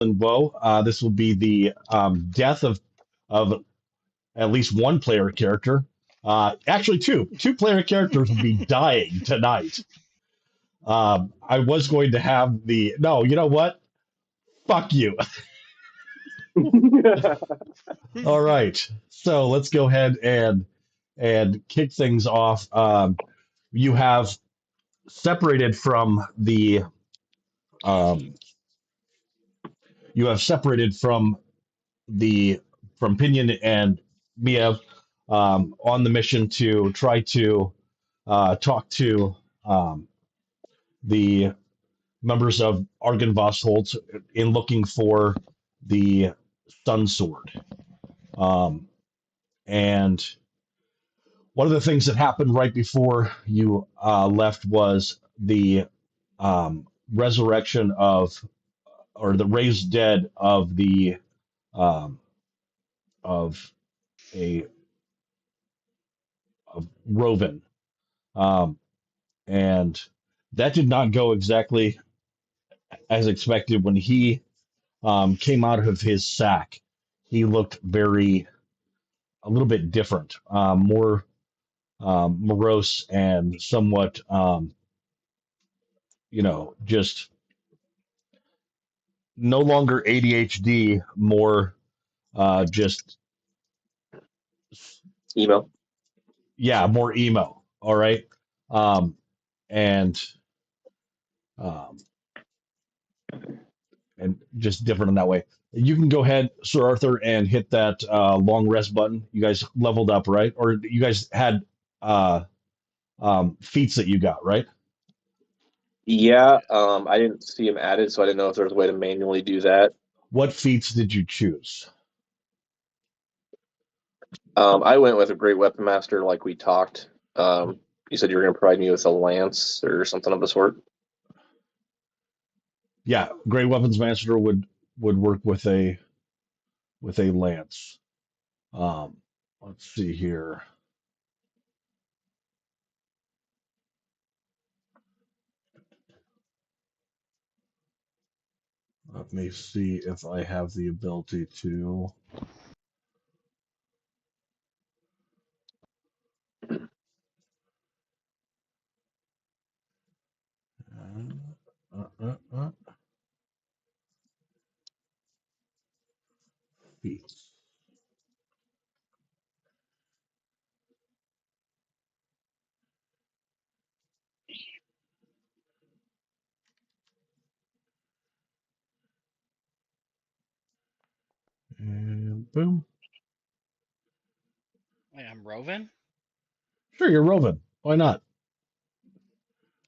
and woe. This will be the death of at least one player character. Actually, two player characters will be dying tonight. I was going to have the no. You know what? Fuck you. All right. So let's go ahead and kick things off. You have separated from the um, you have separated the from Pinion and Miev on the mission to try to talk to um, the members of Argynvostholt in looking for the Sun Sword. Um, and one of the things that happened right before you left was the resurrection of, or the raised dead of the um, of a of Roven, um, and that did not go exactly as expected. When he came out of his sack, he looked a little bit different, more morose and somewhat, just no longer ADHD, more just, Emo. yeah, more emo. All right. Um, and, um, and just different in that way. You can go ahead, Sir Arthur, and hit that long rest button. You guys leveled up, right? Or you guys had uh, feats that you got, right? Yeah, I didn't see him added, so I didn't know if there was a way to manually do that. What feats did you choose? I went with a great weapon master, like we talked. You said you were going to provide me with a lance or something of the sort. Yeah, Great Weapons Master would work with a lance. Um, let's see here. Let me see if I have the ability to. Uh, uh, uh, feats. And boom. Wait, I'm Roven? Sure, you're roving. Why not?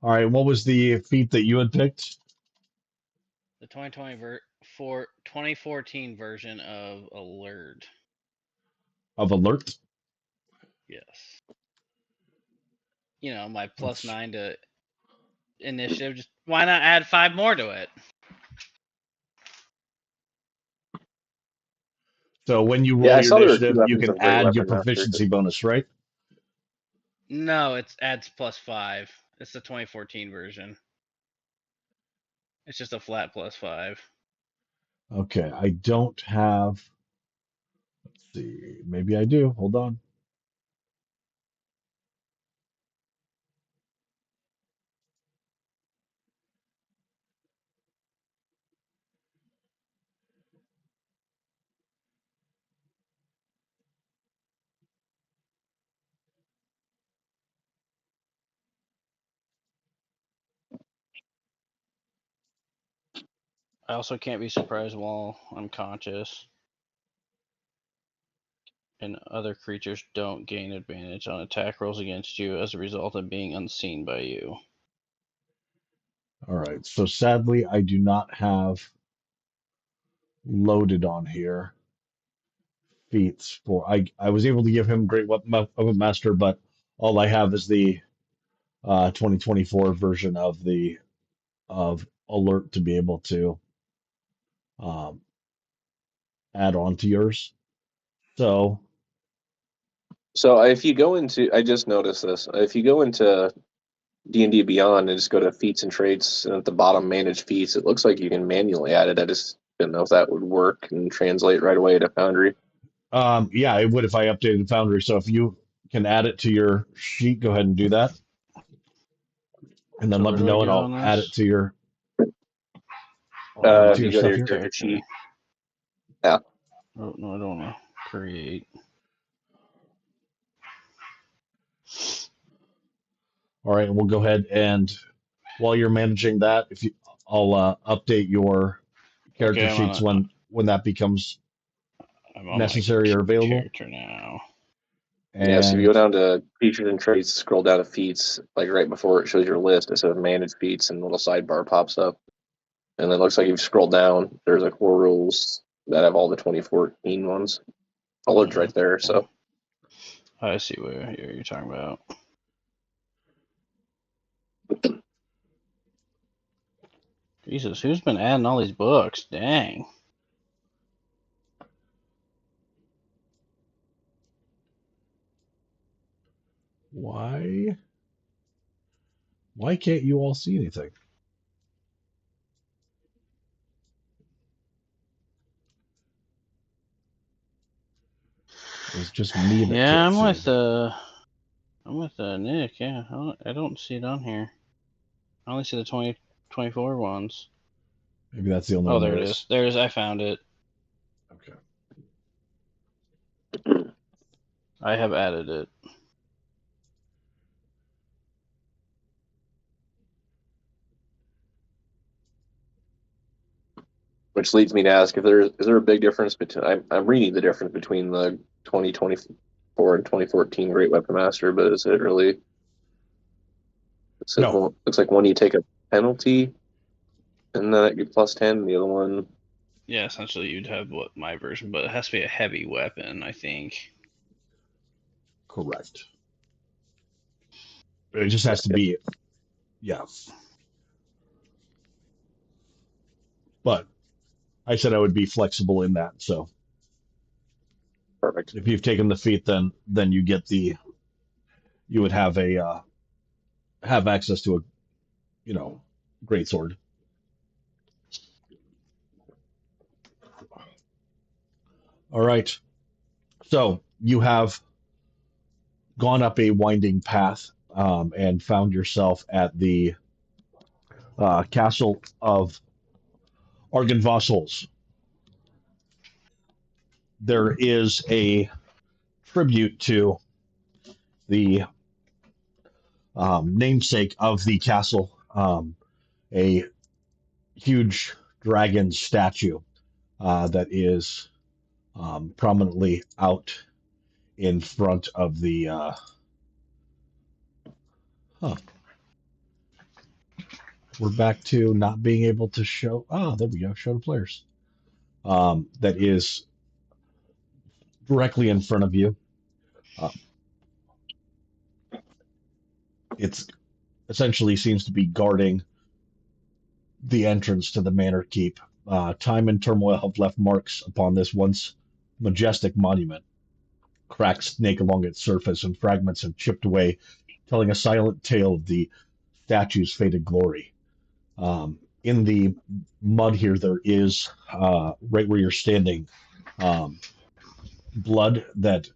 All right, what was the feat that you had picked? The 2014 version of Alert. Of alert? Yes. My plus Let's 9 to initiative. Just why not add 5 more to it? So when you Yeah, roll I your saw there were two initiative, you weapons can of great add your weapon master. proficiency bonus, right? No, it adds plus 5. It's the 2014 version. It's just a flat plus 5. Okay, I don't have. Let's see. Maybe I do. Hold on. I also can't be surprised while I'm conscious. And other creatures don't gain advantage on attack rolls against you as a result of being unseen by you. All right. So sadly, I do not have loaded on here feats for. I was able to give him Great Weapon Master, but all I have is the 2024 version of Alert to be able to um, add on to yours. So So if you go into, I just noticed this. If you go into D&D Beyond and just go to feats and traits, and at the bottom manage feats, it looks like you can manually add it. I just Didn't know if that would work and translate right away to Foundry. Yeah, it would if I updated Foundry. So if you can add it to your sheet, go ahead and do that, and then So let where me do I know, and go I'll on add it this? to your. I'll add it to If your you go to stuff your here. character Character. sheet, yeah, Oh no, I don't want to create. All right, and we'll go ahead and while you're managing that, if you, I'll update your character Okay, sheets when that becomes I'm on my necessary or available. character now. yeah. So if you go And down to features and traits, scroll down to feats, like right before it shows your list, it says manage feats, and a little sidebar pops up, and then it looks like you've scrolled down. There's like core rules that have all the 2014 ones. All it's right there. So I see what you're talking about. Jesus, who's been adding all these books? Dang. why can't you all see anything? Is it just me that Yeah, can't I'm see with anything? Nick. Yeah, I don't see it on here. I only see the 2024 ones. Maybe that's the only Oh, one there there it is. is. There's I found it. Okay. I have added it. which leads me to ask if there a big difference between I'm reading the difference between the 2024 and 2014 Great Weapon Master, but is it really? It says No, one looks like one you take a penalty and then you plus 10, and the other one. Yeah, essentially you'd have what my version, but it has to be a heavy weapon, I think. correct. It just has to be, yeah. But I said I would be flexible in that. So Perfect. if you've taken the feat, then you would have have access to a great sword. All right. So you have gone up a winding path and found yourself at the castle of Argynvosshols. There is a tribute to the namesake of the castle, a huge dragon statue that is prominently out in front of the. Huh, we're back to not being able to show. Ah, there we go. Show to players. That is directly in front of you. Uh, it's essentially seems to be guarding the entrance to the manor keep. Time and turmoil have left marks upon this once majestic monument. Cracks snake along its surface, and fragments have chipped away, telling a silent tale of the statue's faded glory. In the mud here, there is, right where you're standing, um, blood that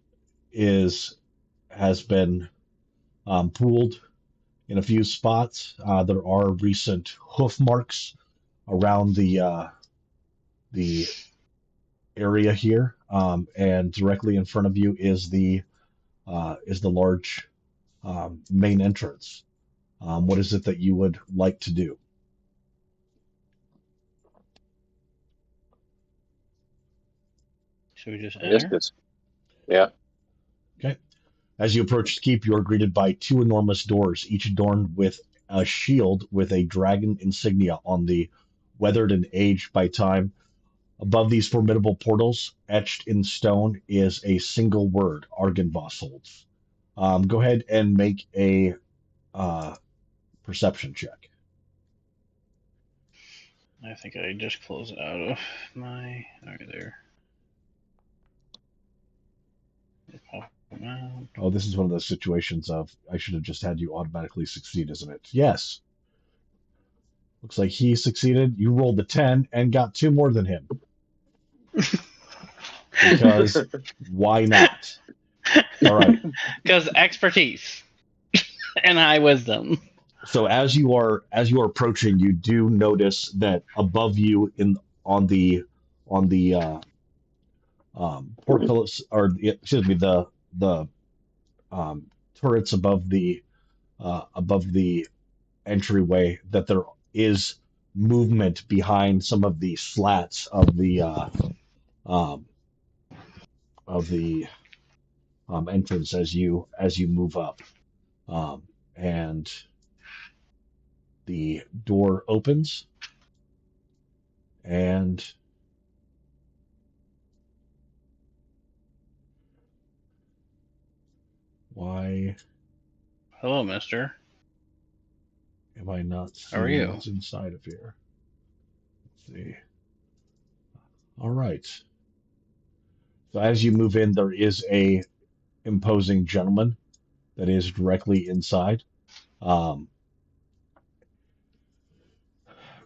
is has been pooled in a few spots. There are recent hoof marks around the area here, and directly in front of you is the large main entrance. What is it that you would like to do? Should we just I guess enter? it's yeah. Okay. As you approach the keep, you are greeted by two enormous doors, each adorned with a shield with a dragon insignia on the weathered and aged by time. Above these formidable portals, etched in stone, is a single word, Argynvoss holds. Go ahead and make a uh, perception check. I think I just closed it out of my. Alright, there. Oh, this is one of those situations of I should have just had you automatically succeed, isn't it? Yes. Looks like he succeeded. You rolled a 10 and got 2 more than him. Because why not? All right. Because expertise and high wisdom. So as you are approaching, you do notice that above you on the portcullis, or excuse me, the turrets above the entryway, that there is movement behind some of the slats um, of the entrance as you move up, and the door opens, and why Hello, mister. am I not How are seeing you? what's inside of here? Let's see. All right. So as you move in, there is a imposing gentleman that is directly inside. Um,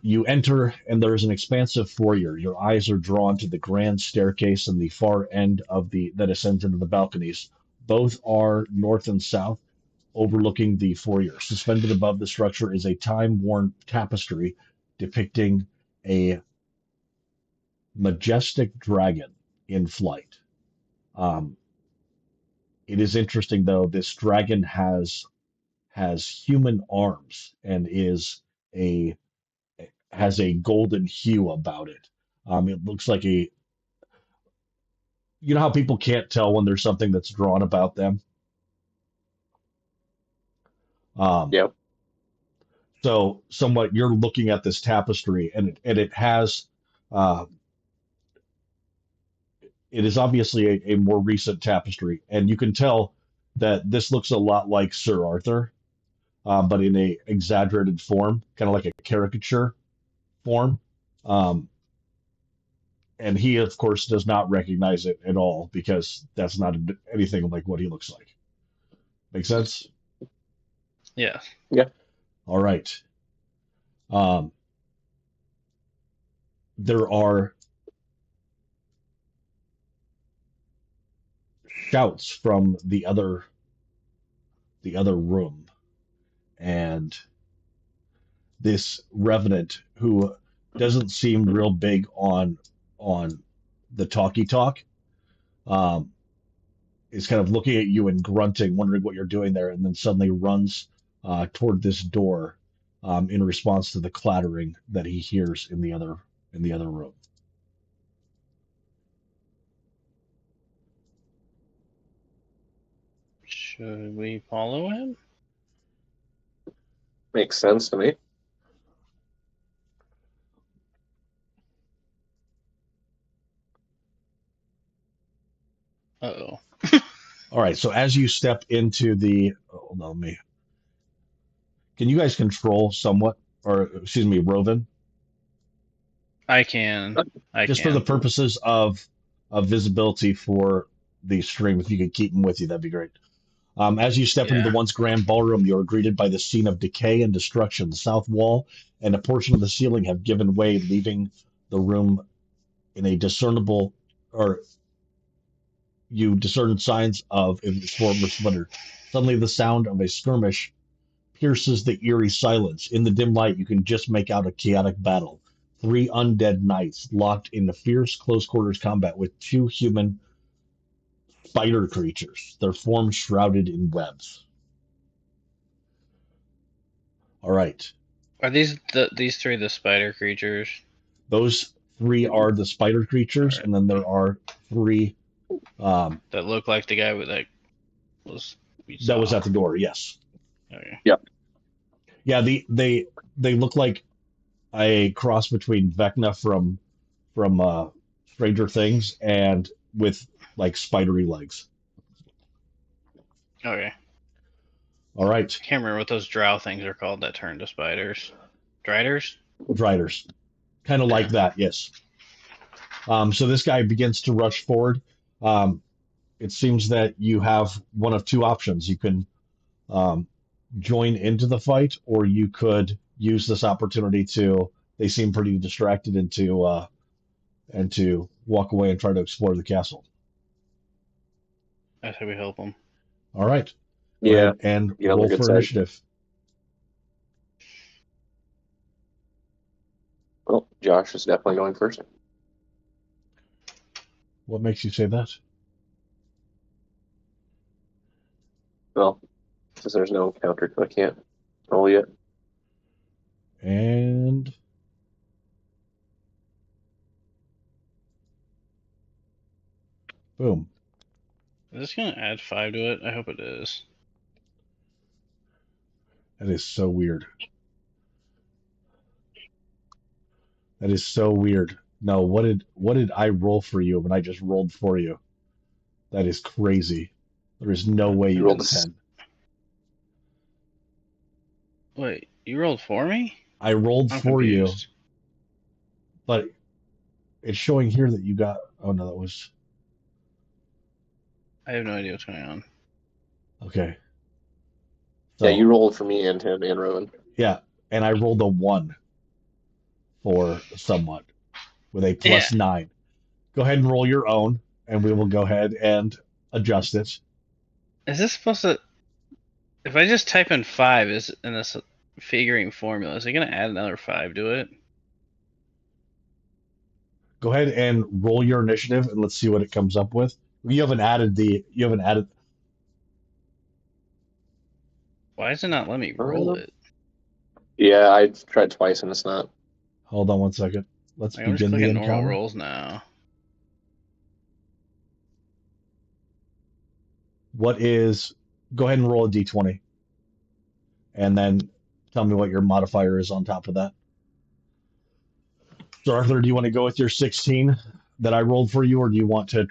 you enter, and there is an expansive foyer. Your eyes are drawn to the grand staircase and the far end of the that ascends into the balconies. Both are north and south, overlooking the foyer. Suspended above the structure is a time-worn tapestry depicting a majestic dragon in flight. Um, it is interesting, though. This dragon has human arms and a has a golden hue about it. It looks like you know how people can't tell when there's something that's drawn about them. Um, Yep. so somewhat, you're looking at this tapestry, and uh, it is obviously a more recent tapestry, and you can tell that this looks a lot like Sir Arthur, but in a exaggerated form, kind of like a caricature form. Um, and he, of course, does not recognize it at all because that's not anything like what he looks like. Make sense? Yes. Yeah. All right. Um, there are shouts from the other room, and this revenant, who doesn't seem real big on the talky talk, um, is kind of looking at you and grunting, wondering what you're doing there, and then suddenly runs toward this door, in response to the clattering that he hears in the other room. Should we follow him? Makes sense to me. Uh-oh. All right, so as you step into the, hold on, can you guys control somewhat, or excuse me, Roven, I can. I just for the can. purposes of visibility for the stream, if you could keep them with you, that'd be great. As you step into the Yeah. once grand ballroom, you are greeted by the scene of decay and destruction. The south wall and a portion of the ceiling have given way, leaving the room in a discernible, or you discern signs of its former splendor. Suddenly, the sound of a skirmish pierces the eerie silence. In the dim light, you can just make out a chaotic battle. Three undead knights locked in a fierce close quarters combat with two human spider creatures, their forms shrouded in webs. All right. Are these three the spider creatures? Those three are the spider All creatures, right. and then there are three That look like the guy that we that was saw. at the door. Yes. Okay. Yep. Yeah. They look like a cross between Vecna from Stranger Things and with like spidery legs. Okay. All right. I can't remember what those drow things are called that turn to spiders. Driders? Driders. Kind of like Yeah. that. Yes. So this guy begins to rush forward. Um, it seems that you have one of two options. You can um, join into the fight, or use this opportunity to. They seem pretty distracted and to walk away and try to explore the castle. I say we help them. All right, go Yeah, ahead and get on the roll good for side. initiative. Well, Josh is definitely going first. What makes you say that? Well, since there's no counter, I can't roll yet. And boom. Is this gonna add 5 to it? I hope it is. That is so weird. That is so weird. No, what did I roll for you when I just rolled for you? That is crazy. There is no way You you rolled got a a 10. Wait, you rolled for me? I rolled I'm for you, confused. but it's showing here that you got. Oh no, that was I have no idea what's going on. okay. Yeah, So you rolled for me and him and Rowan. yeah, and I rolled a 1 for somewhat with a Yeah. +9. Go ahead and roll your own, and we will go ahead and adjust it. Is this supposed to? If I just type in 5 is in this figuring formula, is it gonna add another 5 to it? Go ahead and roll your initiative, and let's see what it comes up with. You haven't added the. You haven't added. Why does it not let me roll it? Yeah, I tried twice and it's not. Hold on one second. Let's Like, I'm just begin the clicking normal encounter. rolls now. What is? Go ahead and roll a d20, and then tell me what your modifier is on top of that. So Arthur, do you want to go with your 16 that I rolled for you, or do you want to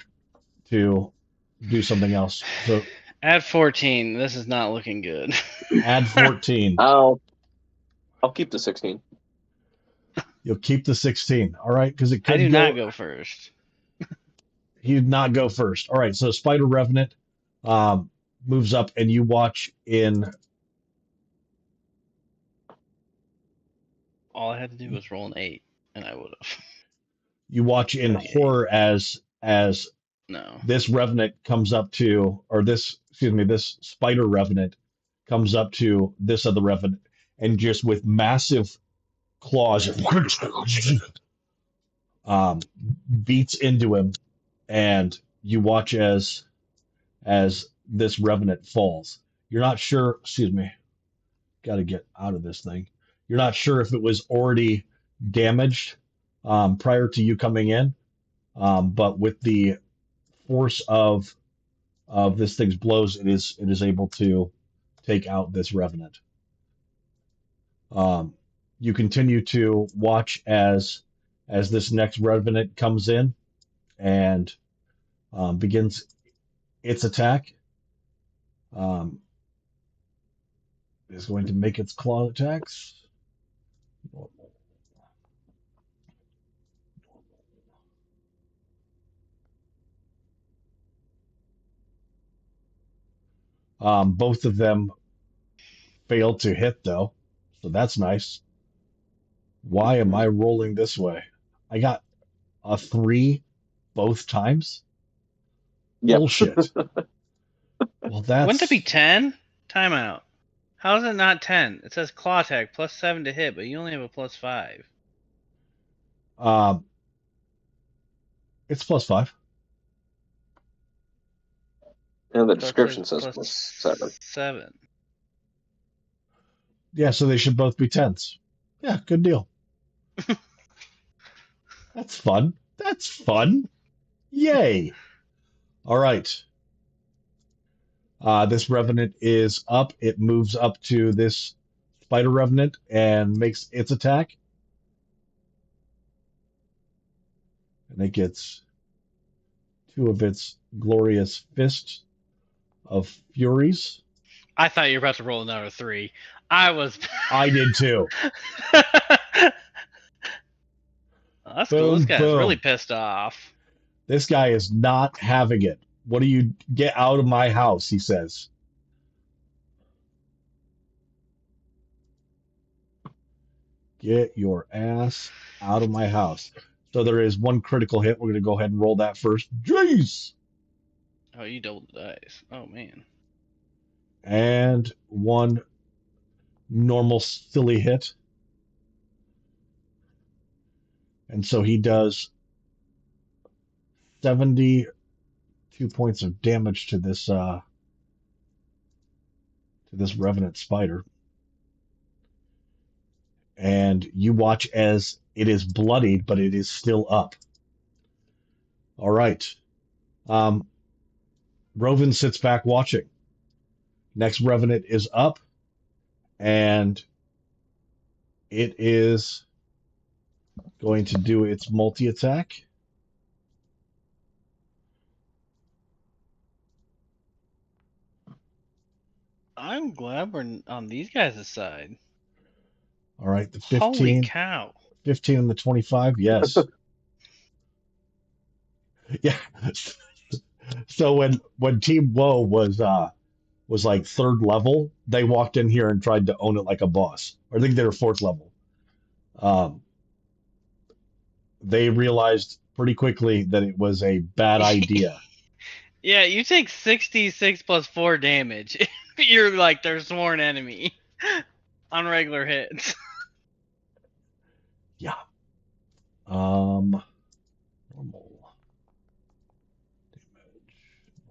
do something else? So Add 14. This is not looking good. add 14. I'll keep the 16. You'll keep the 16. All right, because it I do could not go. go first. He did not go first. All right, so Spider Revenant moves up, and you watch in. All I had to do was roll an 8, and I would have. You watch in horror as No. this revenant comes up to, or this, excuse me, this spider revenant comes up to this other revenant, and just with massive claws, um, beats into him, and you watch as this revenant falls. You're not sure. Excuse me. Got to get out of this thing. You're not sure if it was already damaged prior to you coming in, but with the force of this thing's blows, it is able to take out this revenant. You continue to watch as this next revenant comes in and begins its attack. Is going to make its claw attacks. Both of them failed to hit though, so that's nice. Why am I rolling this way? I got a 3 both times. Yep. Bullshit. Well, Wouldn't it be that's 10? Timeout. How is it not 10? It says claw attack +7 to hit, but you only have a +5. um, it's +5. And the So it description says plus +7. 7. Yeah, so they should both be 10s. Yeah, good deal. That's fun. That's fun. Yay. All right. This revenant is up. It moves up to this spider revenant and makes its attack. And it gets 2 of its glorious fists of furies. I thought you were about to roll another 3. I was. I did too. Oh, that's cool. Boom, This guy's boom. really pissed off. This guy is not having it. What do you get out of my house? He says. Get your ass out of my house. So there is one critical hit. We're going to go ahead and roll that first. Jeez! Oh, you doubled the dice. Oh man. And one normal silly hit. And so he does 72 points of damage to this revenant spider. And you watch as it is bloodied, but it is still up. All right. Rovan sits back watching. Next revenant is up, and it is going to do its multi-attack. I'm glad we're on these guys' side. All right, the Holy 15, cow. 15 and the 25, yes. Yeah. So when Team Woe was like third level, they walked in here and tried to own it like a boss. I think they were fourth level. Um, they realized pretty quickly that it was a bad idea. Yeah, you take 66 plus 4 damage. You're like their sworn enemy on regular hits. Yeah. Normal damage.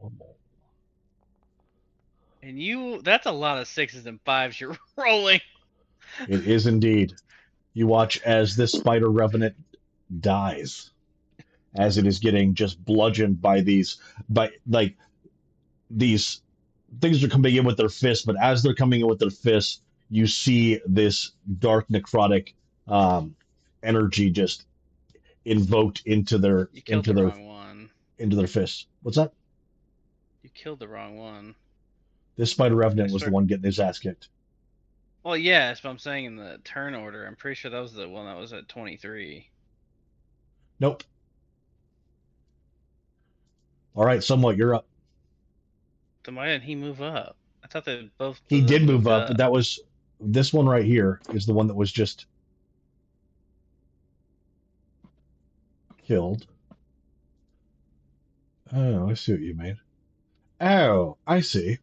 Normal. And that's a lot of 6s and 5s you're rolling. It is indeed. You watch as this spider revenant dies, as it is getting just bludgeoned by these things are coming in with their fists, but as they're coming in with their fists, you see this dark necrotic energy just invoked into their You killed into the their wrong one. into their fists. What's that? You killed the wrong one. This spider I revenant was the swear. one getting his ass kicked. Well, yes, but I'm saying in the turn order, I'm pretty sure that was the one that was at 23. Nope. All right, somewhat. You're up. Then why didn't he move up? I thought that both He of did them move moved up, but up. that was this one right here is the one that was just killed. Oh, I see what you mean. Oh, I see.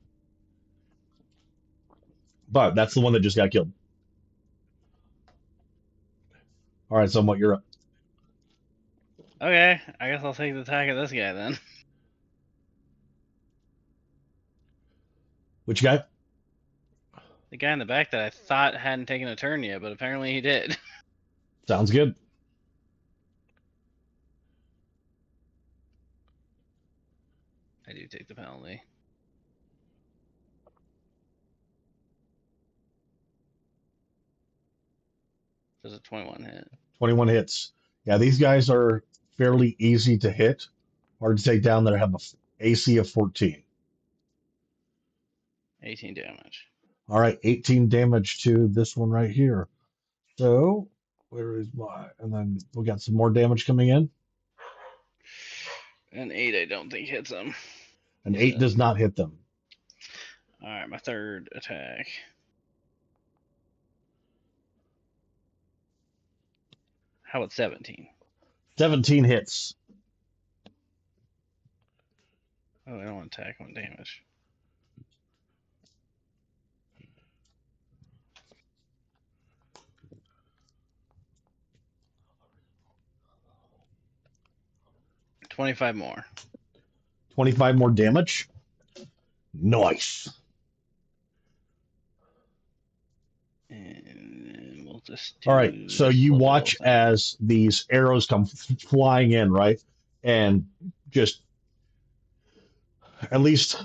But that's the one that just got killed. All right, somewhat. You're up. Okay, I guess I'll take the attack of this guy then. Which guy? The guy in the back that I thought hadn't taken a turn yet, but apparently he did. Sounds good. I do take the penalty. Does a 21 hit? 21 hits. Yeah, these guys are fairly easy to hit. Hard to take down that have a AC of 14. 18 damage. All right, 18 damage to this one right here. So, where is my. And then we got some more damage coming in. An 8 I don't think hits him. An 8 does not hit them. Alright, my third attack. How about 17? 17 hits. Oh, I don't want to attack, I want damage. $25 more. 25 more damage. Nice. And we'll just do All right, so this you little watch thing. as these arrows come flying in, right? And just at least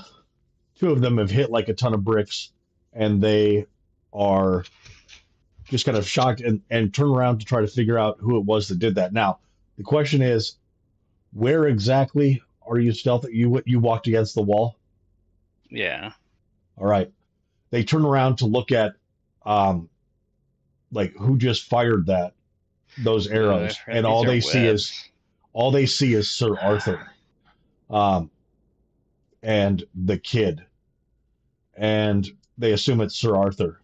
two of them have hit like a ton of bricks, and they are just kind of shocked and turn around to try to figure out who it was that did that. Now, the question is, where exactly are you stealth? You walked against the wall? Yeah. All right. They turn around to look at like who just fired those I arrows, forgot and these all are they see is webs. Sir Arthur, um, and the kid, and they assume it's Sir Arthur.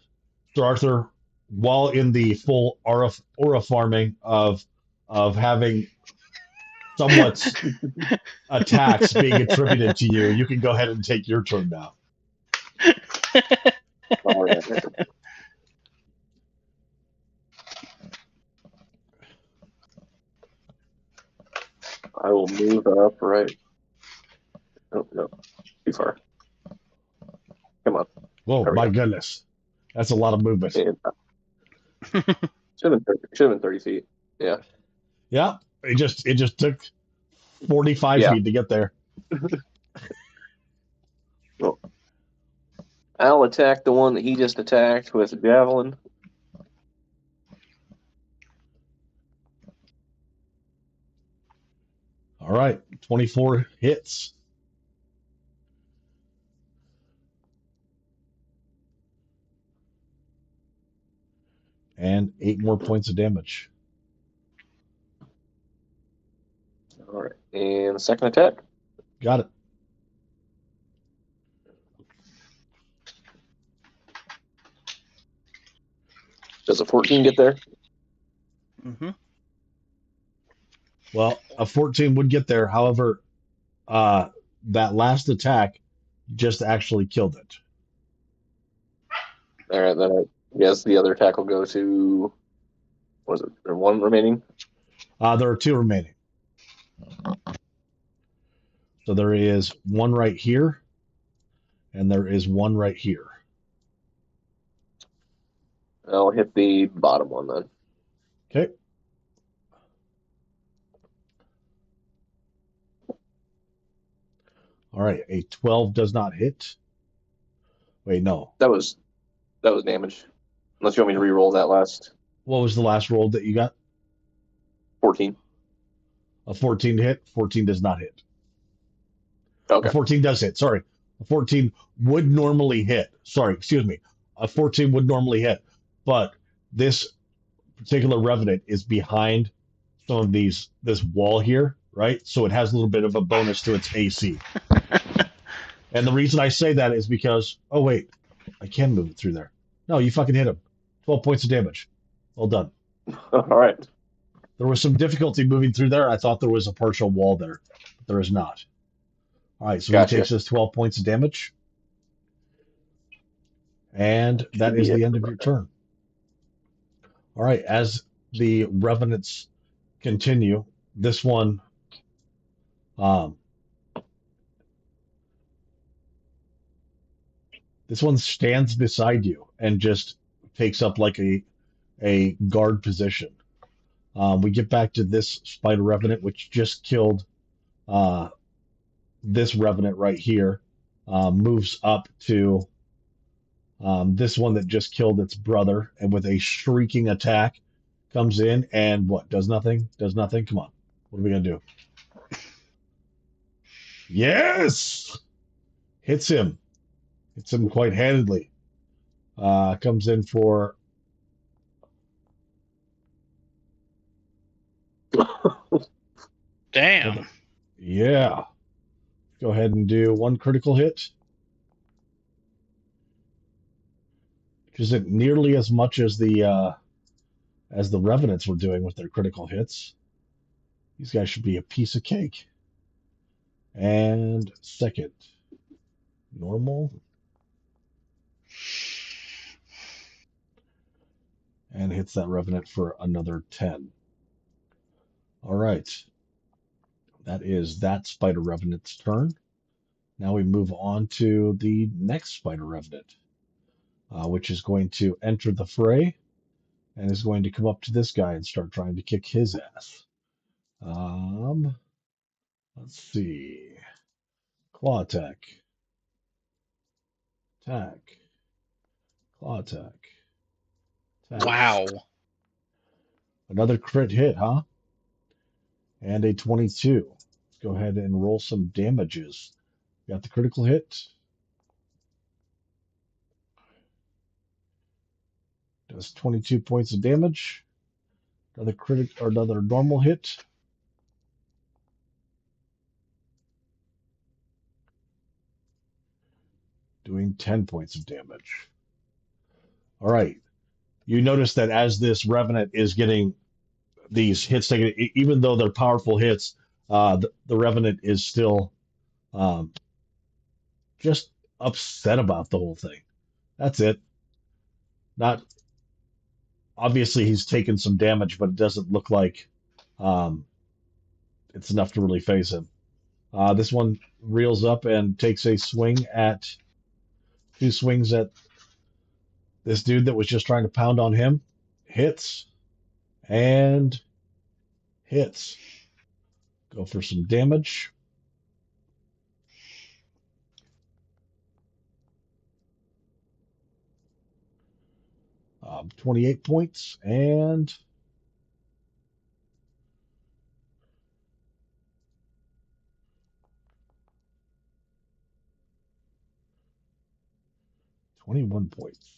Sir Arthur, while in the full aura farming of having somewhat attacks being attributed to you, you can go ahead and take your turn now. All right. I will move up right. Oh, no. Too far. Come on. Whoa, There we my go. goodness. That's a lot of movement. And should have been 30 feet. Yeah. Yeah, it just took 45 Yeah. feet to get there. Well, I'll attack the one that he just attacked with a javelin. All right, 24 hits. And 8 more points of damage. All right. And second attack. Got it. Does a 14 get there? Mm-hmm. Well, a 14 would get there. However, that last attack just actually killed it. All right. Then I guess the other attack will go to. Was it? There one remaining? There are 2 remaining. So there is one right here, and there is one right here. I'll hit the bottom one then. Okay. All right, a 12 does not hit. Wait, no. That was damage. Unless you want me to re-roll that last What was the last roll that you got? 14. A 14 to hit? 14 does not hit. Okay. A 14 does hit. Sorry. A 14 would normally hit. Sorry, excuse me. A 14 would normally hit. But this particular revenant is behind some of this wall here, right? So it has a little bit of a bonus to its AC. And the reason I say that is because, oh, wait, I can move it through there. No, you fucking hit him. 12 points of damage. Well done. All right. There was some difficulty moving through there. I thought there was a partial wall there, but there is not. All right, so Gotcha. he takes his 12 points of damage. And that Should is be the it. end of your turn. All right, as the revenants continue, this one stands beside you and just takes up like a guard position. We get back to this spider revenant, which just killed this revenant right here. Moves up to this one that just killed its brother, and with a shrieking attack, comes in and what? Does nothing? Does nothing? Come on. What are we going to do? Yes! Hits him. Hits him quite handedly. Comes in for. Damn. Yeah. Go ahead and do 1 critical hit. Which isn't nearly as much as the revenants were doing with their critical hits. These guys should be a piece of cake. And second, normal. And hits that revenant for another 10. All right. That is that spider revenant's turn. Now we move on to the next spider revenant, which is going to enter the fray and is going to come up to this guy and start trying to kick his ass. Let's see. Claw attack. Attack. Claw attack. Attack. Wow. Another crit hit, huh? And a 22. Let's go ahead and roll some damages. Got the critical hit. Does 22 points of damage. Another critic or another normal hit. Doing 10 points of damage. All right. you notice that as this Revenant is getting these hits taken, even though they're powerful hits, the Revenant is still um, just upset about the whole thing. That's it. Not obviously he's taken some damage, but it doesn't look like um, it's enough to really phase him. This one reels up and takes a swing at two swings at this dude that was just trying to pound on him. Hits and hits. Go for some damage. 28 points and 21 points.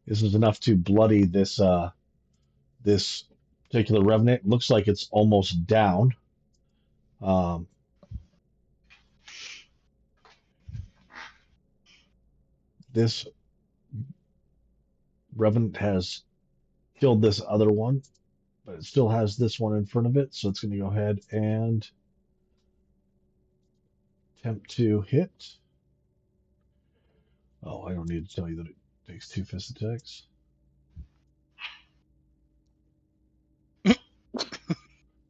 This is enough to bloody this particular Revenant. Looks like it's almost down. Um, this Revenant has killed this other one, but it still has this one in front of it, so it's going to go ahead and attempt to hit. Oh, I don't need to tell you that it takes two fist attacks.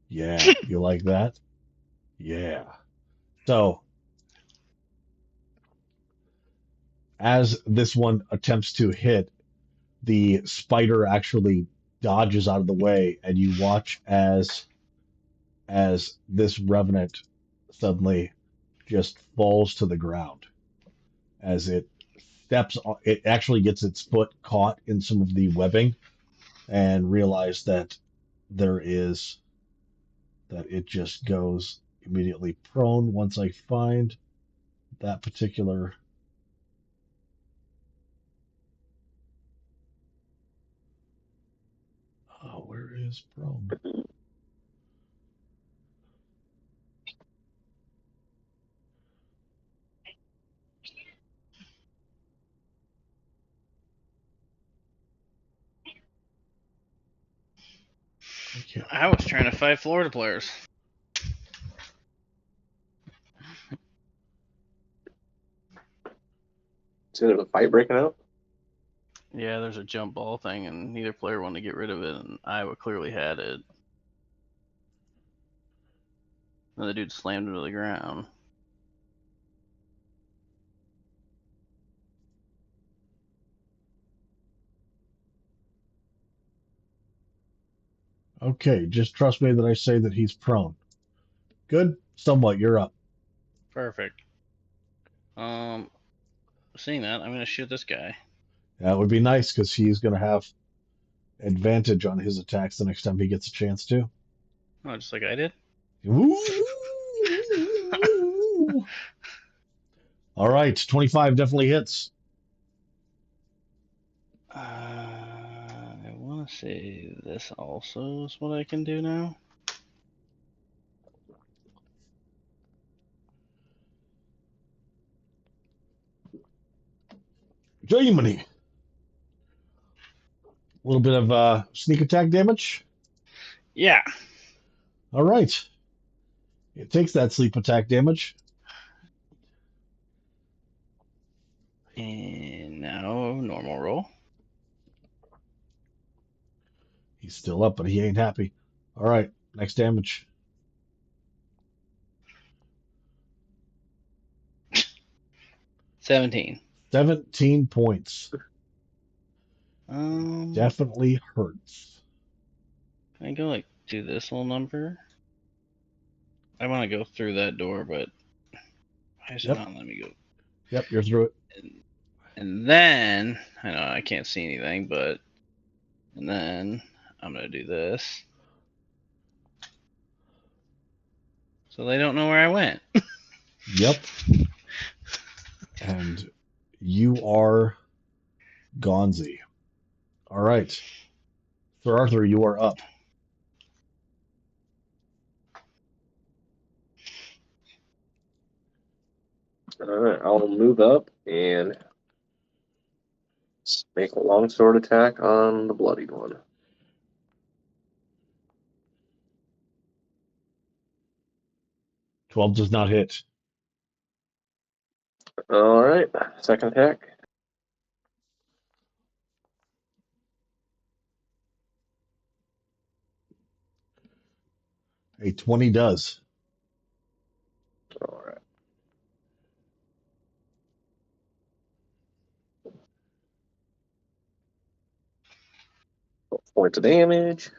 Yeah, you like that? Yeah. So as this one attempts to hit, the spider actually dodges out of the way, and you watch as this Revenant suddenly just falls to the ground as it steps on, it actually gets its foot caught in some of the webbing and realize that there is that it just goes immediately prone once I find that particular. Oh, where is prone? I can't. I was trying to fight Florida players. So there's a fight breaking out. Yeah, there's a jump ball thing, and neither player wanted to get rid of it, and Iowa clearly had it. And the dude slammed him to the ground. Okay, just trust me that I say that he's prone. Good. Somewhat. You're up. Perfect. Seeing that, I'm gonna shoot this guy. That would be nice because he's going to have advantage on his attacks the next time he gets a chance to. Oh, just like I did. Ooh. All right, 25 definitely hits. I want to say this also is what I can do now. Germany. A little bit of sneak attack damage. Yeah. All right. It takes that sleep attack damage. And now normal roll. He's still up, but he ain't happy. All right, next damage. 17. 17 points. Um, Definitely hurts. Can I go like do this little number? I want to go through that door, but why is it Yep. not letting me go? Yep, you're through it. And then I know I can't see anything, but and then I'm gonna do this, so they don't know where I went. Yep. And you are Gonzi. All right. Sir Arthur, you are up. All right, I'll move up and Make a longsword attack on the bloodied one. $12 does not hit. All right, second attack. A 20 does. All right. Points of damage.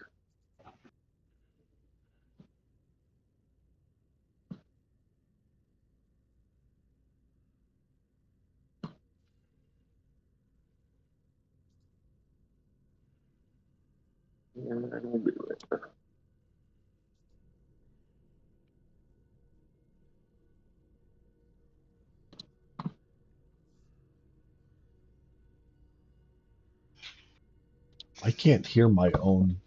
And we'll do it. I can't hear my own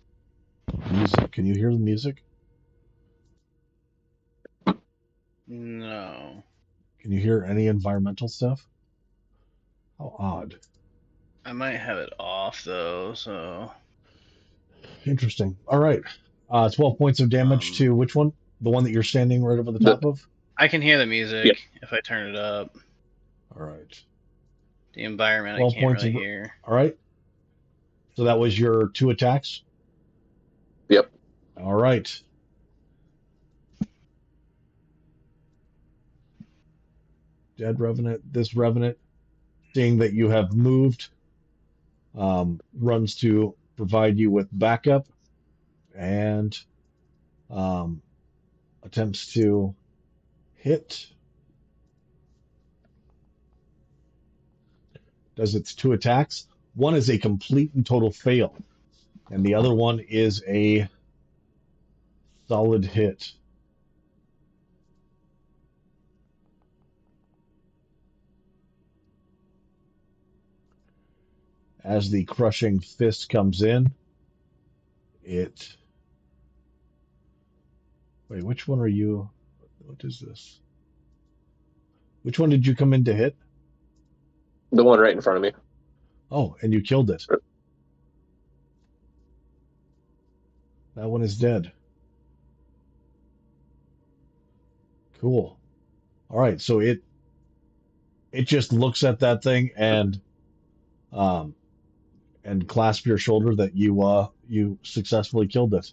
music. Can you hear the music? No. Can you hear any environmental stuff? How odd. I might have it off though, so Interesting. All right. 12 points of damage to which one? The one that you're standing right over the top of? I can hear the music if I turn it up. All right. The environment I 12 can't points really of. hear. All right. So that was your 2 attacks? Yep. All right. Dead Revenant. This Revenant, seeing that you have moved, runs to provide you with backup and um, attempts to hit. Does its 2 attacks. One is a complete and total fail, and the other one is a solid hit. As the crushing fist comes in, it. Wait, which one are you? What is this? Which one did you come in to hit? The one right in front of me. Oh, and you killed it. That one is dead. Cool. All right, so it just looks at that thing um and clasp your shoulder that you successfully killed it.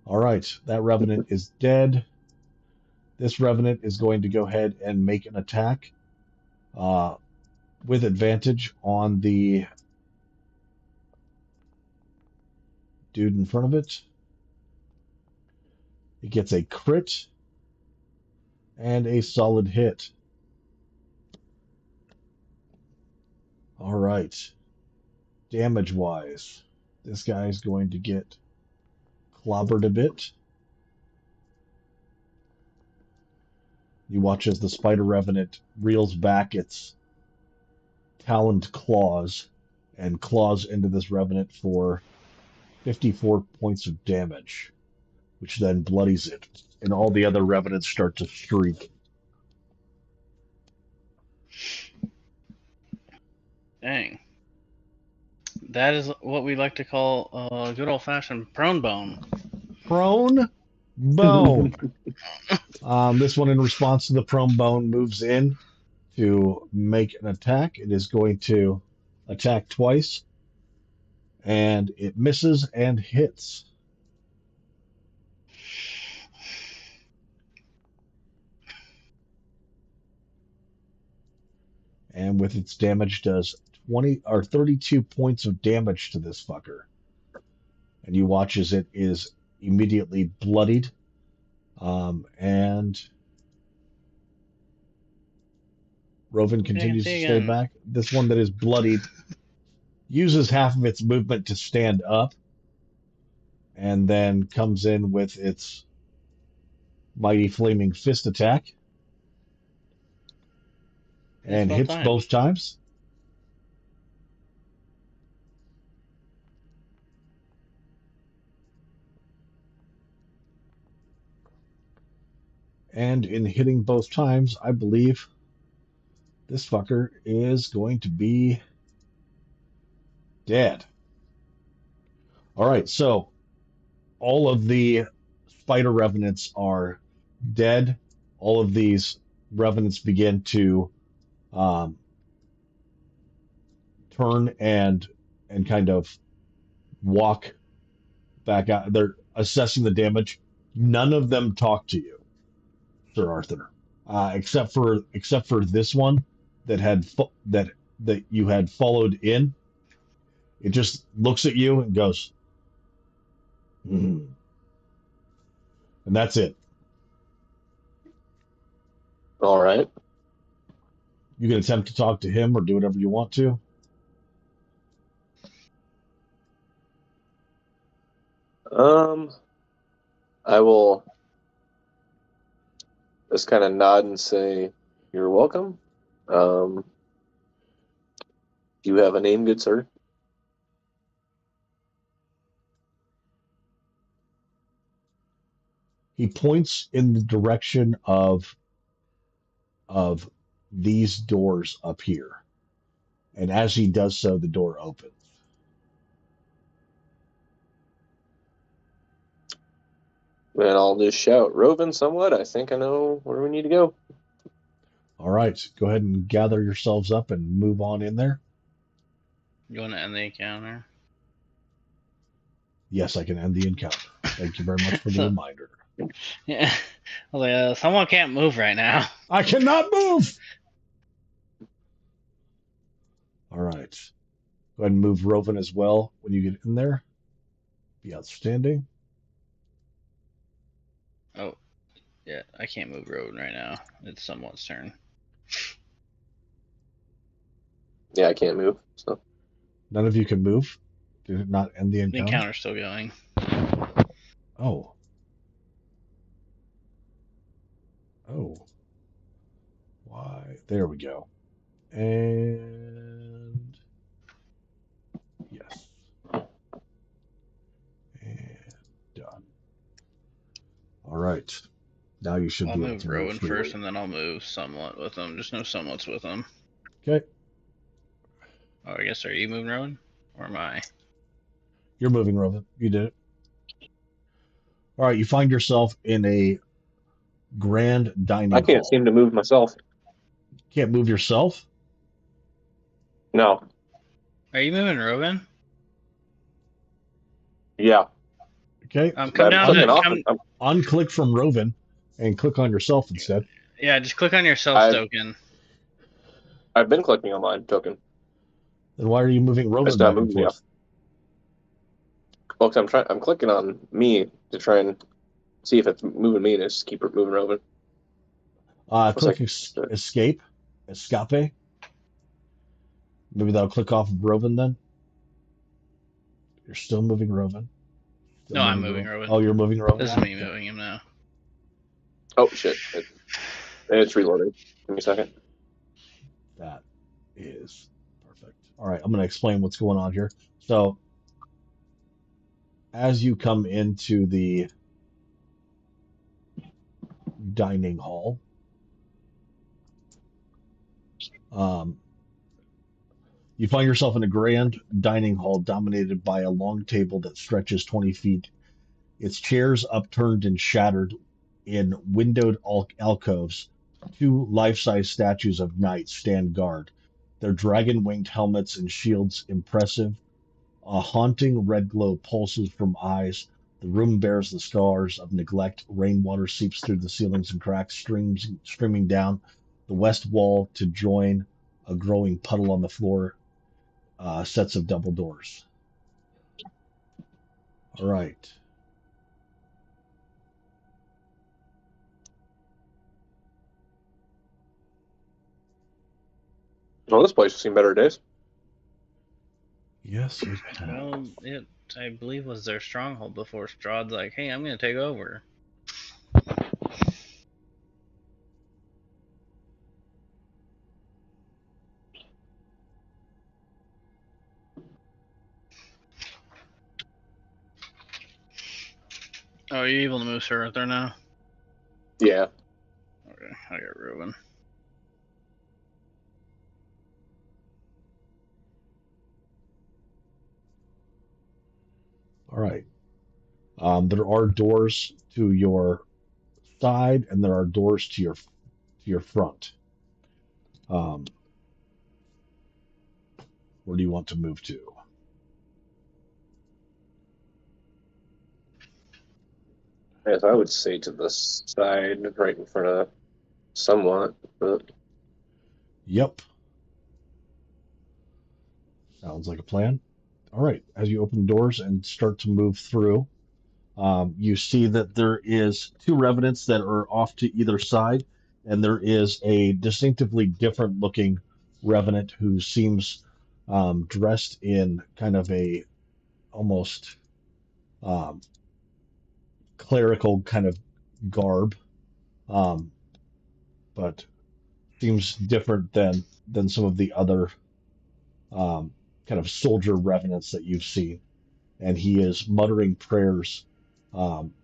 All right, that revenant is dead. This revenant is going to go ahead and make an attack uh, with advantage on the dude in front of it. It gets a crit and a solid hit. All right. Damage wise, this guy is going to get clobbered a bit. You watch as the spider revenant reels back its taloned claws and claws into this revenant for 54 points of damage, which then bloodies it, and all the other revenants start to shriek. Dang. That is what we like to call a good old fashioned prone bone. Prone bone. This one, in response to the prone bone, moves in to make an attack. It is going to attack twice, and it misses and hits. And with its damage, does 20 or 32 points of damage to this fucker. And you watch as it is immediately bloodied. And Rovan continues to stay back. This one that is bloodied uses half of its movement to stand up and then comes in with its mighty flaming fist attack and hits both times. And in hitting both times, I believe this fucker is going to be Dead. All right, so all of the spider revenants are dead. All of these revenants begin to um, turn and kind of walk back out. They're assessing the damage. None of them talk to you, Sir Arthur, except for this one that that you had followed in. It just looks at you and goes, "Hmm," and that's it. All right. You can attempt to talk to him or do whatever you want to. I will just kind of nod and say, "You're welcome." Do you have a name, good sir? He points in the direction of these doors up here, and as he does so, the door opens. Then I'll just shout, "Rovin, somewhat. I think I know where we need to go." All right, go ahead and gather yourselves up and move on in there. You want to end the encounter? Yes, I can end the encounter. Thank you very much for the So, reminder. yeah. I was like, someone can't move right now. I cannot move. All right. Go ahead and move Rovan as well when you get in there. Be outstanding. Oh, yeah, I can't move Rowan right now. It's someone's turn. Yeah, I can't move. So None of you can move. Did it not end the The encounter? encounter's still going. Oh. Oh. Why? There we go. And yes. And done. All right. Now you should I'll be able move to move Rowan first, freely. and then I'll move somewhat with him. Just know somewhat's with him. Okay. Oh, I guess, are you moving Rowan? Or am I? You're moving, Rovan. You did it. All right. You find yourself in a grand I dining can't hall. seem to move myself. Can't move yourself? No. Are you moving Rowan? Yeah. Okay. Come I'm down to clicking off. come. Unclick from Rovan and click on yourself instead. Yeah, just click on your self token. I've been clicking on my token. Then why are you moving It's Rovan not back and moving me up. forth? Well, 'cause I'm clicking on me to try and see if it's moving me, and just keep it moving over. Looks Click like escape. Escape. Maybe that'll click off of Rovan then. You're still moving Rovan. Still No, I'm moving moving Rovan. Rowan. Oh, you're moving Rovan. This is now? me Okay. moving him now. oh shit, it's reloading. Give me a second. That is perfect. All right, I'm going to explain what's going on here. So, as you come into the dining hall, um, you find yourself in a grand dining hall dominated by a long table that stretches 20 feet, its chairs upturned and shattered in windowed alcoves. Two life-size statues of knights stand guard, their dragon-winged helmets and shields impressive. A haunting red glow pulses from eyes. The room bears the scars of neglect. Rainwater seeps through the ceilings and cracks, streaming down the west wall to join a growing puddle on the floor. Sets of double doors. All right. Well, this place has seen better days. Yes, it has. Well, it, I believe, was their stronghold before Strahd's like, hey, I'm going to take over. Oh, are you able to move Sir Arthur now? Yeah. Okay, I got Ruben. All right. There are doors to your side, and there are doors to your front. Um, where do you want to move to? Yes, I would say to the side, right in front of somewhat, but Yep. Sounds like a plan. All right. As you open the doors and start to move through, you see that there is two revenants that are off to either side, and there is a distinctively different looking revenant who seems dressed in kind of a almost um, clerical kind of garb, um, but seems different than some of the other um, kind of soldier revenants that you've seen. And he is muttering prayers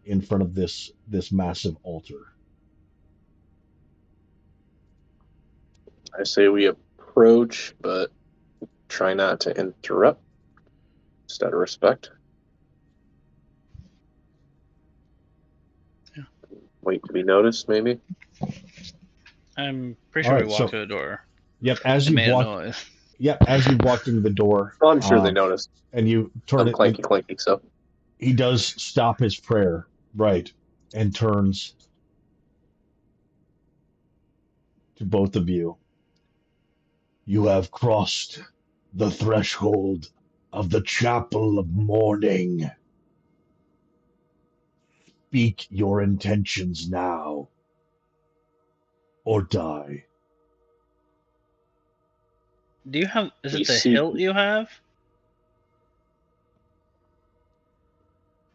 in front of this massive altar. I say we approach, but try not to interrupt, just out of respect. Yeah. Wait to be noticed, maybe. I'm pretty All sure we right, walked so to the door. yep, as It you've made a walked, noise. yep, as you've walked into the door, Well, I'm sure they noticed. and you turn Some it, clanky clanky stuff. he does stop his prayer, right, and turns to both of you. You have crossed the threshold of the chapel of mourning. Speak your intentions now, or die. Do you have? Is We it the seek, hilt you have?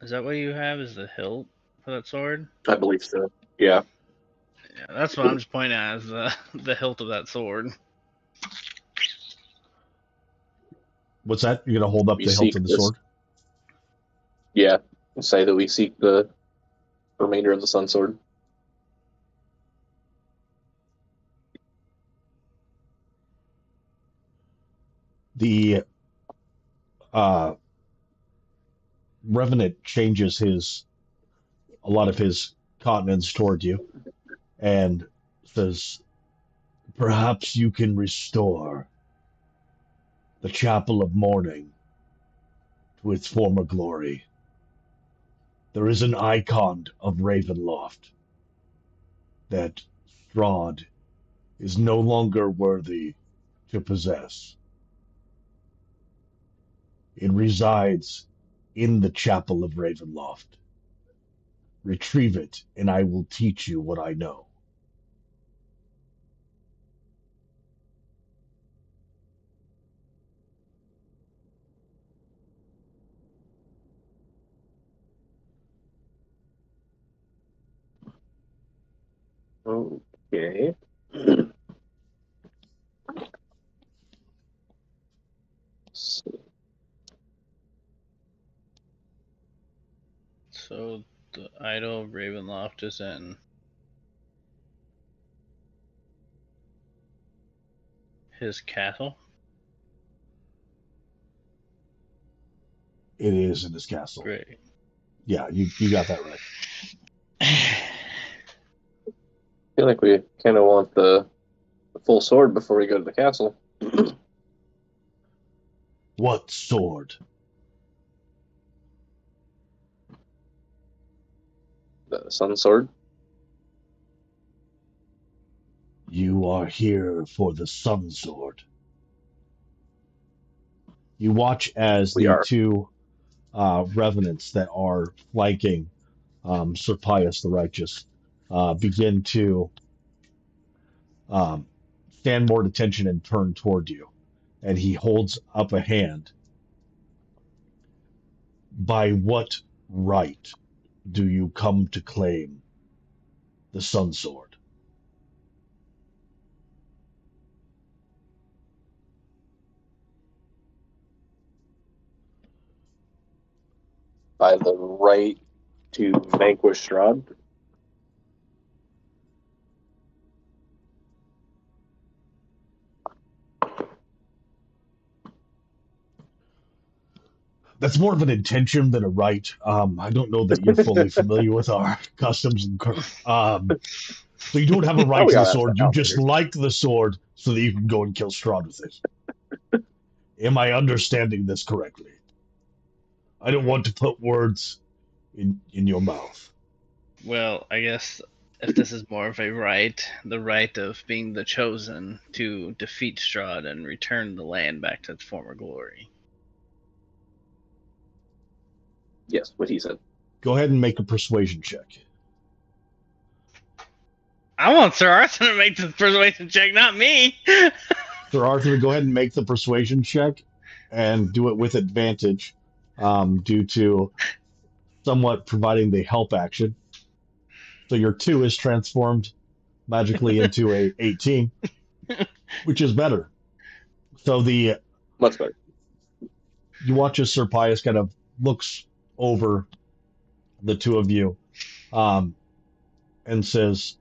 Is that what you have? Is the hilt for that sword? I believe so. Yeah. Yeah, that's what I'm just pointing at. Is the the hilt of that sword? What's that? You're gonna hold up We the hilt seek of the this. sword? Yeah. Say that we seek the remainder of the Sun Sword. The uh, revenant changes his a lot of his countenance toward you and says, "Perhaps you can restore the chapel of mourning to its former glory. There is an icon of Ravenloft that Strahd is no longer worthy to possess. It resides in the chapel of Ravenloft. Retrieve it, and I will teach you what I know." Okay. So the idol of Ravenloft is in his castle. It is in this castle. Great. Yeah, you got that right. I feel like we kind of want the full sword before we go to the castle. What sword? The Sun Sword. You are here for the Sun Sword. You watch as We the are. two revenants that are flanking Sir Pius the Righteous begin to um, stand more at attention and turn toward you. And he holds up a hand. By what right do you come to claim the Sun Sword? By the right to vanquish Strahd. That's more of an intention than a right. I don't know that you're fully familiar with our customs and so you don't have a Oh, right we to the are sword. You just outlanders. like the sword so that you can go and kill Strahd with it. Am I understanding this correctly? I don't want to put words in your mouth. Well, I guess if this is more of a right, the right of being the chosen to defeat Strahd and return the land back to its former glory. Yes, what he said. Go ahead and make a persuasion check. I want Sir Arthur to make this persuasion check, not me. Sir Arthur, go ahead and make the persuasion check and do it with advantage due to somewhat providing the help action. So your 2 is transformed magically into a 18, which is better. So Much better. you watch as Sir Pius kind of looks over the two of you um, and says,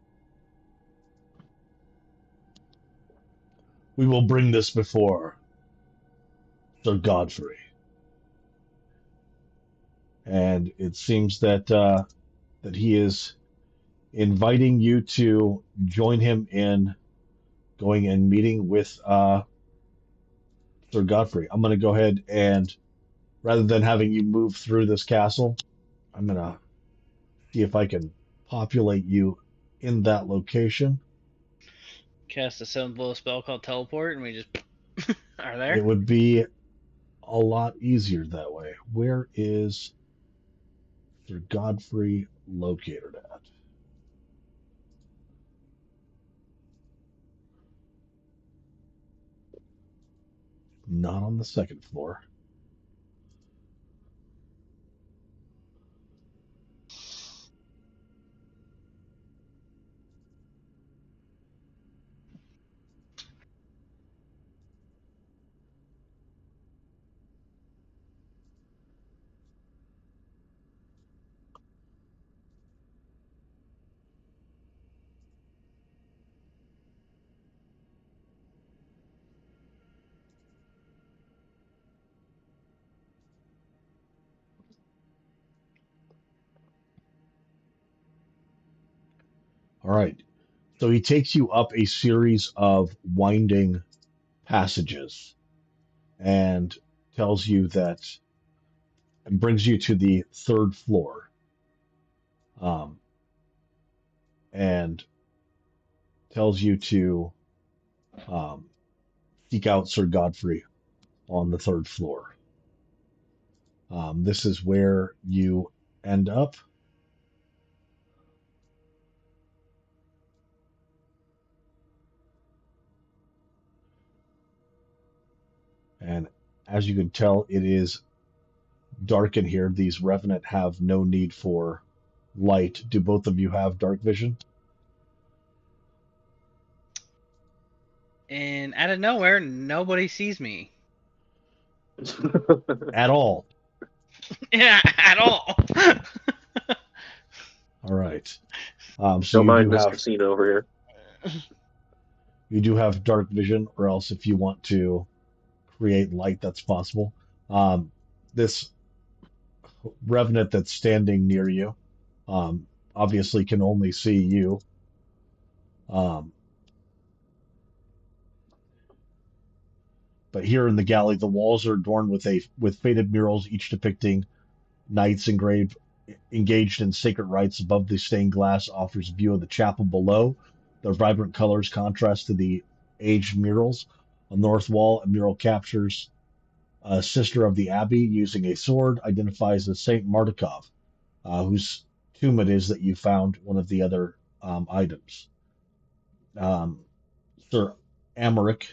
"We will bring this before Sir Godfrey." And it seems that he is inviting you to join him in going and meeting with Sir Godfrey. I'm going to go ahead and rather than having you move through this castle, I'm going to see if I can populate you in that location. Cast a 7-blow spell called Teleport, and we just are there. It would be a lot easier that way. Where is Sir Godfrey located at? Not on the second floor. All right. So he takes you up a series of winding passages and tells you that and brings you to the third floor um, and tells you to um, seek out Sir Godfrey on the third floor. This is where you end up. And as you can tell, it is dark in here. These Revenant have no need for light. Do both of you have dark vision? And out of nowhere, nobody sees me. At all. Yeah, at all. All right. So Don't mind Mr. Cena over here. you do have dark vision, or else if you want to create light, that's possible. This Revenant that's standing near you obviously can only see you. Um, but here in the galley, the walls are adorned with faded murals, each depicting knights engaged in sacred rites. Above the stained glass offers a view of the chapel below. Their vibrant colors contrast to the aged murals. On the north wall, a mural captures a sister of the abbey using a sword, identifies as Saint Martikov, whose tomb it is that you found one of the other items. Um, Sir Amaric.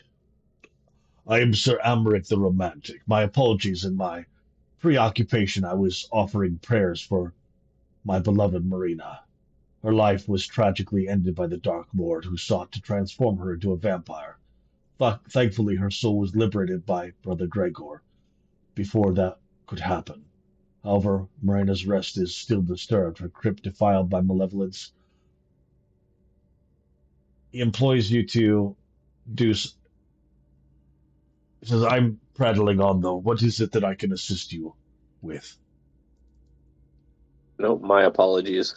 I am Sir Amaric the Romantic. My apologies. In my preoccupation, I was offering prayers for my beloved Marina. Her life was tragically ended by the Dark Lord who sought to transform her into a vampire. Thankfully, her soul was liberated by Brother Gregor before that could happen. However, Marina's rest is still disturbed, her crypt defiled by malevolence. He employs you to do. He says, "I'm prattling on, though. What is it that I can assist you with? No, my apologies.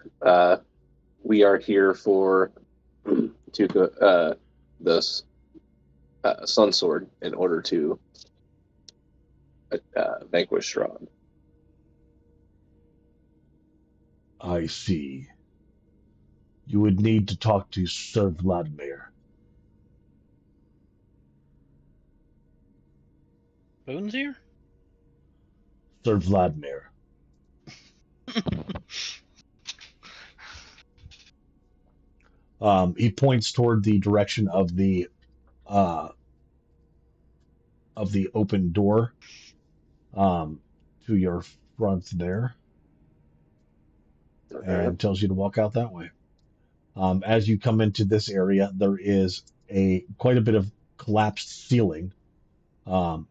We are here for this Sun Sword in order to vanquish Strahd. I see. You would need to talk to Sir Vladimir. Boone's here? Sir Vladimir. He points toward the direction uh, of the open door to your front there, Okay. and tells you to walk out that way. As you come into this area, there is quite a bit of collapsed ceiling um,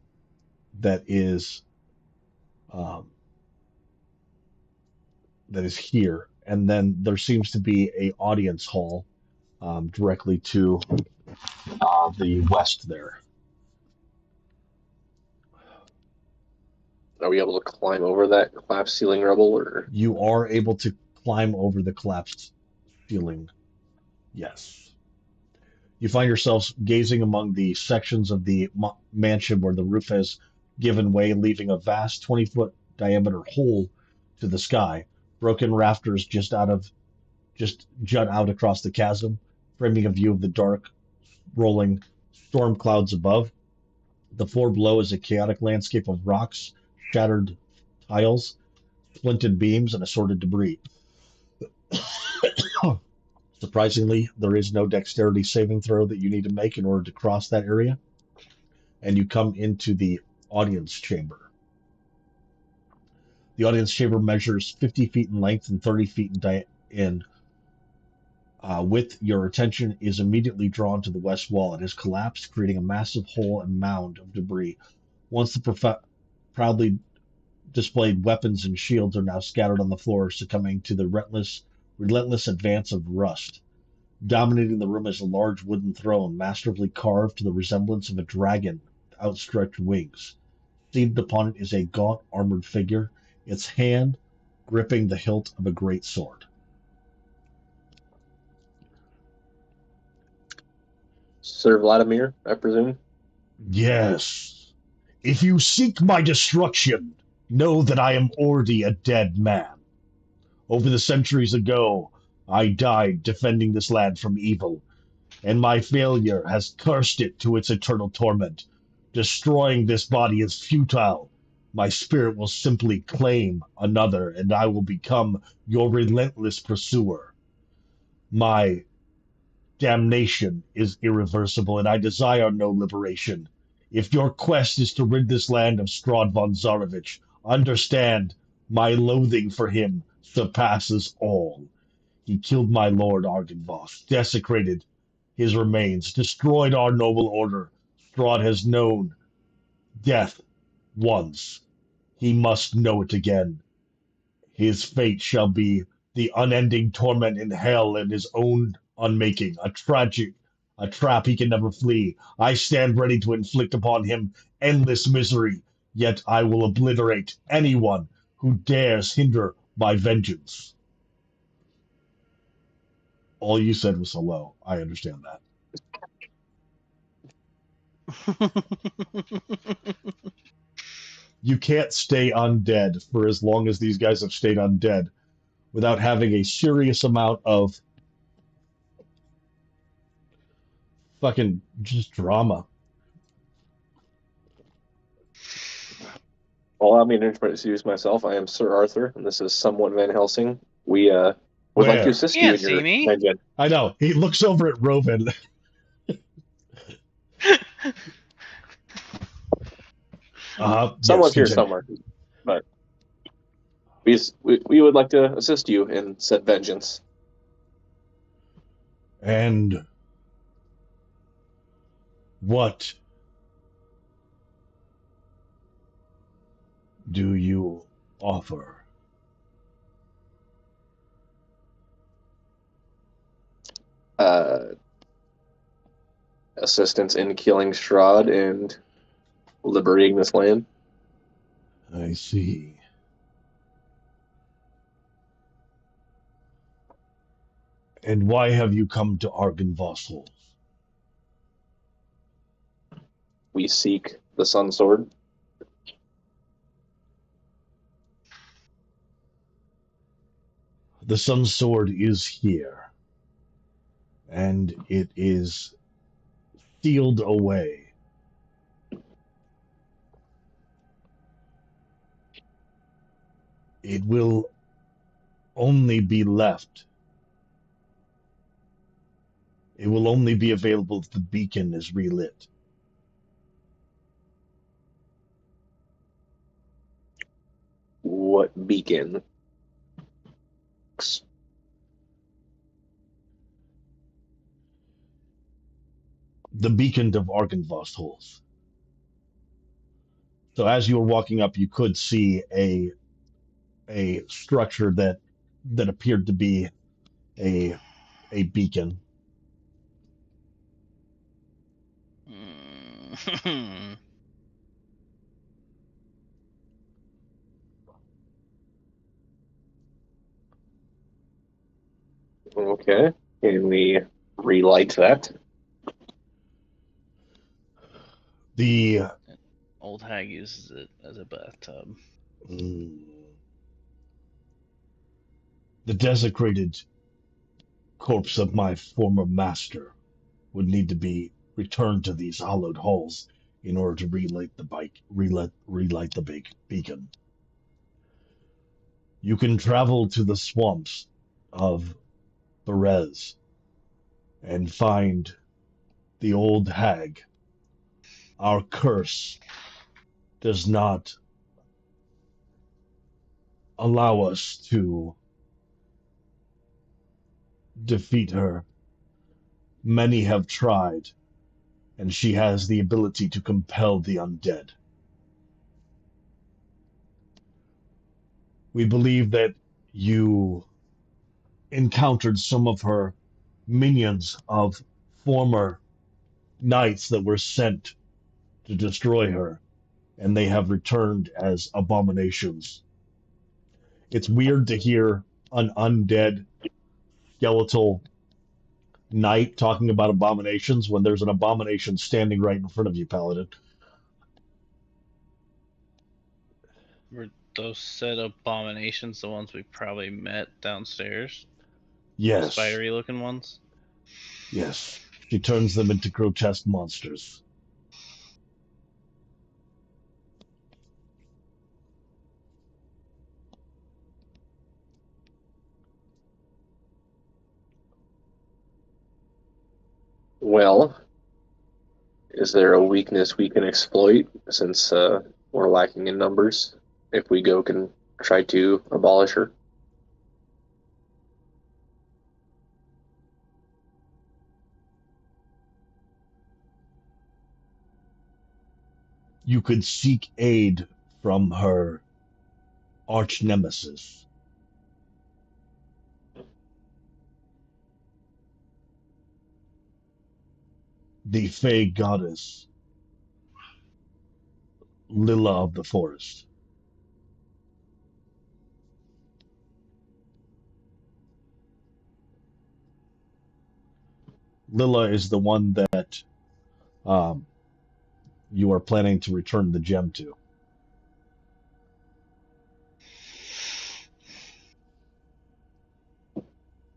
that is um, here, and then there seems to be a audience hall directly to the west there. Are we able to climb over that collapsed ceiling rubble, or You are able to climb over the collapsed ceiling. Yes. You find yourselves gazing among the sections of the mansion where the roof has given way, leaving a vast 20-foot diameter hole to the sky. Broken rafters just jut out across the chasm, framing a view of the dark, rolling storm clouds above. The floor below is a chaotic landscape of rocks, shattered tiles, splintered beams, and assorted debris. Surprisingly, there is no dexterity saving throw that you need to make in order to cross that area, and you come into the audience chamber. The audience chamber measures 50 feet in length and 30 feet in width. Your attention is immediately drawn to the west wall. It has collapsed, creating a massive hole and mound of debris. Once the proudly displayed weapons and shields are now scattered on the floor, succumbing to the relentless advance of rust. Dominating the room is a large wooden throne, masterfully carved to the resemblance of a dragon with outstretched wings. Seated upon it is a gaunt, armored figure, its hand gripping the hilt of a great sword. Sir Vladimir, I presume? Yes. If you seek my destruction, know that I am already a dead man. Over the centuries ago, I died defending this land from evil, and my failure has cursed it to its eternal torment. Destroying this body is futile. My spirit will simply claim another, and I will become your relentless pursuer. My damnation is irreversible, and I desire no liberation. If your quest is to rid this land of Strahd von Zarovich, understand my loathing for him surpasses all. He killed my lord Argynvost, desecrated his remains, destroyed our noble order. Strahd has known death once. He must know it again. His fate shall be the unending torment in hell and his own unmaking, a trap he can never flee. I stand ready to inflict upon him endless misery, yet I will obliterate anyone who dares hinder my vengeance. All you said was hello. I understand that. You can't stay undead for as long as these guys have stayed undead without having a serious amount of fucking just drama. Well, allow me to introduce myself. I am Sir Arthur, and this is Somewhat Van Helsing. We would like to Where? assist you Can't in your see me. vengeance. I know. He looks over at Roven. Someone's here continue. somewhere, but we would like to assist you in said vengeance. And what do you offer? Assistance in killing Strahd and liberating this land. I see. And why have you come to Argynvoss? We seek the Sun Sword. The Sun Sword is here, and it is sealed away. It will only be left. It will only be available if the beacon is relit. What beacon? The beacon of Argynvoss. So as you were walking up, you could see a structure that appeared to be a a beacon. Mm. Okay. Can we relight that? The Old hag uses it as a bathtub. mm, the desecrated corpse of my former master would need to be returned to these hollowed halls in order to relight the beacon. You can travel to the swamps of Berez and find the old hag. Our curse does not allow us to defeat her. Many have tried, and she has the ability to compel the undead. We believe that you encountered some of her minions of former knights that were sent to destroy her, and they have returned as abominations. It's weird to hear an undead skeletal knight talking about abominations when there's an abomination standing right in front of you, Paladin. Were those said abominations the ones we probably met downstairs? The Yes, spidery looking ones? yes. She turns them into grotesque monsters. Well, is there a weakness we can exploit since we're lacking in numbers? If we go can try to abolish her? You could seek aid from her arch nemesis, the Fey goddess Lila of the Forest. Lila is the one that um, you are planning to return the gem to.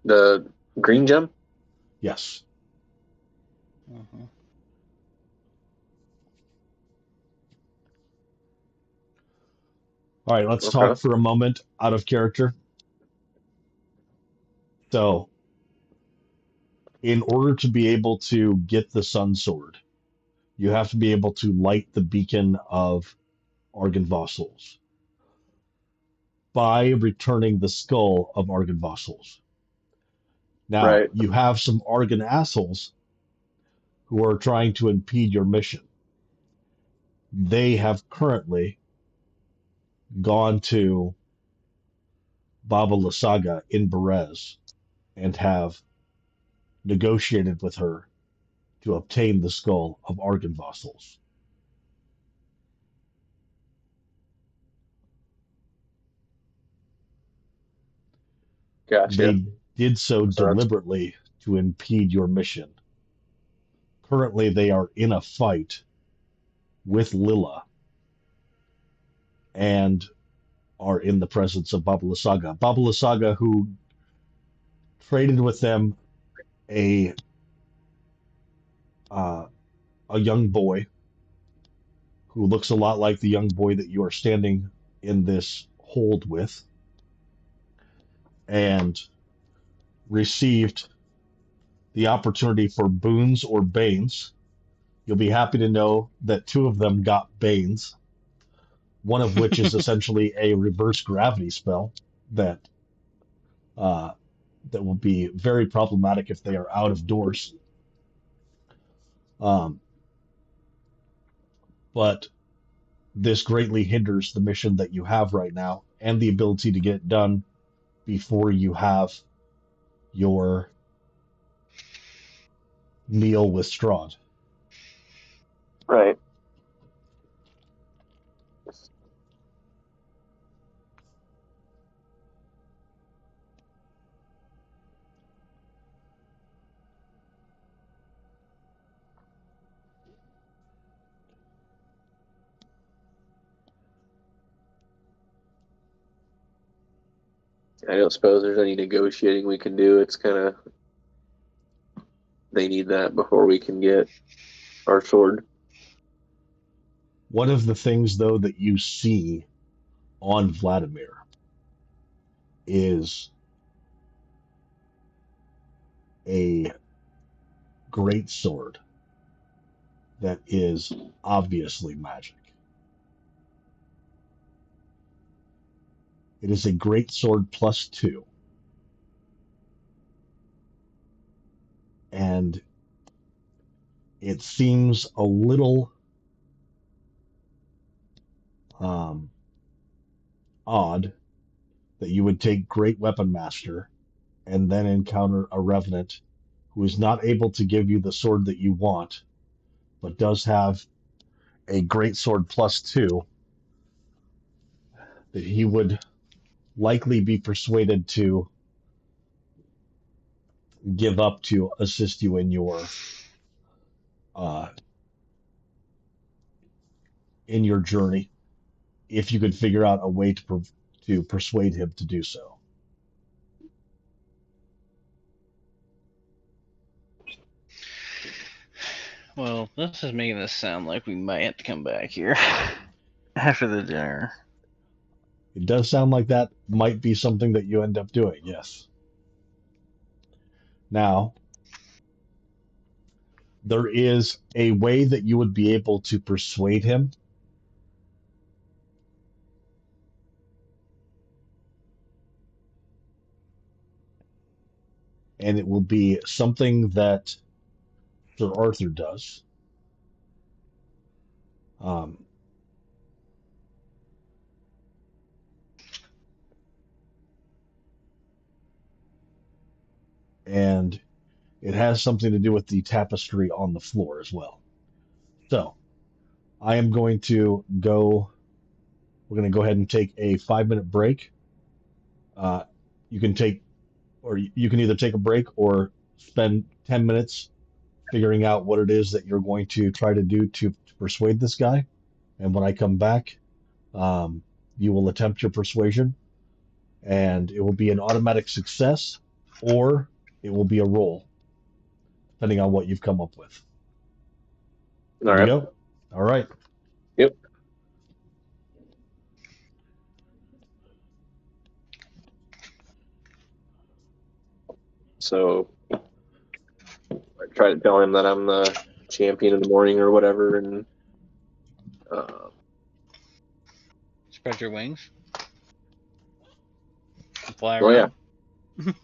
The green gem? Yes. Mm-hmm. All right, let's talk Okay. for a moment out of character. So, in order to be able to get the Sun Sword, you have to be able to light the beacon of Argynvoss by returning the skull of Argynvoss. Now, Right. you have some Argon assholes who are trying to impede your mission. They have currently gone to Baba Lysaga in Berez and have negotiated with her to obtain the skull of Argynvoss. Gotcha. They did so So that's deliberately to impede your mission. Currently, they are in a fight with Lilla and are in the presence of Baba Lysaga. Baba Lysaga, who traded with them a uh, a young boy who looks a lot like the young boy that you are standing in this hold with, and received the opportunity for boons or banes. You'll be happy to know that two of them got banes, one of which is essentially a reverse gravity spell that uh, that will be very problematic if they are out of doors. Um, but this greatly hinders the mission that you have right now and the ability to get it done before you have your meal with Strahd. right. I don't suppose there's any negotiating we can do. It's kind of they need that before we can get our sword. One of the things, though, that you see on Vladimir is a great sword that is obviously magic. It is a great sword +2, and it seems a little um, odd that you would take Great Weapon Master and then encounter a Revenant who is not able to give you the sword that you want, but does have a great sword +2 that he would likely be persuaded to give up to assist you uh, in your journey if you could figure out a way to persuade him to do so. Well, this is making this sound like we might have to come back here after the dinner. It does sound like that might be something that you end up doing, yes. Now, there is a way that you would be able to persuade him, and it will be something that Sir Arthur does. Um, and it has something to do with the tapestry on the floor as well. So, I am going to go. We're going to go ahead and take a 5 minute break. Uh, you can take, or you can either take a break or spend 10 minutes figuring out what it is that you're going to try to do to persuade this guy. And when I come back, um, you will attempt your persuasion, and it will be an automatic success, or it will be a roll, depending on what you've come up with. All Good to right. go? All right. Yep. So I try to tell him that I'm the champion of the morning or whatever, and uh, Spread your wings. And fly oh yeah, around.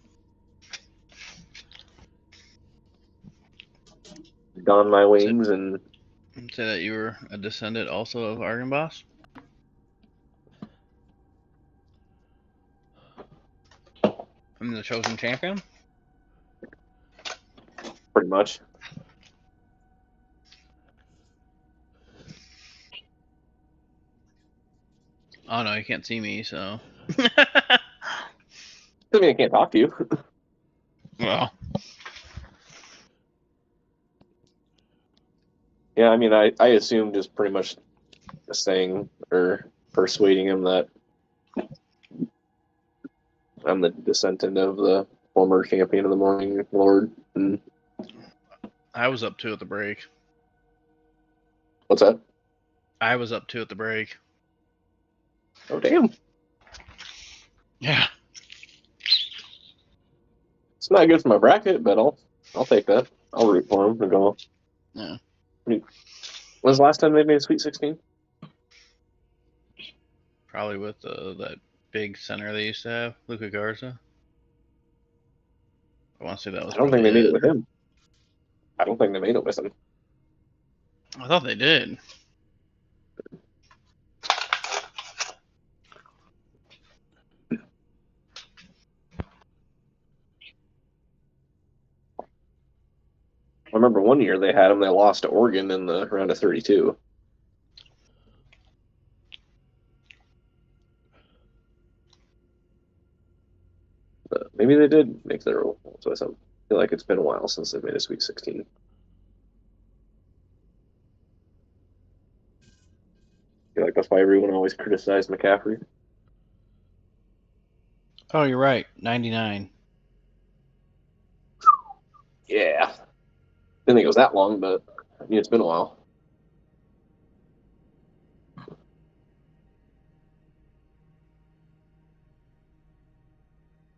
don my Say, wings and say that you were a descendant also of Argynboss. I'm the chosen champion. pretty much. Oh no, you can't see me, so. Doesn't mean I can't talk to you. Well, Yeah, I mean, I assume just pretty much saying or persuading him that I'm the descendant of the former champion of the Morning Lord. And I was up 2 at the break. what's that? I was up 2 at the break. Oh, damn. Yeah. It's not good for my bracket, but I'll take that. I'll root for him and go. Yeah. When's the last time they made a Sweet 16? Probably with that big center they used to have, Luca Garza. I want to say that was I don't think probably they made it. it with him. I don't think they made it with him. I thought they did. I remember one year they had him. They lost to Oregon in the round of 32. But maybe they did make their own with him. I feel like it's been a while since they made a Sweet 16. I feel like that's why everyone always criticized McCaffrey. Oh, you're right. 99. Yeah. Didn't think it was that long, but I mean, it's been a while.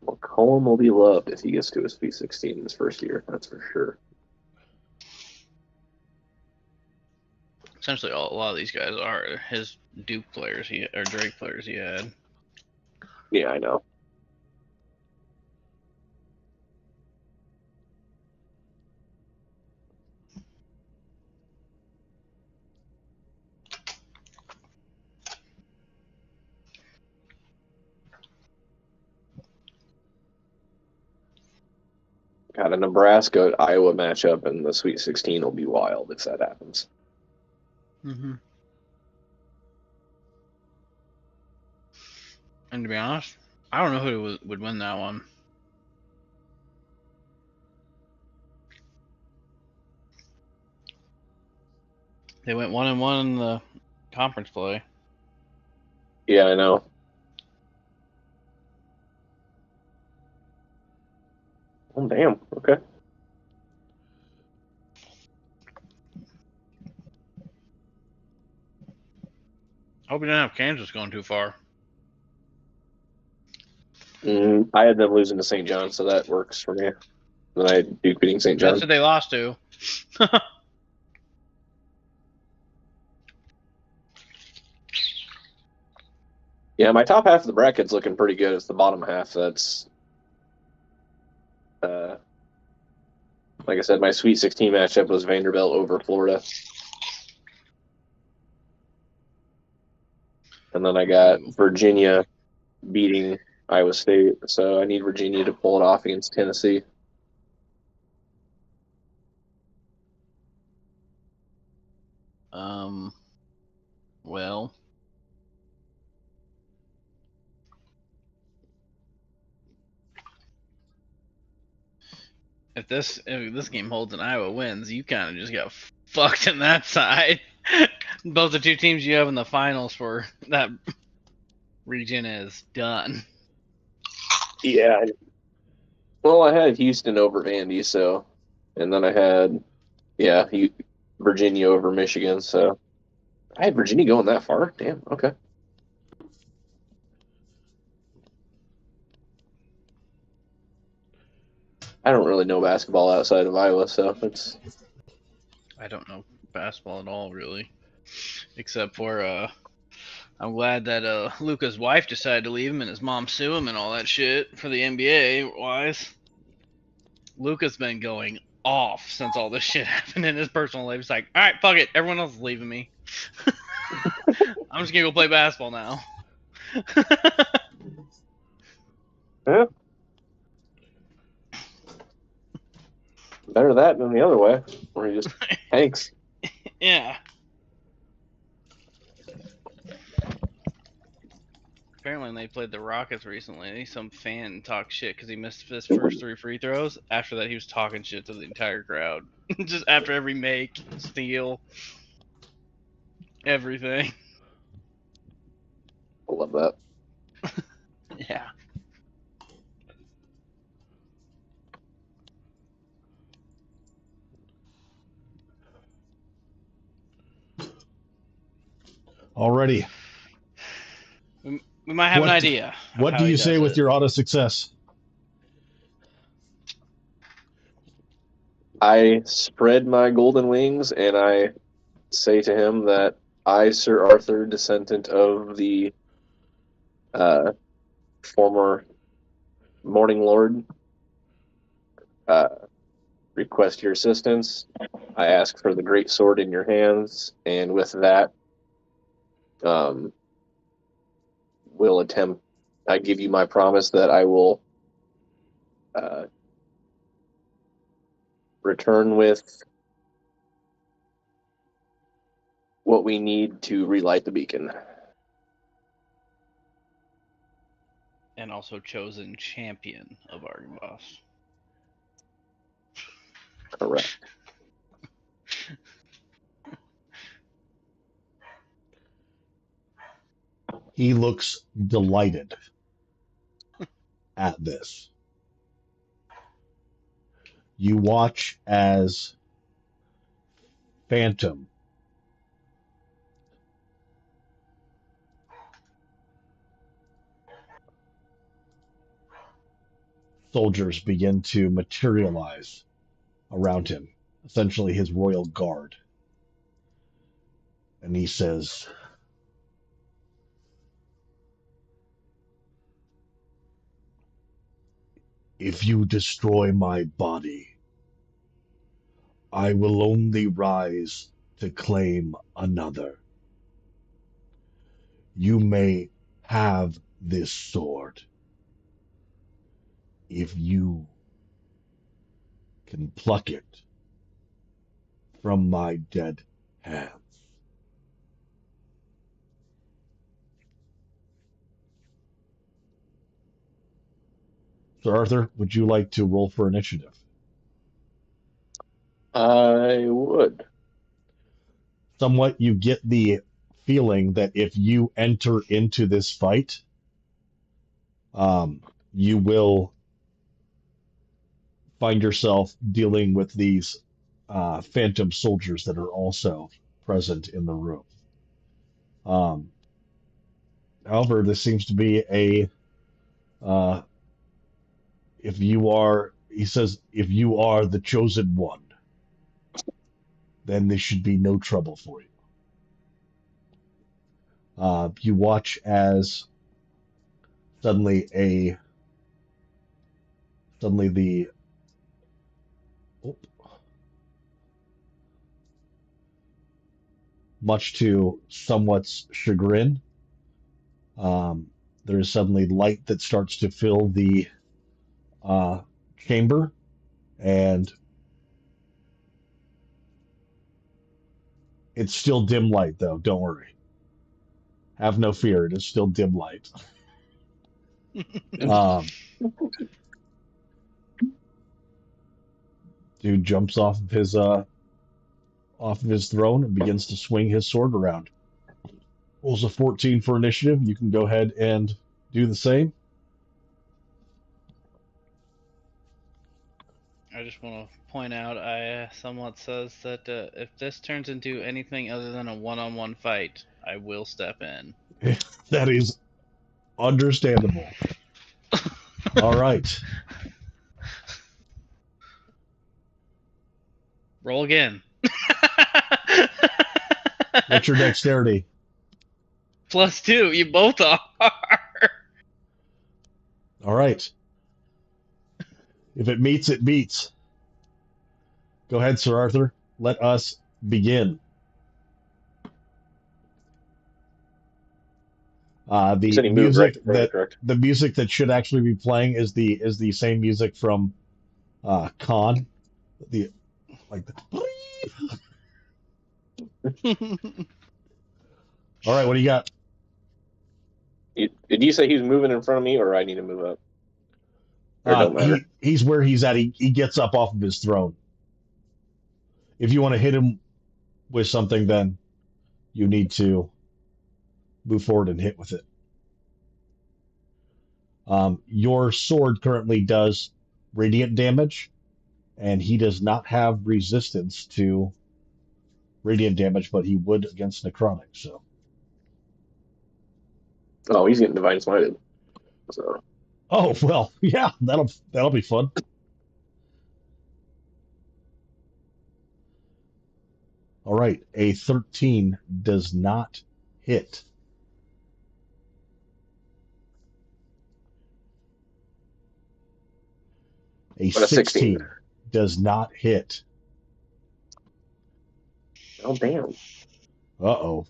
Well, Colin will be loved if he gets to his Sweet 16 in his first year. That's for sure. Essentially, a lot of these guys are his Duke players or Drake players he had. Yeah, I know. Got a Nebraska-Iowa matchup, and the Sweet 16 will be wild if that happens. Mm-hmm. And to be honest, I don't know who would win that one. They went 1-1 in the conference play. Yeah, I know. Oh, damn. Okay. Hope you didn't have Kansas going too far. I had them losing to St. John, so that works for me. Then I had Duke beating St. John. That's what they lost to. Yeah, my top half of the bracket's looking pretty good. It's the bottom half that's, like I said, my Sweet 16 matchup was Vanderbilt over Florida. And then I got Virginia beating Iowa State, so I need Virginia to pull it off against Tennessee. Well, if this game holds and Iowa wins, you kind of just got fucked in that side. Both the 2 teams you have in the finals for that region is done. Yeah. Well, I had Houston over Vandy, so, and then I had, Virginia over Michigan, so I had Virginia going that far. Damn, okay. I don't really know basketball outside of Iowa, so it's. I don't know basketball at all, really, except for I'm glad that Luca's wife decided to leave him and his mom sue him and all that shit for the NBA wise. Luca's been going off since all this shit happened in his personal life. He's like, all right, fuck it, everyone else is leaving me. I'm just gonna go play basketball now. Yeah. Better that than the other way, where he just tanks. Yeah. Apparently, when they played the Rockets recently, some fan talked shit because he missed his first 3 free throws. After that, he was talking shit to the entire crowd. Just after every make, steal, everything. I love that. Yeah. Alrighty. We might have an idea of What how do he you say does with it. your auto success? I spread my golden wings and I say to him that I, Sir Arthur, descendant of the former Morning Lord, uh, request your assistance. I ask for the great sword in your hands, and with that, um, will attempt. I give you my promise that I will uh, return with what we need to relight the beacon. And also chosen champion of Argonboss. Correct. He looks delighted at this. You watch as Phantom soldiers begin to materialize around him, essentially his royal guard. And he says, "If you destroy my body, I will only rise to claim another. You may have this sword if you can pluck it from my dead hands." Sir Arthur, would you like to roll for initiative? I would. Somewhat, you get the feeling that if you enter into this fight, you will find yourself dealing with these phantom soldiers that are also present in the room. Um, However, this seems to be a uh, if you are, he says, if you are the chosen one, then this should be no trouble for you. You watch as suddenly a suddenly the oh, much to somewhat's chagrin, um, there is suddenly light that starts to fill the uh, chamber, and it's still dim light, though. Don't worry. Have no fear. It is still dim light. Um, Dude jumps off of his throne and begins to swing his sword around. Rolls a 14 for initiative. You can go ahead and do the same. I just want to point out, I somewhat says that if this turns into anything other than a one-on-one fight, I will step in. That is understandable. All right. Roll again. What's your dexterity? +2. You both are. All right. If it meets, it beats. Go ahead, Sir Arthur. Let us begin. You The said he moved right to music front, that correct? the music that should actually be playing is the same music from Khan. The like the. All right, what do you got? Did you say he was moving in front of me, or I need to move up? Or it don't matter. He's where he's at. He gets up off of his throne. If you want to hit him with something, then you need to move forward and hit with it. Your sword currently does radiant damage, and he does not have resistance to radiant damage, but he would against necrotic. So, Oh, he's getting divine smited. So oh well, yeah, that'll be fun. All right, a 13 does not hit. A but a 16. 16 does not hit. Oh damn. Uh-oh.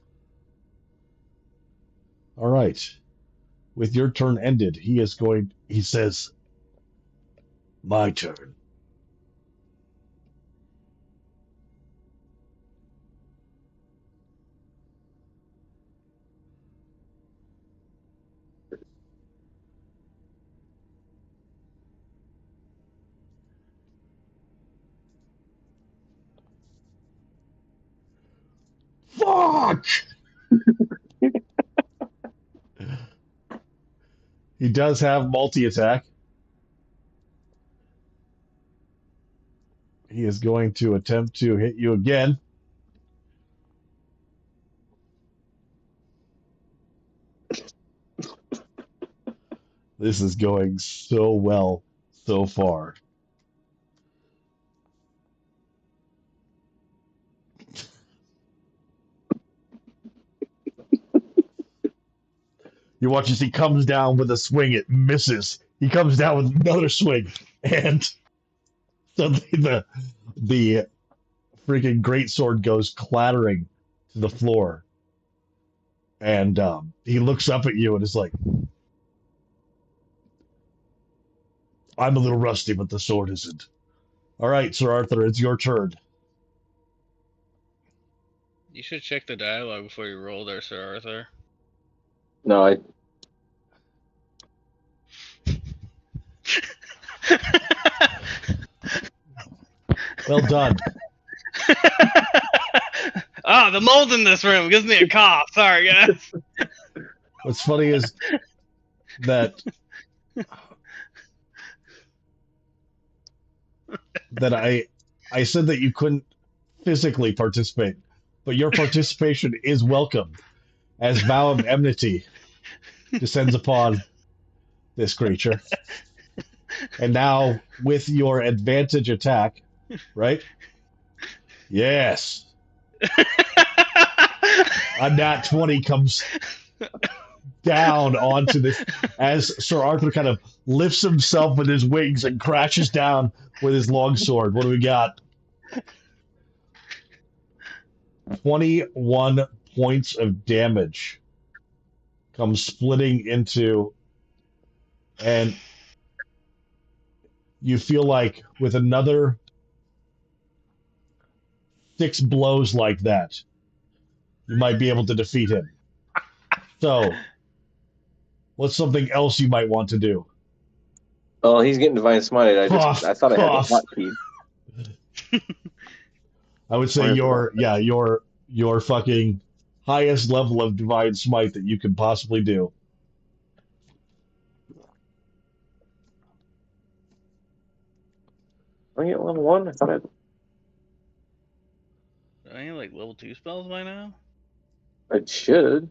All right. With your turn ended, he says, my turn. Fuck! He does have multi-attack. He is going to attempt to hit you again. This is going so well so far. You watch as he comes down with a swing, it misses. He comes down with another swing, and suddenly the freaking greatsword goes clattering to the floor. And he looks up at you and is like, I'm a little rusty, but the sword isn't. All right, Sir Arthur, it's your turn. You should check the dialogue before you roll there, Sir Arthur. No, I. Well done. Ah, the mold in this room gives me a cough. Sorry, guys. What's funny is that I said that you couldn't physically participate, but your participation is welcomed as vow of enmity descends upon this creature. And now with your advantage attack, right? Yes. A nat 20 comes down onto this as Sir Arthur kind of lifts himself with his wings and crashes down with his longsword. What do we got? 21 points of damage comes splitting into, and you feel like with another 6 blows like that, you might be able to defeat him. So, what's something else you might want to do? Oh, he's getting divine smited. I thought I had Cough. the hot key. I would say your fucking highest level of divine smite that you could possibly do. I get level 1. I thought I. I ain't like level 2 spells by now. I should.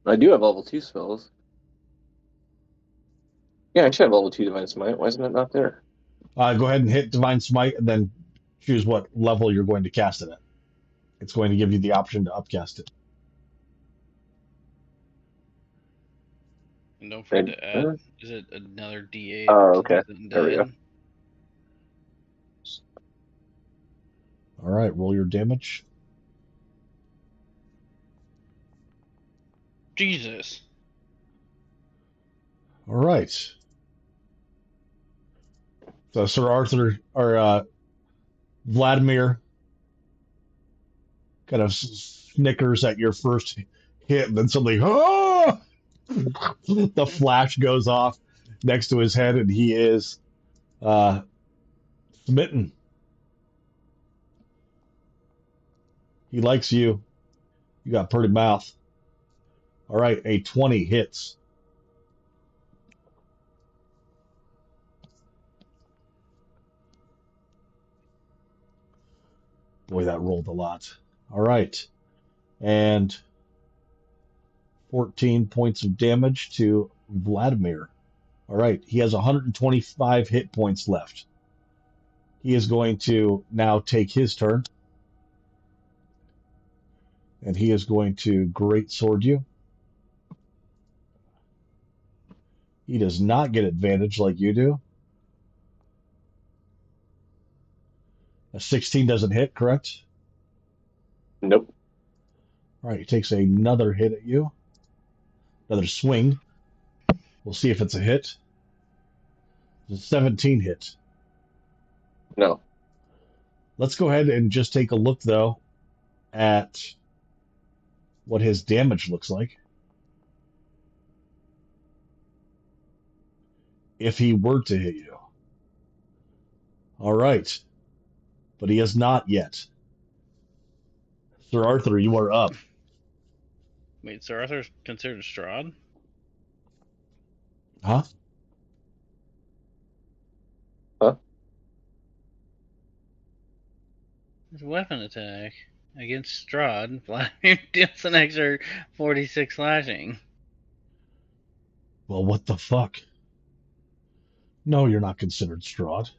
I do have level 2 spells. Yeah, I should have level 2 divine smite. Why isn't it not there? Go ahead and hit divine smite, and then choose what level you're going to cast it at. It's going to give you the option to upcast it. And don't forget to add. Is it another D8? Oh, okay. There we go. All right, roll your damage. Jesus. All right. So Sir Arthur or Vladimir kind of snickers at your first hit, and then suddenly, ah! The flash goes off next to his head, and he is uh, smitten. He likes you. You got pretty mouth. All right, a 20 hits. Boy, that rolled a lot. All right, and 14 points of damage to Vladimir. All right, he has 125 hit points left. He is going to now take his turn, and he is going to great sword you. He does not get advantage like you do. A 16 doesn't hit, correct? Nope. All right, he takes another hit at you. Another swing. We'll see if it's a hit. It's a 17 hit. No. Let's go ahead and just take a look, though, at what his damage looks like. If he were to hit you. All right. But he has not yet. Sir Arthur, you are up. Wait, Sir Arthur's considered Strahd? Huh? Huh? His weapon attack against Strahd, Vladimir deals an extra 46 slashing. Well, what the fuck? No, you're not considered Strahd.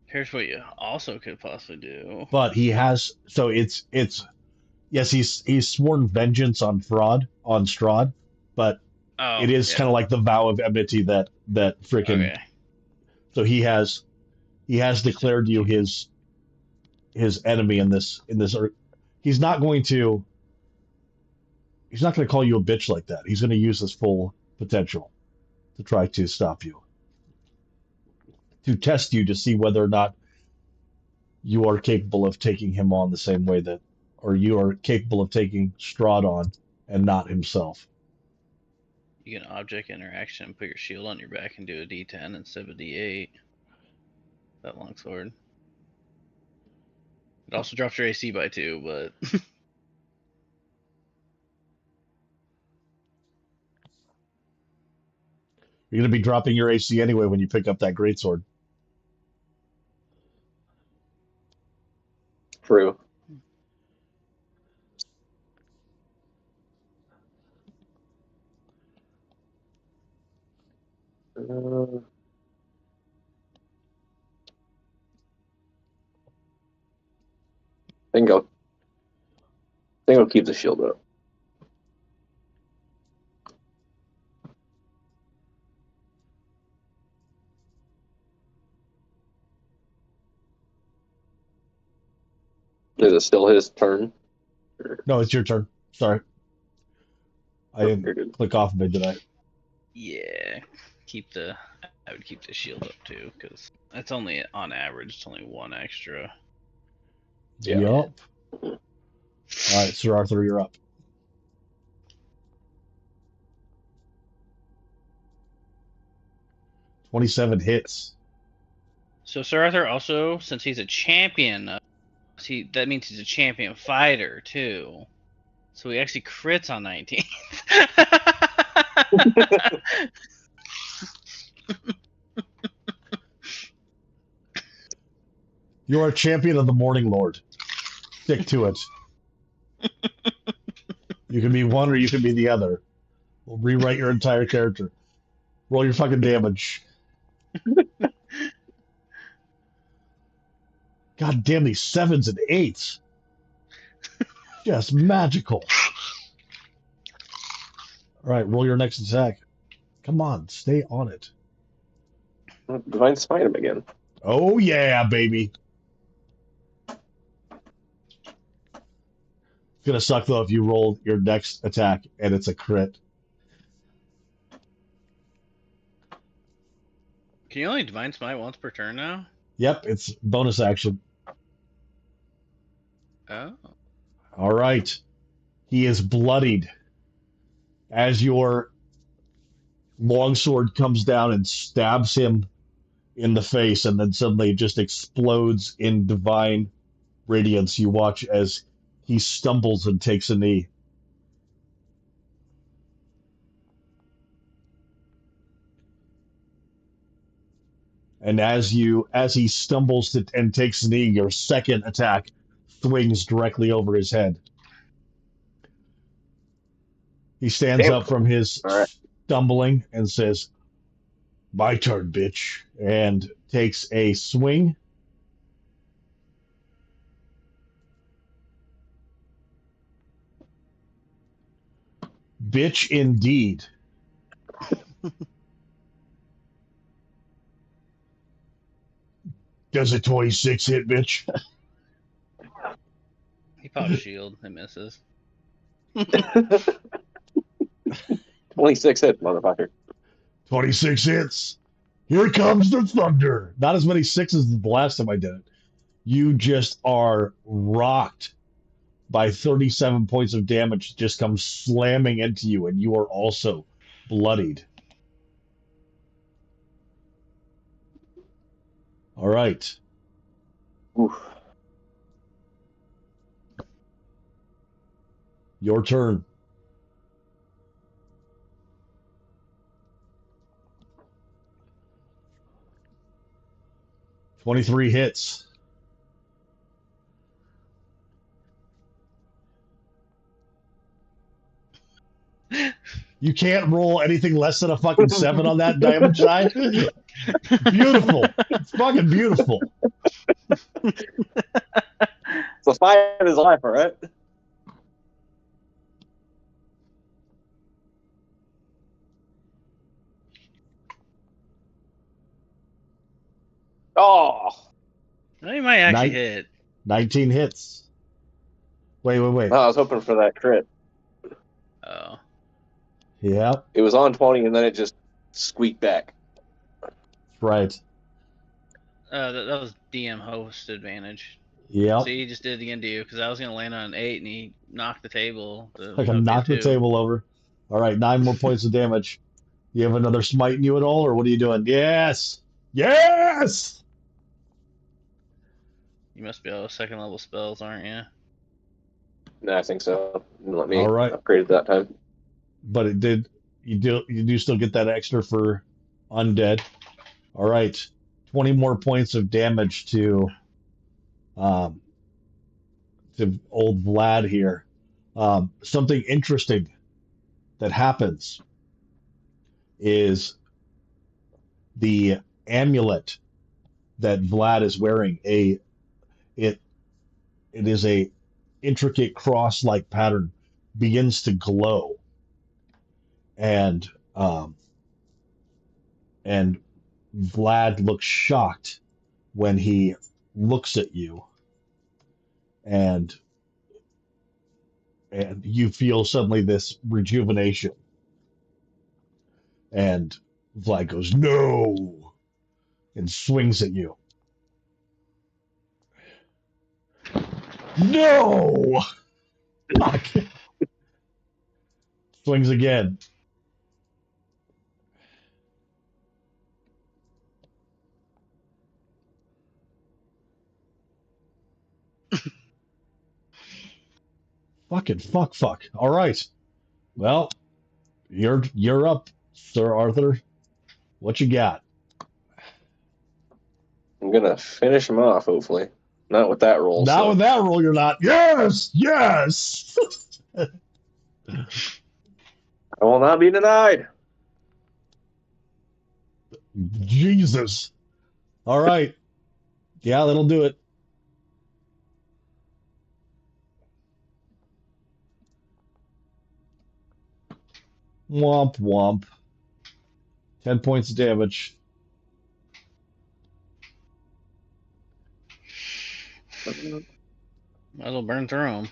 Here's what you also could possibly do. But he has, so it's yes, he's sworn vengeance on Strahd, but Oh, it is yeah. kind of like the vow of enmity that freaking. Okay. So he has declared you his enemy in this. He's not going to call you a bitch like that. He's going to use his full potential to try to stop you, to test you to see whether or not you are capable of taking him on the same way that, or you are capable of taking Strahd on and not himself. You get an object interaction, put your shield on your back, and do a D10 instead of a D8. That longsword. It also drops your AC by 2, but You're going to be dropping your AC anyway when you pick up that greatsword. True. I think I'll keep the shield up. Is it still his turn? No, it's your turn. Sorry. I You're didn't good. click off of it, did I? yeah, I would keep the shield up too, because it's only on average it's only 1 extra. Yeah. Yup. All right, Sir Arthur, you're up. 27 hits. So Sir Arthur also, since he's a champion, that means he's a champion fighter too. So he actually crits on 19. You are a champion of the Morning Lord. Stick to it. You can be one or you can be the other. We'll rewrite your entire character. Roll your fucking damage. God damn these 7s and 8s. Just magical. All right, roll your next attack. Come on, stay on it. Divine Smite him again. Oh yeah, baby. It's gonna suck though if you roll your next attack and it's a crit. Can you only Divine Smite once per turn now? Yep, it's bonus action. Oh. All right. He is bloodied as your longsword comes down and stabs him in the face, and then suddenly it just explodes in divine radiance. You watch as he stumbles and takes a knee. And as he stumbles and takes a knee, your second attack swings directly over his head. He stands Damn. up from his All right. stumbling and says, "My turn, bitch," and takes a swing. Bitch indeed. Does a 26 hit, bitch? He pops shield. It misses. 26 hit, motherfucker. 26 hits. Here comes the thunder. Not as many sixes as the last time I did it. You just are rocked by 37 points of damage, just comes slamming into you, and you are also bloodied. All right. Oof. Your turn. "23 hits. You can't roll anything less than a fucking 7 on that damage die. Beautiful. It's fucking beautiful. So fight his life, all right? Oh, He might actually Nin- hit. 19 hits. Wait. no, I was hoping for that crit. Oh. Yep, It was on 20, and then it just squeaked back. right. That was DM host advantage. Yep. See, he just did it again to you because I was gonna land on an 8 and he knocked the table. I So can good knock the too. table over. All right, 9 more points of damage. You have another smite in you at all, or what are you doing? Yes! Yes! You must be all second level spells, aren't you? No, I think so. Let me All right. upgrade it that time. But you do still get that extra for undead. All right. 20 more points of damage um to old Vlad here. Something interesting that happens is the amulet that Vlad is wearing. It it is a intricate cross-like pattern, begins to glow, and and Vlad looks shocked when he looks at you, and you feel suddenly this rejuvenation, and Vlad goes, "No," and swings at you. No! Fuck! Swings again. Fucking fuck. All right. Well, you're up, Sir Arthur. What you got? I'm gonna finish him off, hopefully. Not with that roll. Now with So that roll, you're not. Yes. I will not be denied. Jesus. All right. Yeah, that'll do it. Womp womp. 10 points of damage. Might as well burn through them.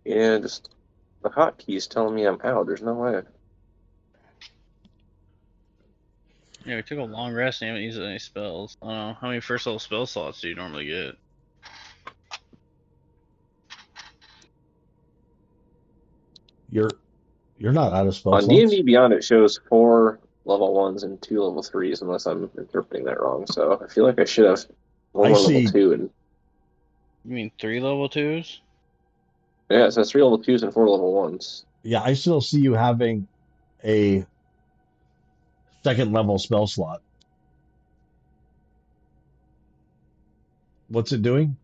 Yeah, just the hotkey's telling me I'm out. There's no way. Yeah, we took a long rest and haven't used any spells. I don't know. How many first level spell slots do you normally get? You're not out of spell On D&D slots. Beyond, it shows 4 level 1s and 2 level 3s, unless I'm interpreting that wrong. So I feel like I should have one I more level see. 2. And You mean 3 level 2s? yeah, it says 3 level 2s and 4 level 1s. Yeah, I still see you having a second level spell slot. What's it doing?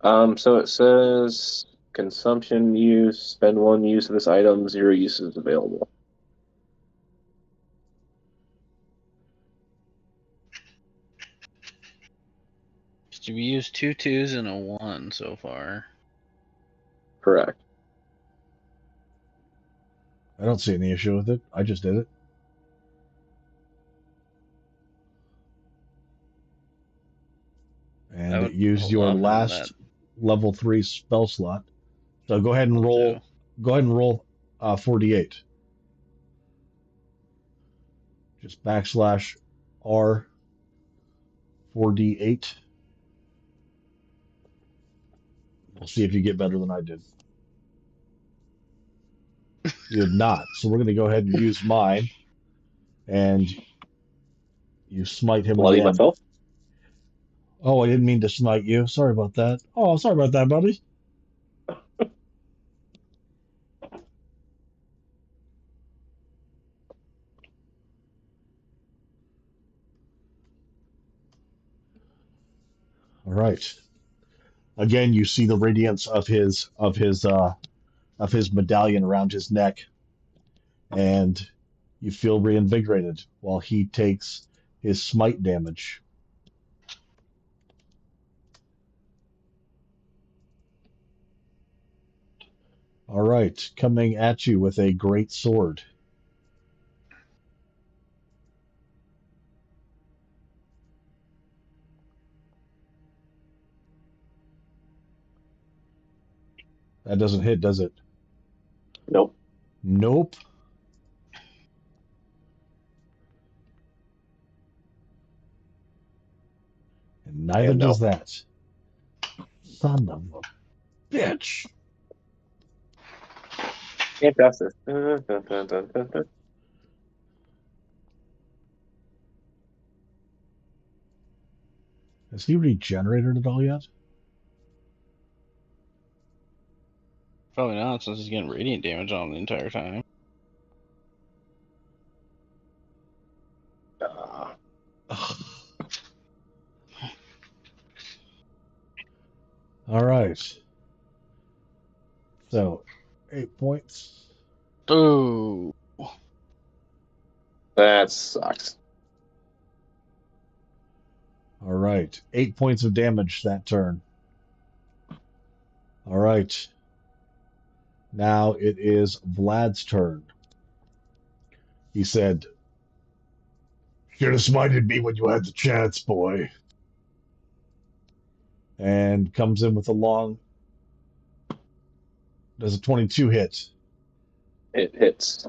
So it says consumption use, spend 1 use of this item, 0 uses available. You've used 2 2s and a 1 so far. Correct. I don't see any issue with it. I just did it. I And it would used hold your off on that last level 3 spell slot. So go ahead and roll. too. Go ahead and roll 48. Just backslash R 4D8. We'll see if you get better than I did. You did not. So we're going to go ahead and use mine. And you smite him Bloody again. myself. Oh, I didn't mean to smite you. Sorry about that. Oh, sorry about that, buddy. All right. Again, you see the radiance of his medallion around his neck, and you feel reinvigorated while he takes his smite damage. All right, coming at you with a great sword. That doesn't hit, does it? Nope. Nope. And neither And does no. that. Son of a bitch. Fantastic. Dun, dun, dun, dun, dun, dun. Has he regenerated at all yet? Probably not, since he's getting radiant damage on him the entire time. All right. So, 8 points. Ooh. That sucks. All right. 8 points of damage that turn. All right. Now it is Vlad's turn. He said, should have smited me when you had the chance, boy. And comes in with a long. Does a 22 hit? It hits.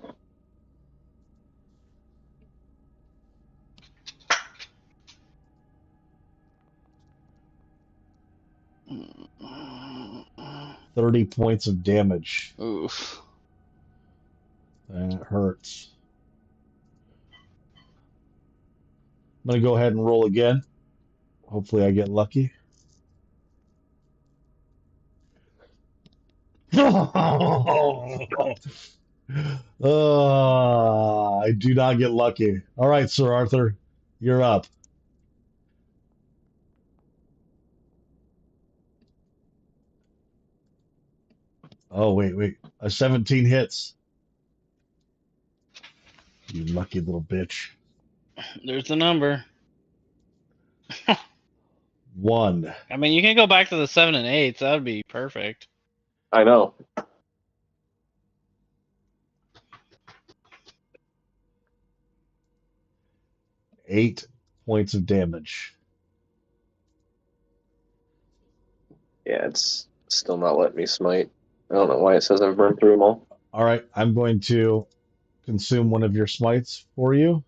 Mm. 30 points of damage. Oof. And it hurts. I'm going to go ahead and roll again. Hopefully I get lucky. I do not get lucky. All right, Sir Arthur, you're up. Oh, wait. A 17 hits. You lucky little bitch. There's the number. 1. I mean, you can go back to the 7 and 8s. That would be perfect. I know. 8 points of damage. Yeah, it's still not letting me smite. I don't know why it says I've burned through them all. All right, I'm going to consume one of your smites for you.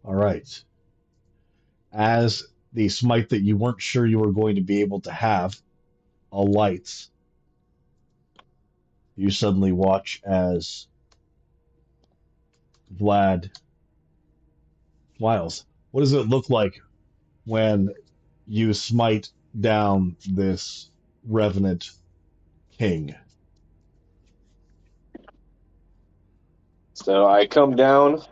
All right. As the smite that you weren't sure you were going to be able to have alights, you suddenly watch as Vlad smiles. What does it look like when you smite down this revenant king? So I come down,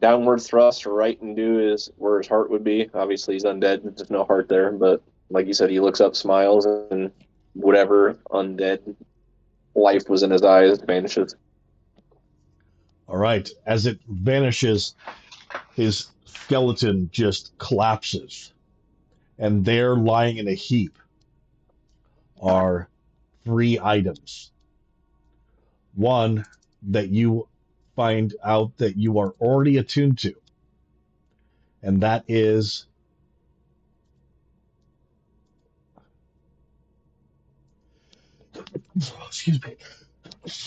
downward thrust right into his where his heart would be. Obviously, he's undead. There's no heart there, but like you said, he looks up, smiles, and whatever undead life was in his eyes vanishes. All right. As it vanishes, his skeleton just collapses. And there, lying in a heap, are three items. One that you find out that you are already attuned to, and that is excuse me,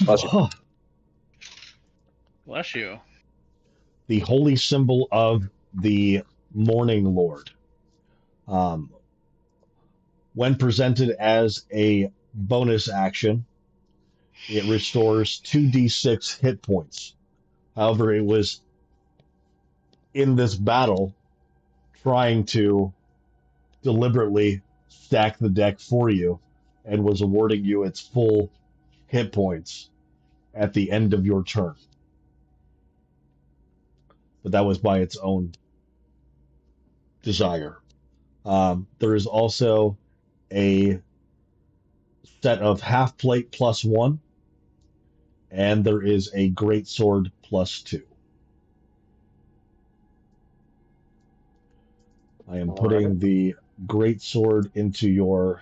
Bless you. Bless you. the holy symbol of the Morning Lord. Um, when presented as a bonus action, it restores 2d6 hit points. However, it was in this battle trying to deliberately stack the deck for you and was awarding you its full hit points at the end of your turn. But that was by its own desire. There is also a set of half plate +1, and there is a great sword +2. I am All right. putting the great sword into your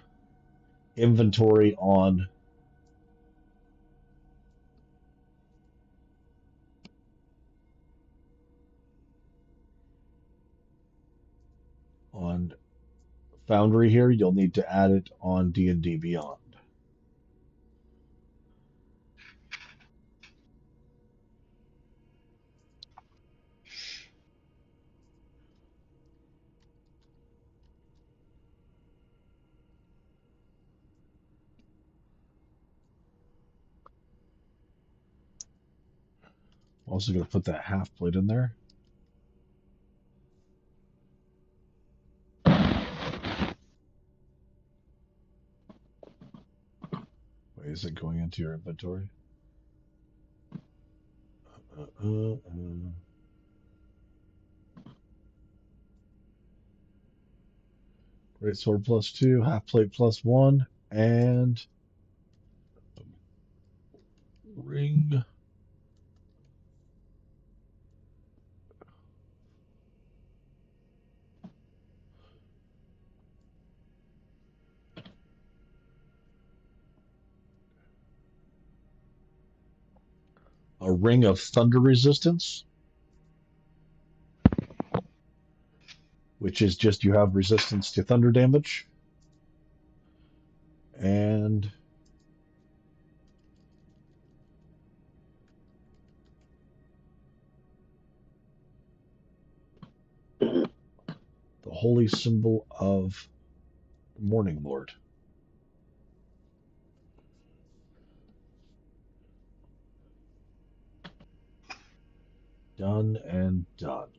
inventory on Foundry here. You'll need to add it on D&D Beyond. I'm also going to put that half plate in there. Wait, is it going into your inventory? Uh. Great sword +2, half plate +1, and ring. A ring of thunder resistance, which is just you have resistance to thunder damage, and the holy symbol of the Morning Lord. Done and done.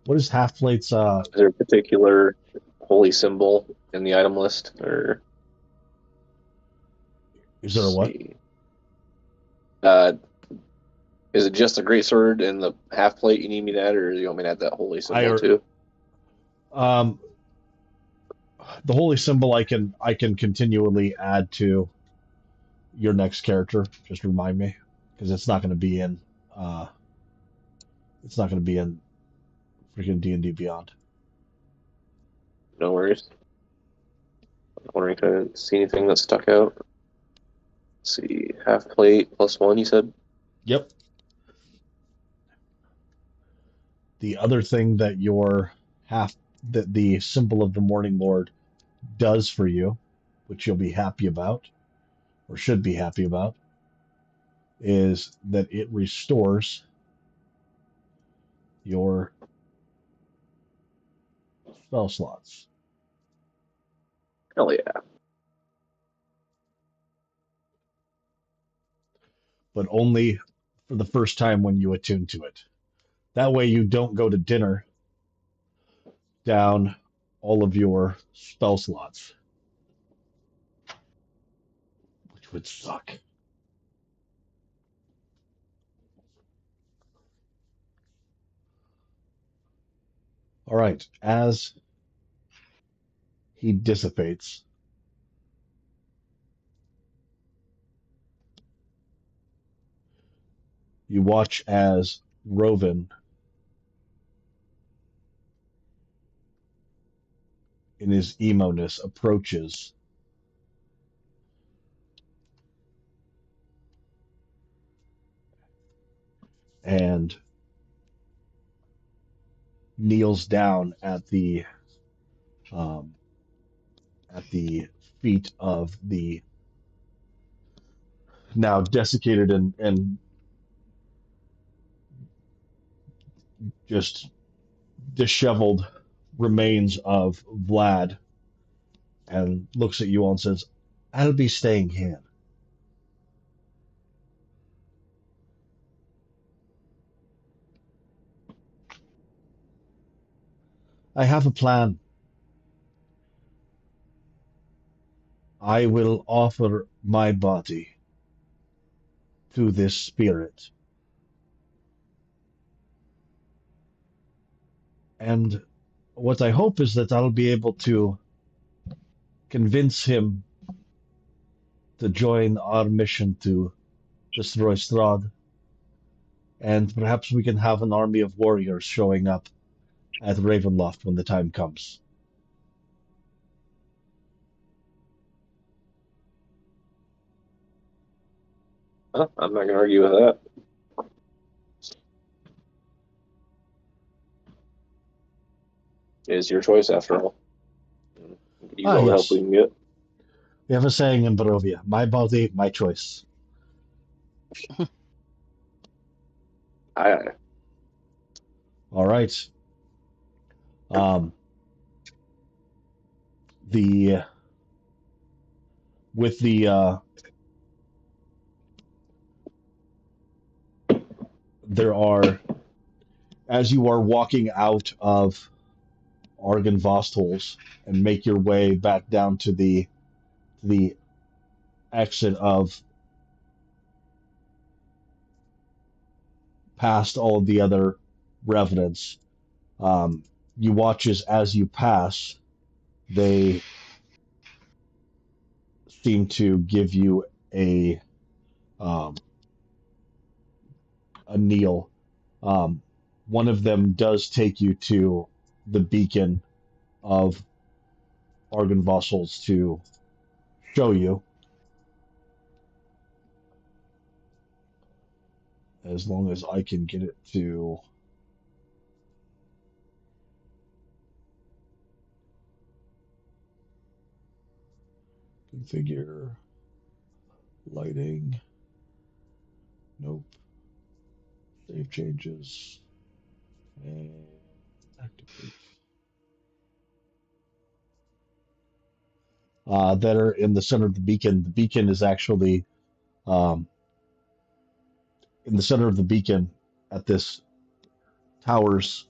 What is half plate's? Is there a particular holy symbol in the item list, or Is there a let's what? see? Uh, is it just the great sword and the half plate you need me to add, or do you want me to add that holy symbol I too? um the holy symbol I can continually add to your next character. Just remind me because it's not going to be in uh it's not going to be in freaking D&D Beyond. No worries. I'm wondering if I didn't see anything that stuck out. Let's see, half plate +1. You said Yep. The other thing that your half that the symbol of the Morning Lord does for you which you'll be happy about, or should be happy about, is that it restores your spell slots. Hell yeah. But only for the first time when you attune to it. That way you don't go to dinner down all of your spell slots, which would suck. All right, as he dissipates, you watch as Roven, in his emo-ness, approaches and kneels down um, at the feet of the now desiccated and just disheveled remains of Vlad, and looks at you all and says, "I'll be staying here." "I have a plan. I will offer my body to this spirit, and what I hope is that I'll be able to convince him to join our mission to destroy Strahd, and perhaps we can have an army of warriors showing up at Ravenloft when the time comes." Huh? I'm not going to argue with that. It's your choice, after all. We can use Ah, all the help we yes. can get. We have a saying in Barovia: my body, my choice. I All right. Um, the with the there are, as you are walking out of Argon Vosthols and make your way back down to the exit of past all of the other revenants, um, you watch as you pass, they seem to give you um, a kneel. Um, one of them does take you to the beacon of Argon Vosthols to show you, as long as I can get it to configure lighting. Nope. Save changes and activate. That are in the center of the beacon. The beacon is actually um, in the center of the beacon at this tower's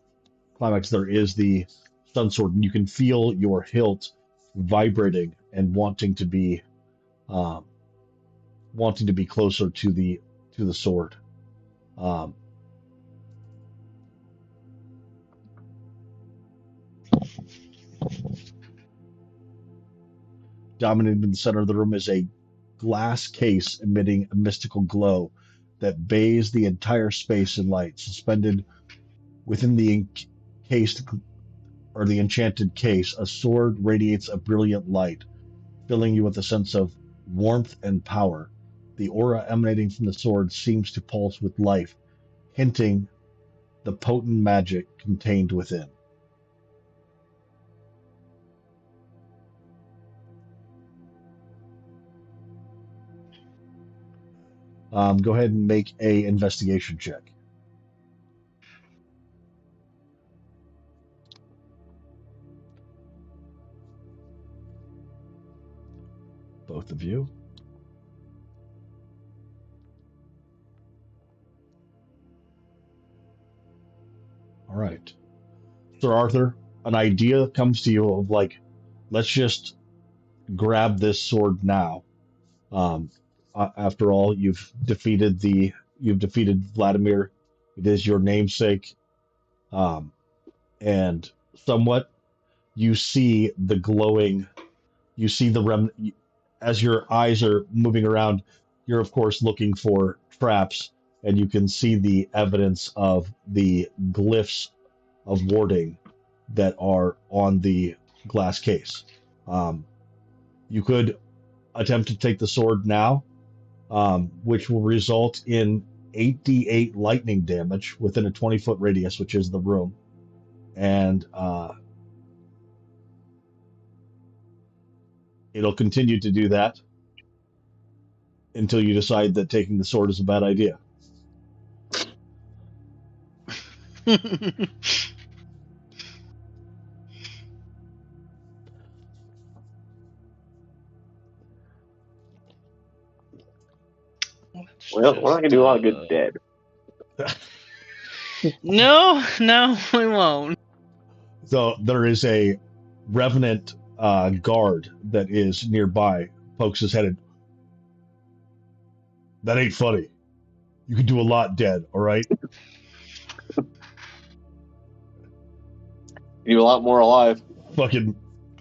climax. There is the sun sword, and you can feel your hilt vibrating and um, wanting to be closer to the sword. Um, Dominating in the center of the room is a glass case emitting a mystical glow that bathes the entire space in light. Suspended within the encased or the enchanted case, a sword radiates a brilliant light, filling you with a sense of warmth and power. The aura emanating from the sword seems to pulse with life, hinting the potent magic contained within. Go ahead and make a investigation check. Both of you. All right. Sir Arthur, an idea comes to you of like, let's just grab this sword now. Um, After all, you've defeated Vladimir. It is your namesake, um, and somewhat you see the glowing. You see the as your eyes are moving around. You're of course looking for traps, and you can see the evidence of the glyphs of warding that are on the glass case. Um, you could attempt to take the sword now, which will result in 8d8 lightning damage within a 20-foot radius, which is the room. And it'll continue to do that until you decide that taking the sword is a bad idea. Well, we're not gonna do a lot of good dead. No, we won't. So there is a revenant guard that is nearby, pokes his head in. That ain't funny. You can do a lot dead, all right? You do a lot more alive. Fucking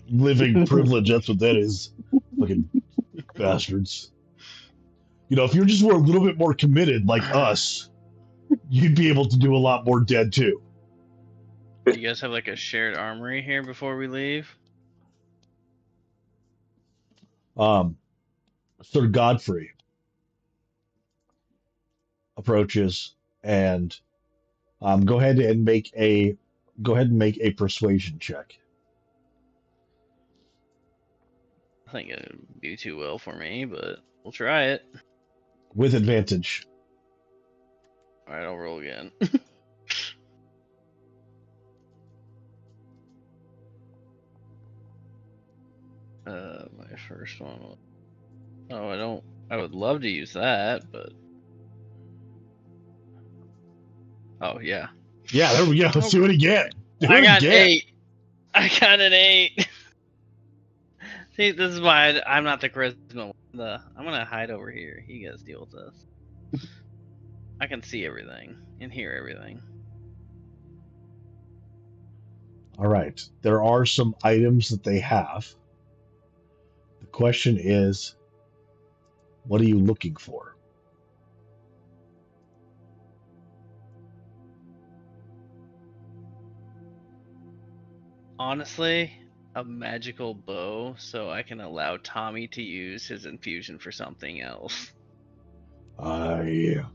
living privilege, that's what that is. Fucking bastards. You know, if you just were a little bit more committed like us, you'd be able to do a lot more dead too. Do you guys have like a shared armory here before we leave? Sir Godfrey approaches and go ahead and make a persuasion check I think it'd be too well for me, but we'll try it. with advantage. Alright, I'll roll again. My first one was... Oh, I would love to use that, but... Oh, yeah. Yeah, there we go. Let's do it again. Do I it got again. 8. I got an 8. See, this is why I'm not the charisma one. I'm gonna hide over here. You guys deal with this. I can see everything and hear everything. All right. There are some items that they have. The question is, what are you looking for? Honestly, a magical bow so I can allow Tommy to use his infusion for something else. I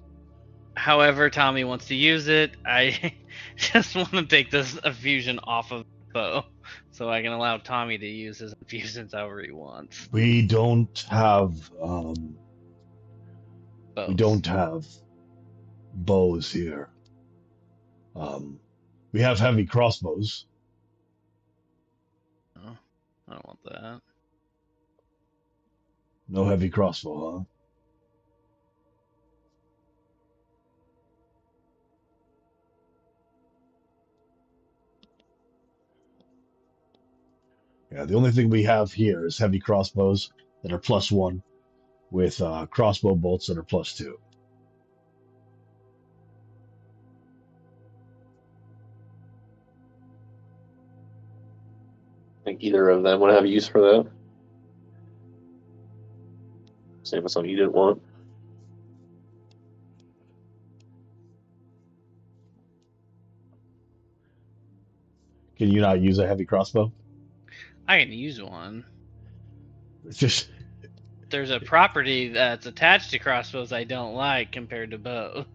However Tommy wants to use it, I just want to take this infusion off of the bow so I can allow Tommy to use his infusions however he wants. we don't have Bows. bows here. We have heavy crossbows. Oh, I don't want that. No heavy crossbow, huh? Yeah, the only thing we have here is heavy crossbows that are +1 with crossbow bolts that are +2. I think either of them would have use for that. Same with something you didn't want. Can you not use a heavy crossbow? I can use one. It's just There's a property that's attached to crossbows I don't like compared to bows.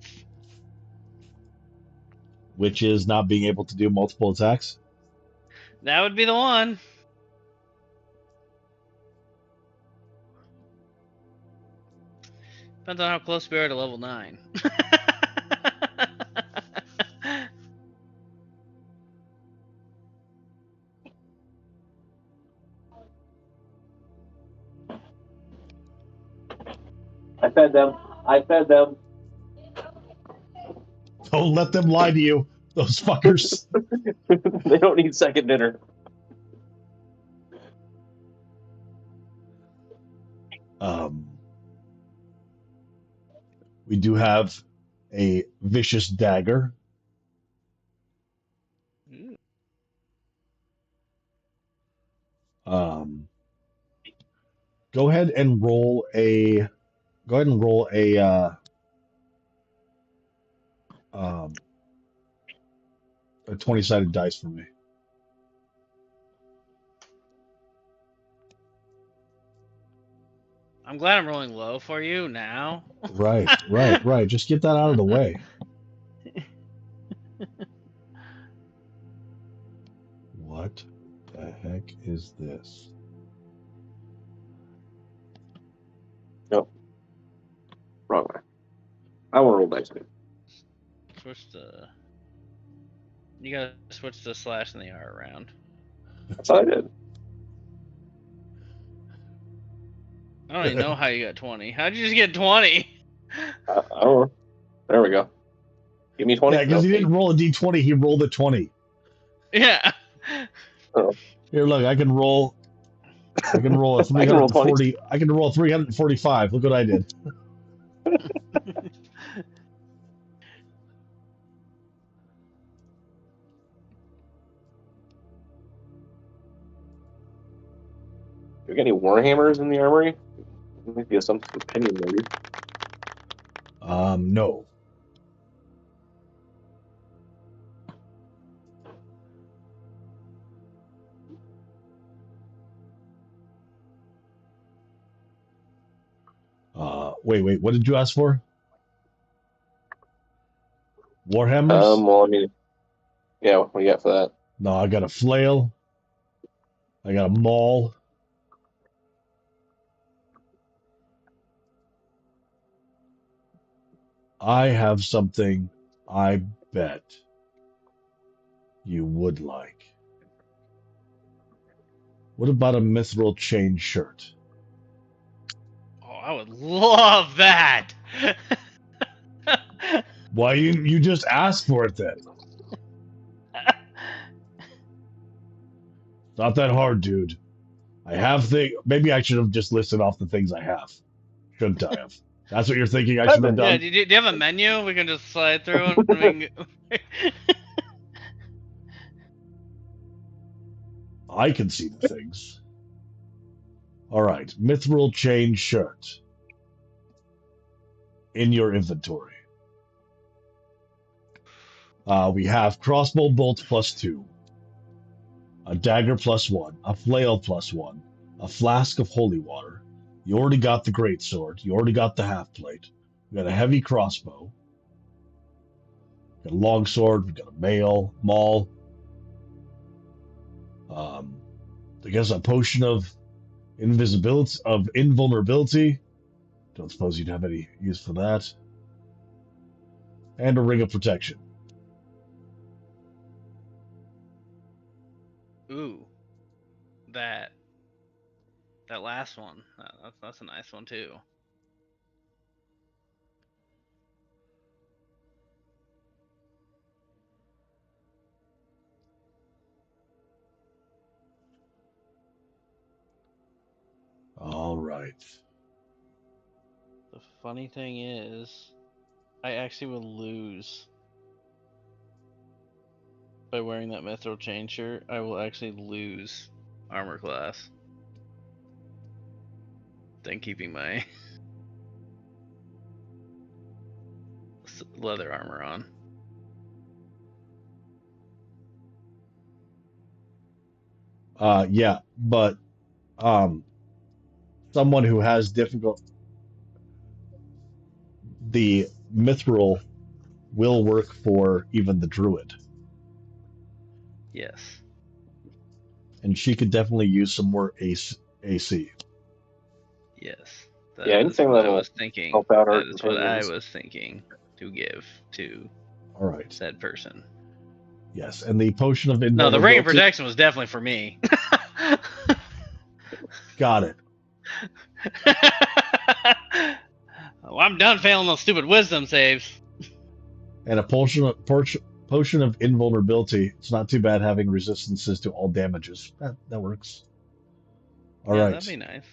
which is not being able to do multiple attacks. That would be the one. Depends on how close we are to level 9. I fed them. Don't let them lie to you, those fuckers. They don't need second dinner. We do have a vicious dagger. Um, go ahead and roll a. Go ahead and roll a 20-sided dice for me. I'm glad I'm rolling low for you now. Right. Just get that out of the way. What the heck is this? Nope. Wrong way. I want to roll dice. Switch the. You gotta switch the slash and the R around. That's all I did. I don't even know how you got 20. How'd you just get 20? I don't know. There we go. Give me 20. Yeah, because he didn't roll a d20, he rolled a 20. Yeah. Oh. Here, look, I can roll a 340. I can roll 345. Look what I did. You got any warhammers in the armory? Maybe some opinion, maybe. No. Wait. What did you ask for? Warhammers? Well, I mean, yeah, what do you got for that? No, I got a flail. I got a maul. I have something I bet you would like. What about a mithril chain shirt? Oh, I would love that. Why you just asked for it then? It's not that hard, dude. I have things. Maybe I should have just listed off the things I have. Shouldn't I have? That's what you're thinking I should have Yeah, done? do you have a menu we can just slide through and we can... I can see the things. All right, mithril chain shirt in your inventory. We have crossbow bolt +2, a dagger +1, a flail +1, a flask of holy water. You already got the great sword. You already got the half plate. We got a heavy crossbow. We got a long sword. We got a maul. I guess a potion of invulnerability. Don't suppose you'd have any use for that. And a ring of protection. Ooh, that last one. That's a nice one too. All right. The funny thing is, I actually will lose by wearing that mithril chain shirt. I will actually lose armor class than keeping my leather armor on. Yeah, but someone who has the mithril will work for even the druid, Yes. and she could definitely use some more AC. Yes. That Yeah, is anything what I that'll was thinking. help out our That is what I companions. was thinking to give to All right. said person. Yes, and the potion of No, the ring of invulnerability. protection was definitely for me. Got it. Well, I'm done failing those stupid wisdom saves. And a potion of invulnerability. It's not too bad having resistances to all damages. That works. All Yeah, right. that'd be nice.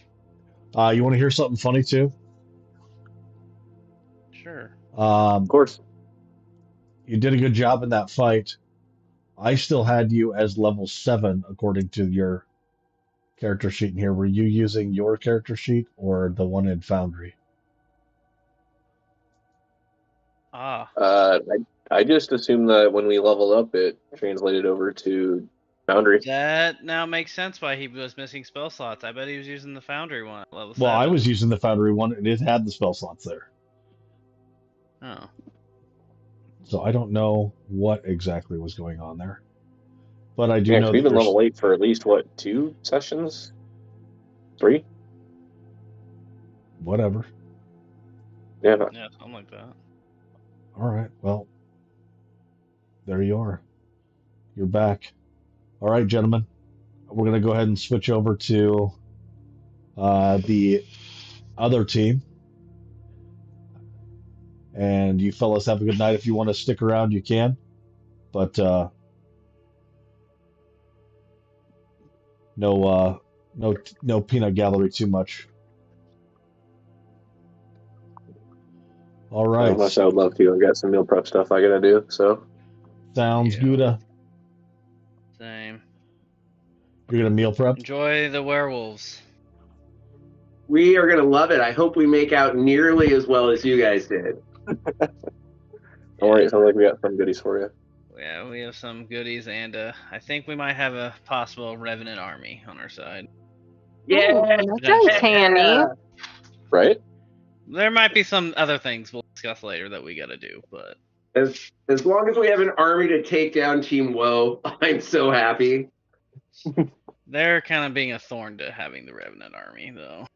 You want to hear something funny too? Sure. Of course. You did a good job in that fight. I still had you as level 7 according to your character sheet in here. Were you using your character sheet or the one in Foundry? Ah. I just assumed that when we leveled up, it translated over to Foundry. That now makes sense why he was missing spell slots. I bet he was using the Foundry one at level Well, 7. I was using the Foundry one and it had the spell slots there. Oh. So I don't know what exactly was going on there. But I do Yeah, know 'cause that we've been there's level 8 for at least, what, 2 sessions? 3? whatever. Yeah. Yeah, something like that. All right. Well, there you are. You're back. All right, gentlemen. We're going to go ahead and switch over to the other team. And you fellas have a good night. If you want to stick around, you can. But no peanut gallery too much. All right. Much I would love to. I've got some meal prep stuff I gotta do, so. Sounds Yeah. good. Same. You're going to meal prep? Enjoy the werewolves. We are going to love it. I hope we make out nearly as well as you guys did. Don't worry, it sounds like we got some goodies for you. Yeah, we have some goodies, and I think we might have a possible Revenant army on our side. Yeah. That's handy. Right? There might be some other things we'll discuss later that we gotta do, but As long as we have an army to take down Team Woe, I'm so happy. they're kind of being a thorn to having the Revenant army, though.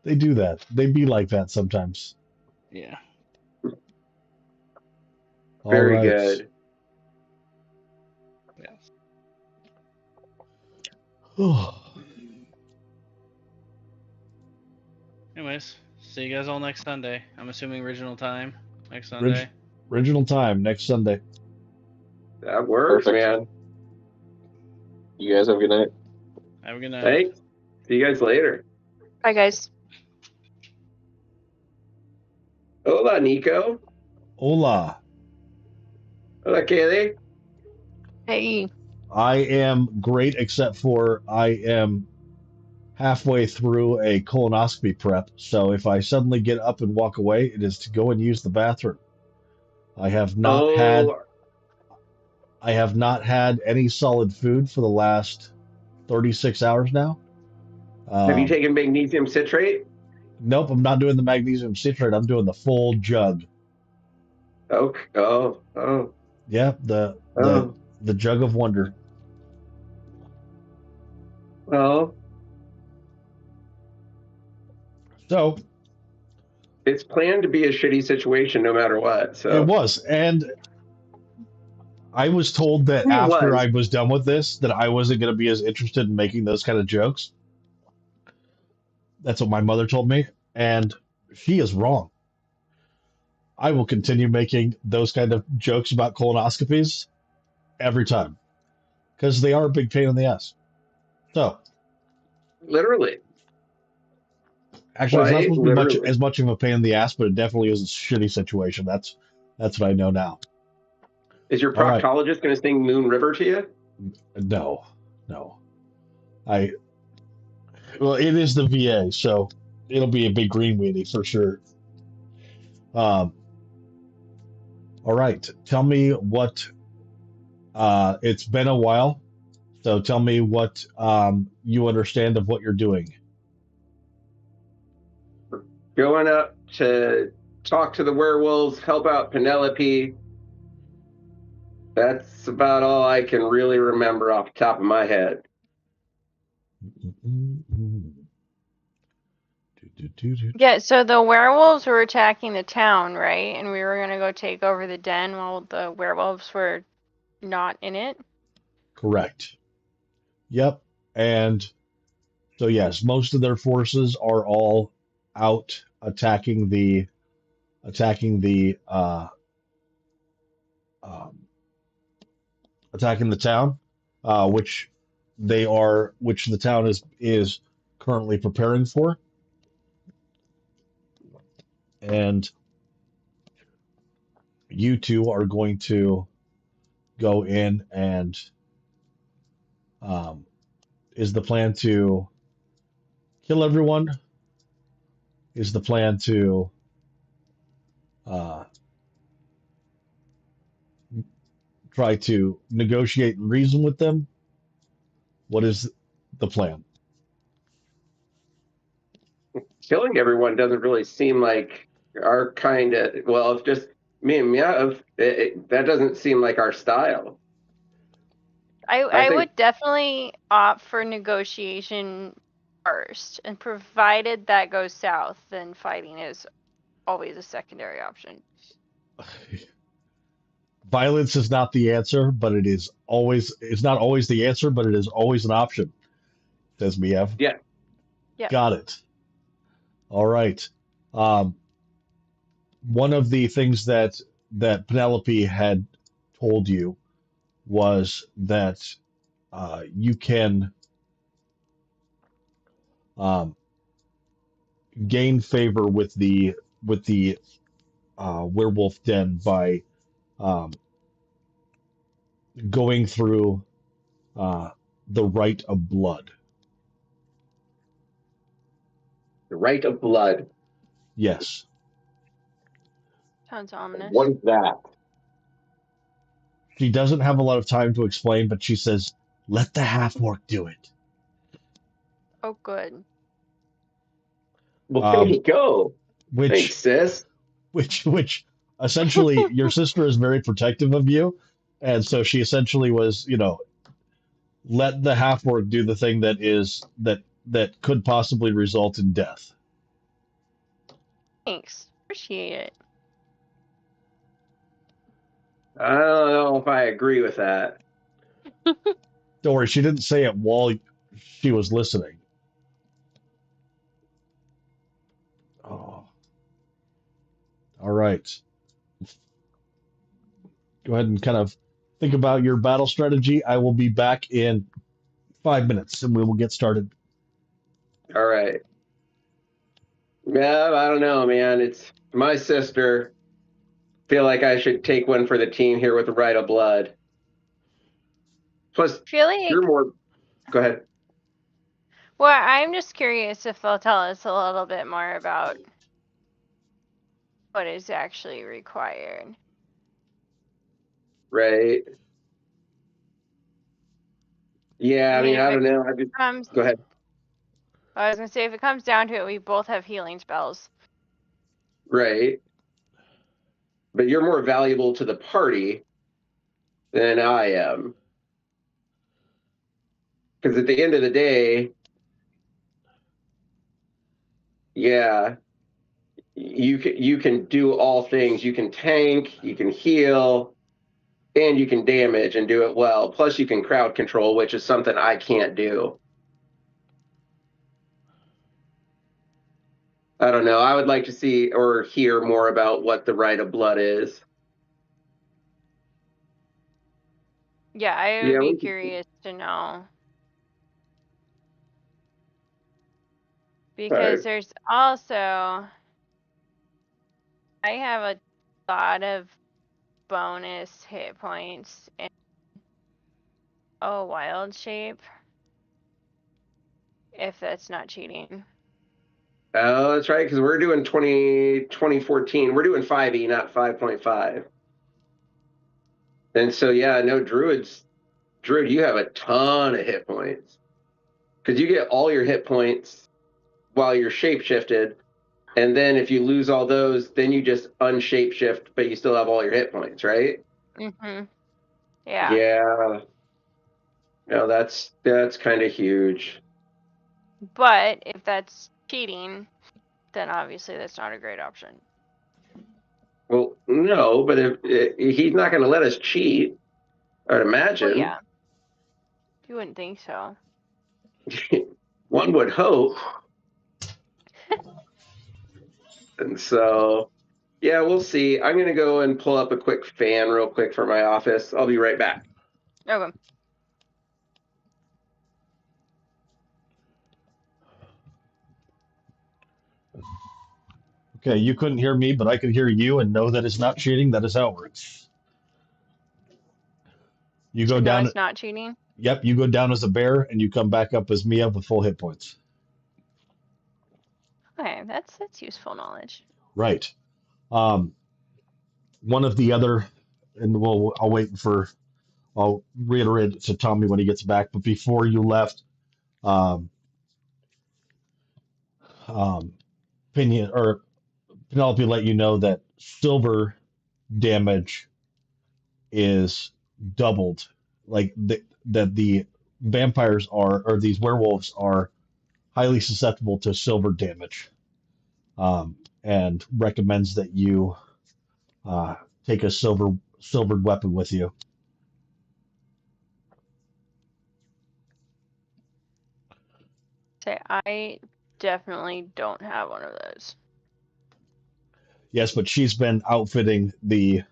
They do that. They be like that sometimes. Yeah. All Very right. good. Yes. Anyways, see you guys all next Sunday. I'm assuming original time next Sunday. Original time next Sunday. That works, Perfect. man. You guys have a good night. Have a good night. Thanks. See you guys later. Bye, guys. Hola, Nico. Hola. Hola, Kaylee. Hey. I am great, except for I am halfway through a colonoscopy prep. So if I suddenly get up and walk away, it is to go and use the bathroom. I have not had any solid food for the last 36 hours now. Have you taken magnesium citrate? Nope, I'm not doing the magnesium citrate. I'm doing the full jug. Oh. Yeah, the jug of wonder. Well, So it's planned to be a shitty situation no matter what. So it was, and I was told that It after was. I was done with this, that I wasn't going to be as interested in making those kind of jokes. That's what my mother told me, and she is wrong. I will continue making those kind of jokes about colonoscopies every time because they are a big pain in the ass. So, Literally. actually, it's not Quite supposed to be literally. as much of a pain in the ass, but it definitely is a shitty situation. That's what I know now. Is your All right. proctologist going to sing Moon River to you? No. Well, it is the VA, so it'll be a big green weenie for sure. All right. Tell me what. It's been a while, so tell me what you understand of what you're doing. Going up to talk to the werewolves, help out Penelope. That's about all I can really remember off the top of my head. Yeah, so the werewolves were attacking the town, right? And we were gonna go take over the den while the werewolves were not in it. Correct. Yep. And so yes, most of their forces are all out um, attacking the town, which which the town is currently preparing for, and you two are going to go in and um, is the plan to kill everyone? Is the plan to uh, try to negotiate and reason with them? What is the plan? Killing everyone doesn't really seem like our kind of. Well, it's just me and Meow. That doesn't seem like our style. I I think would definitely opt for negotiation first, and provided that goes south, then fighting is always a secondary option. Violence is not the answer, but it's not always the answer, but it is always an option, says Miev. yeah. Yep. Got it. All right. Um, one of the things that Penelope had told you was that you can um, gain favor with the werewolf den by um, going through uh, the rite of blood. The right of blood. Yes. Sounds ominous. What is that? She doesn't have a lot of time to explain, but she says, "Let the half orc do it." Oh, good. Well, there you go. Thanks, Which sis. which essentially your sister is very protective of you, and so she essentially was, let the half orc do the thing that could possibly result in death. Thanks. Appreciate it. I don't know if I agree with that. Don't worry, she didn't say it while she was listening. Oh, all right. Go ahead and kind of think about your battle strategy. I will be back in 5 minutes, and we will get started. All right. Yeah, I don't know, man. It's my sister. Feel like I should take one for the team here with the right of blood. Plus, I feel like, you're more. Go ahead. well, I'm just curious if they'll tell us a little bit more about what is actually required. Right. Yeah, I I mean, mean, if I it don't know. comes, Go ahead. I was gonna say, if it comes down to it, we both have healing spells. Right. But you're more valuable to the party than I am. Because at the end of the day, yeah, you can do all things. You can tank, you can heal, and you can damage and do it well. Plus, you can crowd control, which is something I can't do. I don't know. I would like to see or hear more about what the right of blood is. Yeah, I would Yeah, be curious to know. Because right. there's also, I have a lot of bonus hit points in wild shape, if that's not cheating. Oh, that's right, because we're doing 2014. We're doing 5e, not 5.5. And so, yeah, no, Druid, you have a ton of hit points. Because you get all your hit points while you're shapeshifted. And then if you lose all those, then you just unshapeshift, but you still have all your hit points, right? Mm-hmm. Yeah. Yeah. No, that's kind of huge. But if that's cheating, then obviously that's not a great option. Well, no, but if he's not going to let us cheat, I'd imagine. Well, yeah. You wouldn't think so. One would hope. And so, yeah, we'll see. I'm going to go and pull up a quick fan real quick for my office. I'll be right back. Okay. Okay, you couldn't hear me, but I could hear you and know that it's not cheating. That is how it works. You go So no, down. it's not cheating. Yep, you go down as a bear and you come back up as Mia with full hit points. Okay, that's useful knowledge. Right. One of the other, and I'll reiterate it to Tommy when he gets back. But before you left, um, Pinion or Penelope let you know that silver damage is doubled. Like that the vampires are, or these werewolves are highly susceptible to silver damage, and recommends that you take a silvered weapon with you. Say, I definitely don't have one of those. Yes, but she's been outfitting the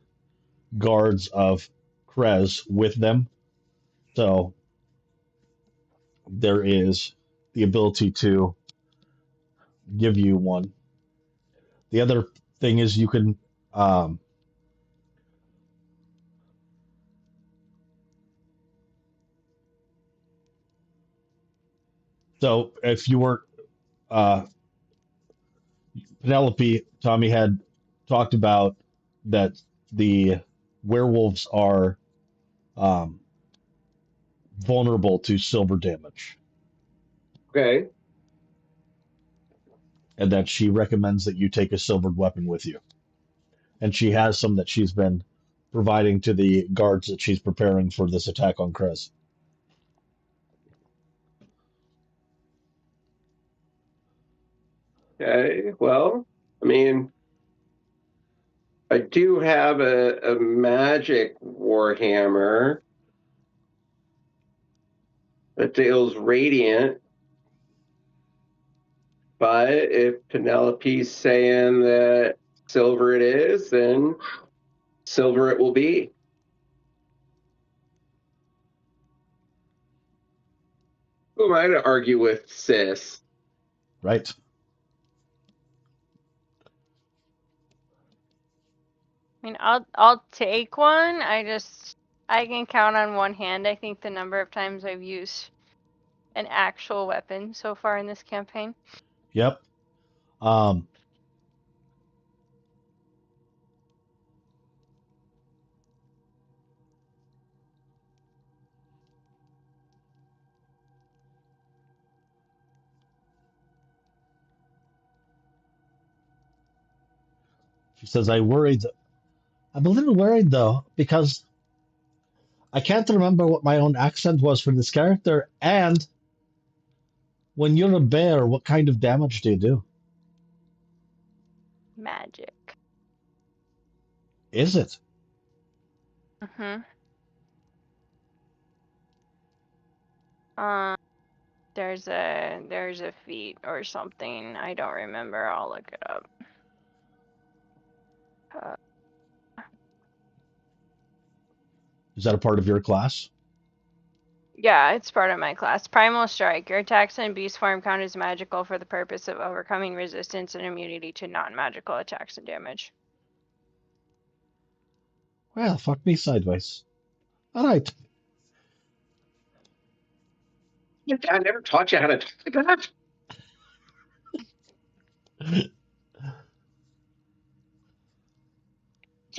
guards of Krez with them, so there is the ability to give you one. The other thing is you can so if you were uh, Penelope, Tommy had talked about that the werewolves are um, vulnerable to silver damage, Okay. and that she recommends that you take a silvered weapon with you. And she has some that she's been providing to the guards that she's preparing for this attack on Krez. Okay. Well, I mean, I do have a magic warhammer that deals radiant, but if Penelope's saying that silver it is, then silver it will be. Who am I to argue with, sis? Right. I mean, I'll take one. I can count on one hand, I think, the number of times I've used an actual weapon so far in this campaign. Yep. Um, she says, I'm a little worried though, because I can't remember what my own accent was for this character. And when you're a bear, what kind of damage do you do? Magic. Is it? Mm-hmm. Um, there's a feat or something. I don't remember. I'll look it up. Is that a part of your class? Yeah, it's part of my class. Primal Strike. Your attacks in beast form count as magical for the purpose of overcoming resistance and immunity to non-magical attacks and damage. Well, fuck me sideways. All right. Your dad never taught you how to talk like that.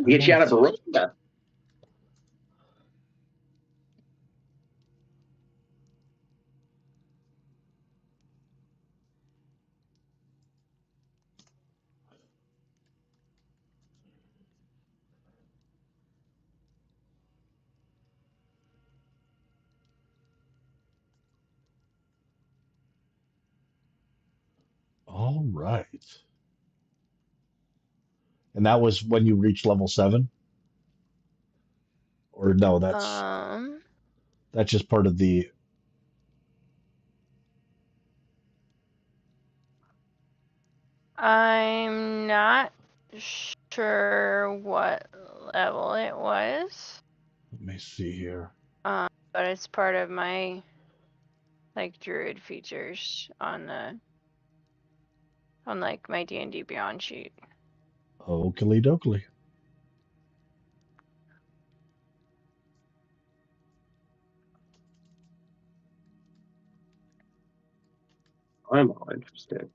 Get you out of Barovia. All right. And that was when you reached level 7? Or no, that's just part of the. I'm not sure what level it was. Let me see here. But it's part of my like druid features on like my D&D Beyond sheet. Oakley dokley. I'm all interested.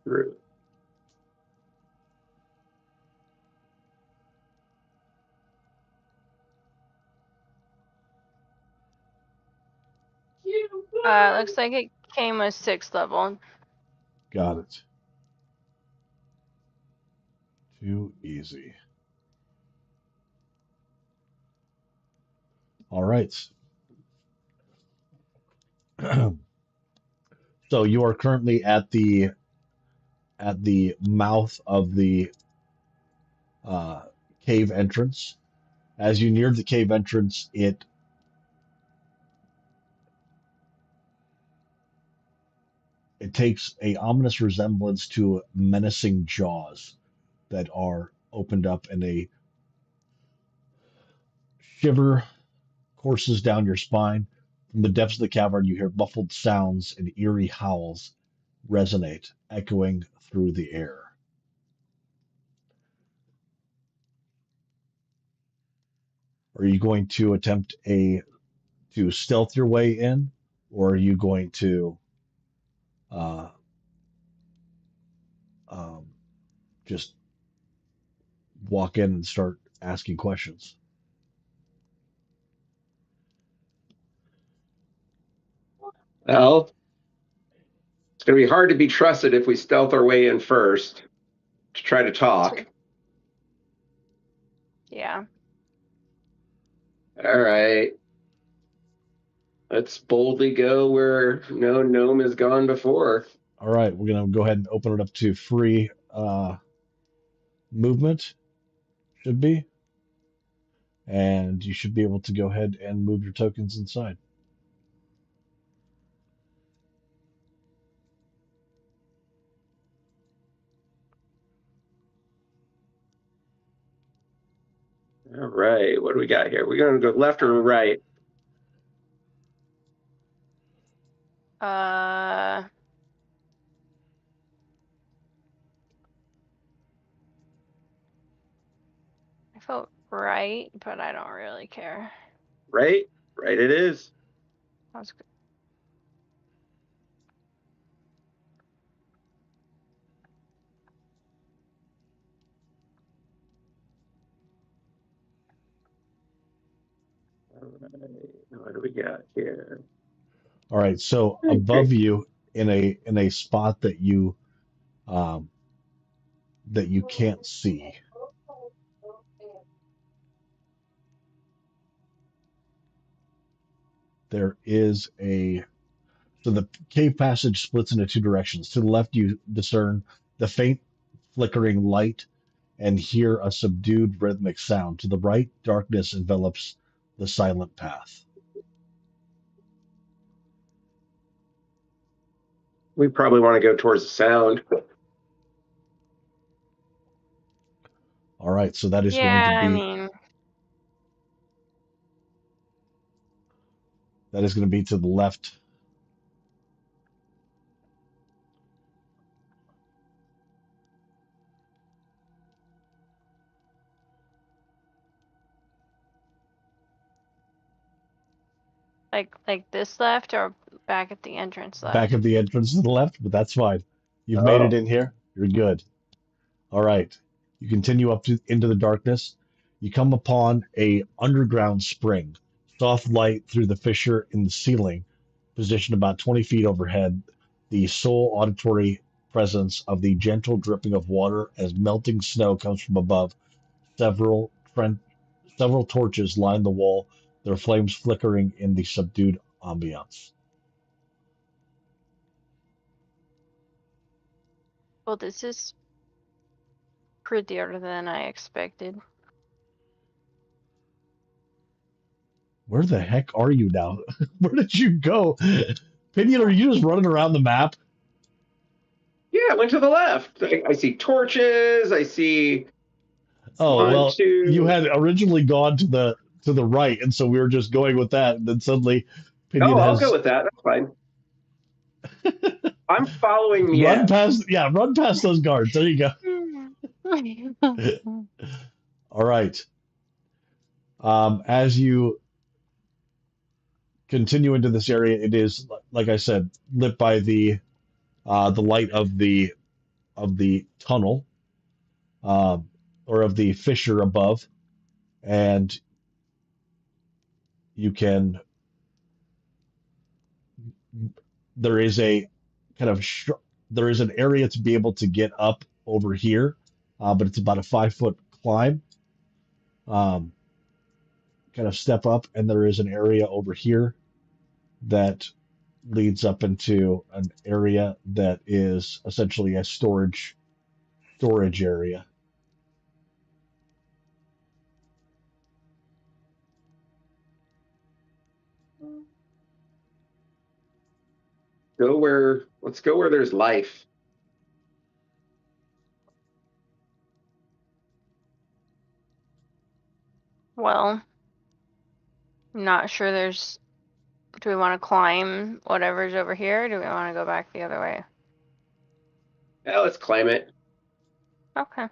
Through. Looks like it came with 6th level. Got it. Too easy. All right. So you are currently at the mouth of the cave entrance. As you near the cave entrance, it takes a ominous resemblance to menacing jaws that are opened up, and a shiver courses down your spine. From the depths of the cavern, you hear muffled sounds and eerie howls resonate, echoing through the air. Are you going to attempt to stealth your way in, or are you going to uh, um, just walk in and start asking questions? Well, it's going to be hard to be trusted if we stealth our way in first to try to talk. Yeah. All right. Let's boldly go where no gnome has gone before. All right, we're going to go ahead and open it up to free movement, should be. And you should be able to go ahead and move your tokens inside. All right. What do we got here? We're going to go left or right? I felt right, but I don't really care. Right? Right it is. That was good. All right. What do we got here? All right, so above you, in a spot um, that you can't see, there is so the cave passage splits into two directions. To the left, you discern the faint flickering light and hear a subdued rhythmic sound. To the right, darkness envelops the silent path. We probably want to go towards the sound. All right, so that is going Yeah, to I be mean, to the left. like this left or Back at the entrance Back left. at the entrance to the left, but that's fine. You've made it Oh. in here. You're good. All right. You continue into the darkness. You come upon a underground spring. Soft light through the fissure in the ceiling, positioned about 20 feet overhead. The sole auditory presence of the gentle dripping of water as melting snow comes from above. Several several torches line the wall, their flames flickering in the subdued ambiance. Well, this is prettier than I expected. Where the heck are you now? Where did you go? Pinion, are you just running around the map? Yeah, I went to the left. I see torches. I see Oh, one, well, you two. had originally gone to the right, and so we were just going with that, and then suddenly Pinion Oh, I'll go has with that. That's fine. I'm following run Miev. past, yeah, run past those guards. There you go. All right. As you continue into this area, it is, like I said, lit by the light of the tunnel, um, or of the fissure above, and you can. There is a kind of there is an area to be able to get up over here, but it's about a 5 foot climb. Um, kind of step up, and there is an area over here that leads up into an area that is essentially a storage area. Let's go where there's life. Well, I'm not sure there's. Do we want to climb whatever's over here? Or do we want to go back the other way? Yeah, let's climb it. Okay.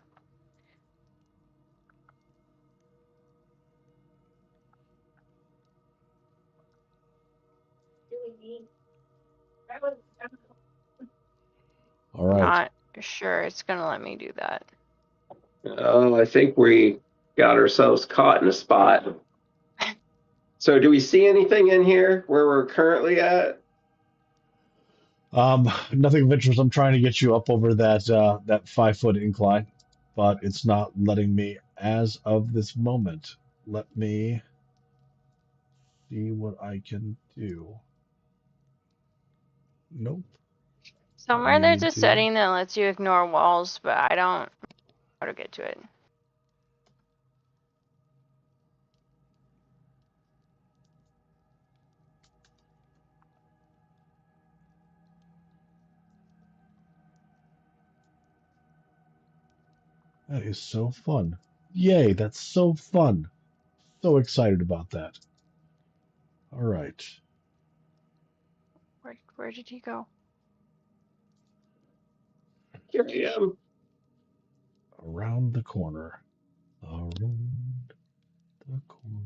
All right. Not sure it's gonna let me do that. Oh, I think we got ourselves caught in a spot. So, do we see anything in here where we're currently at? Nothing of interest. I'm trying to get you up over that 5 foot incline, but it's not letting me as of this moment. Let me see what I can do. Nope. Somewhere You there's need a to. setting that lets you ignore walls, but I don't know how to get to it. That is so fun. Yay, that's so fun. So excited about that. All right. Where did he go? Here I am. Around the corner. Around the corner.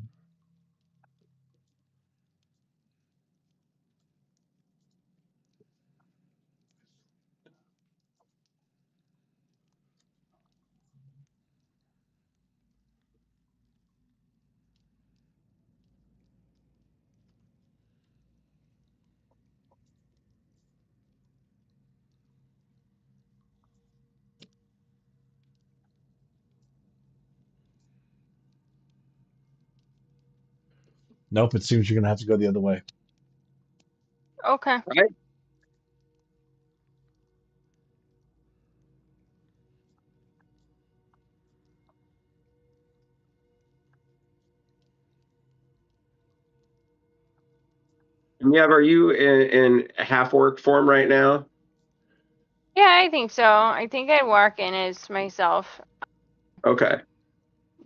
Nope, it seems you're going to have to go the other way. Okay. Right? Miev, are you in half work form right now? Yeah, I think so. I think I'd walk in as myself. Okay.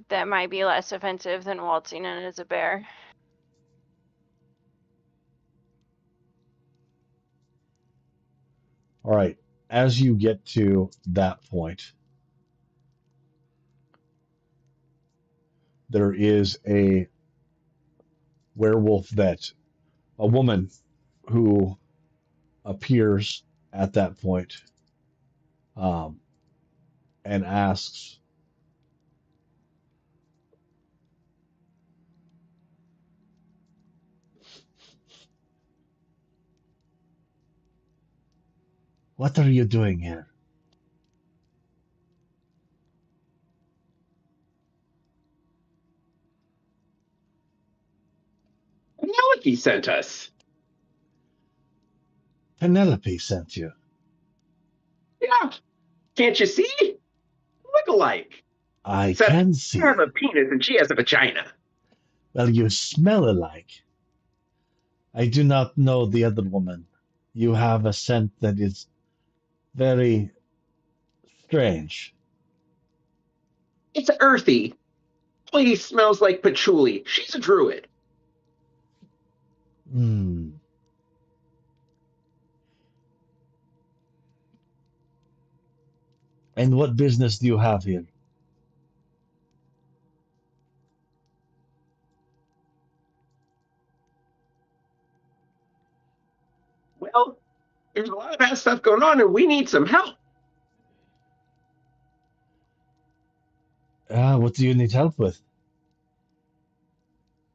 That might be less offensive than waltzing in as a bear. All right. As you get to that point, there is a werewolf a woman who appears at that point, um, and asks, "What are you doing here?" Penelope sent us. Penelope sent you. Yeah. Can't you see? Look alike. I Except can I have see. a penis and she has a vagina. Well, you smell alike. I do not know the other woman. You have a scent that is very strange. It's earthy. Place smells like patchouli. She's a druid. Hmm. And what business do you have here? Well, there's a lot of bad stuff going on and we need some help. What do you need help with?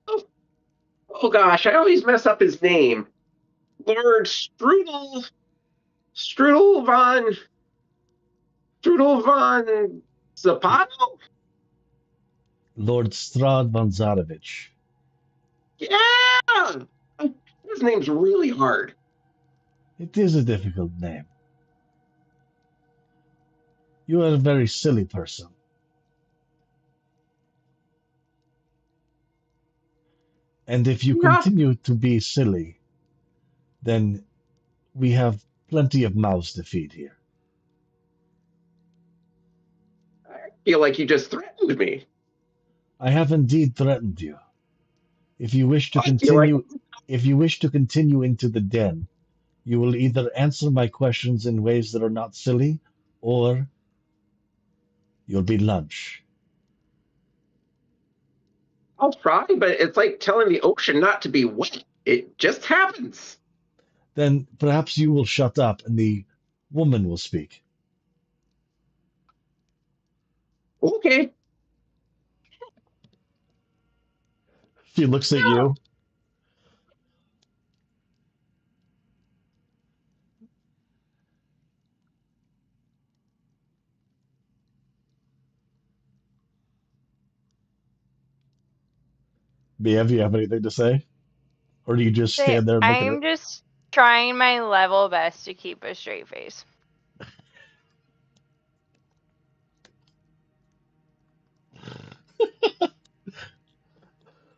Oh, oh gosh, I always mess up his name. Lord Strudel von Zapado? Lord Strahd von Zarovich. Yeah! His name's really hard. It is a difficult name. You are a very silly person. And if you Yeah, continue to be silly, then we have plenty of mouths to feed here. I feel like you just threatened me. I have indeed threatened you. If you wish to I feel like continue, if you wish to continue into the den, you will either answer my questions in ways that are not silly, or you'll be lunch. I'll try, but it's like telling the ocean not to be wet. It just happens. Then perhaps you will shut up and the woman will speak. Okay. She looks at Yeah. you. Bev, you have anything to say? Or do you just stand there and look at it? I'm just trying my level best to keep a straight face.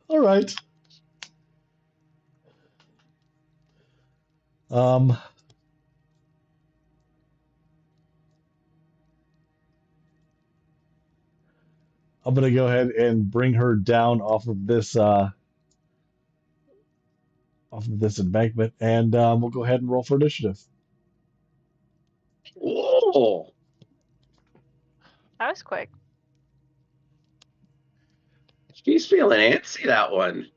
All right. Um, I'm gonna go ahead and bring her down off of this embankment, and we'll go ahead and roll for initiative. Oh, That was quick. she's feeling antsy, that one.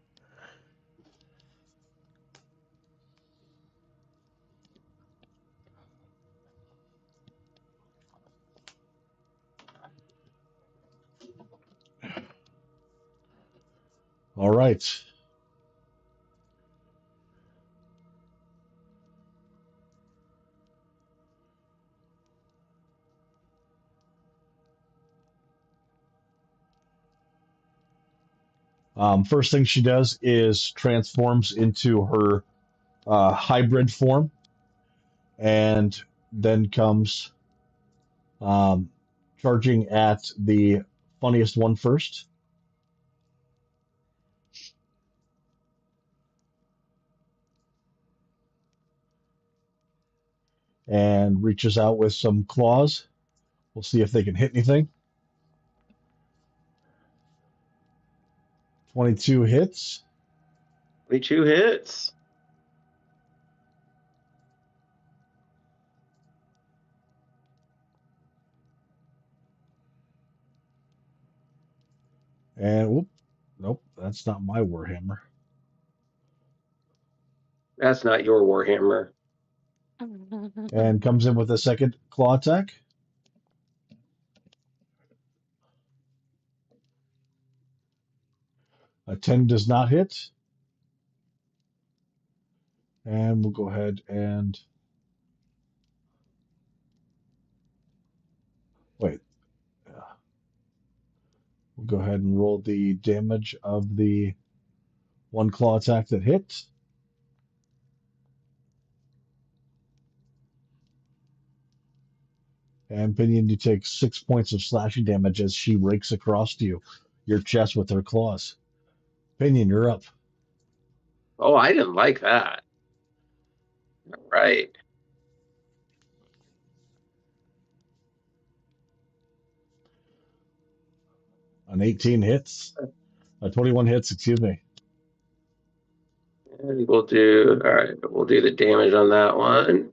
All right. First thing she does is transforms into her hybrid form, and then comes um, charging at the funniest one first, and reaches out with some claws. We'll see if they can hit anything. 22 hits. 22 hits. And whoop, nope, that's not my Warhammer. That's not your Warhammer. and comes in with a second claw attack. A 10 does not hit. And we'll go ahead and wait. We'll go ahead and roll the damage of the one claw attack that hit. And Pinion, you take 6 points of slashing damage as she rakes across your chest with her claws. Pinion, you're up. Oh, I didn't like that. All right. An 18 hits. A 21 hits, excuse me. And we'll do, all right, we'll do the damage on that one.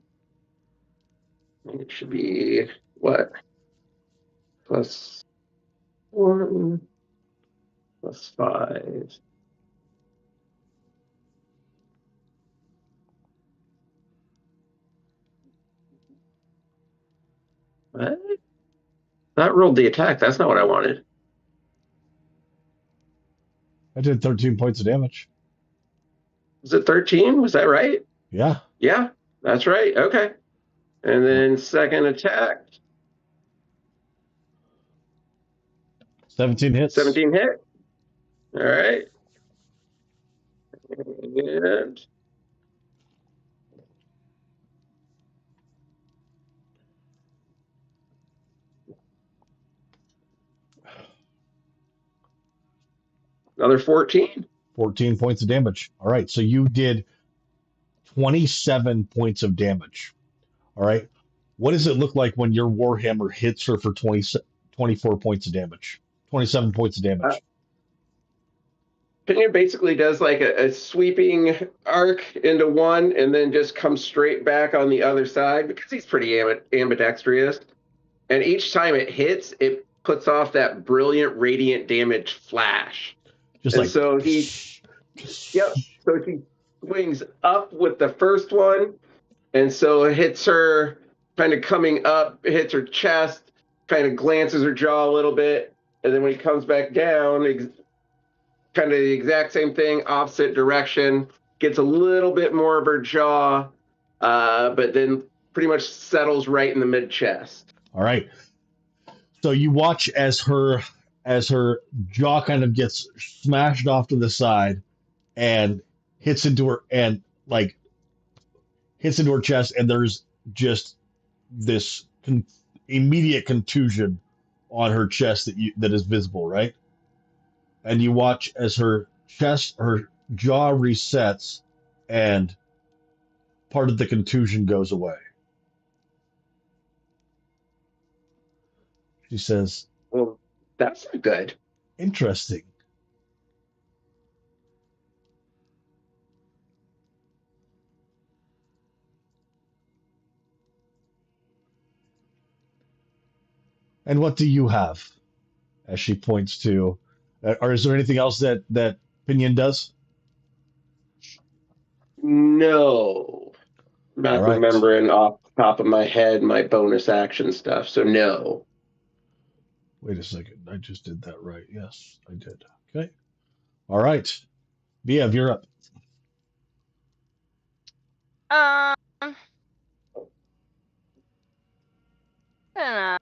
It should be what? +1, +5. What? That rolled the attack. That's not what I wanted. I did 13 points of damage. Was it 13? Was that right? Yeah. Yeah, that's right. Okay. And then second attack, 17 hits. 17 hit. All right. And another 14. 14 points of damage. All right. So you did 27 points of damage. All right. What does it look like when your Warhammer hits her for 24 points of damage? 27 points of damage. Pinion basically does like a sweeping arc into one and then just comes straight back on the other side because he's pretty ambidextrous. And each time it hits, it puts off that brilliant radiant damage flash. Just and like. so he, yep. So he swings up with the first one, and so it hits her kind of coming up, hits her chest, kind of glances her jaw a little bit, and then when he comes back down, kind of the exact same thing, opposite direction, gets a little bit more of her jaw, but then pretty much settles right in the mid chest. All right. So you watch as her jaw kind of gets smashed off to the side and hits into her chest, and there's just this immediate contusion on her chest that is visible, right? And you watch as her jaw resets, and part of the contusion goes away. She says, Well, that's not good. interesting. And what do you have? As she points to, or is there anything else that Pinion does? No. I'm All not right. remembering off the top of my head my bonus action stuff, so no. Wait a second. I just did that right. Yes, I did. Okay. All right. Viev, you're up. Um, gonna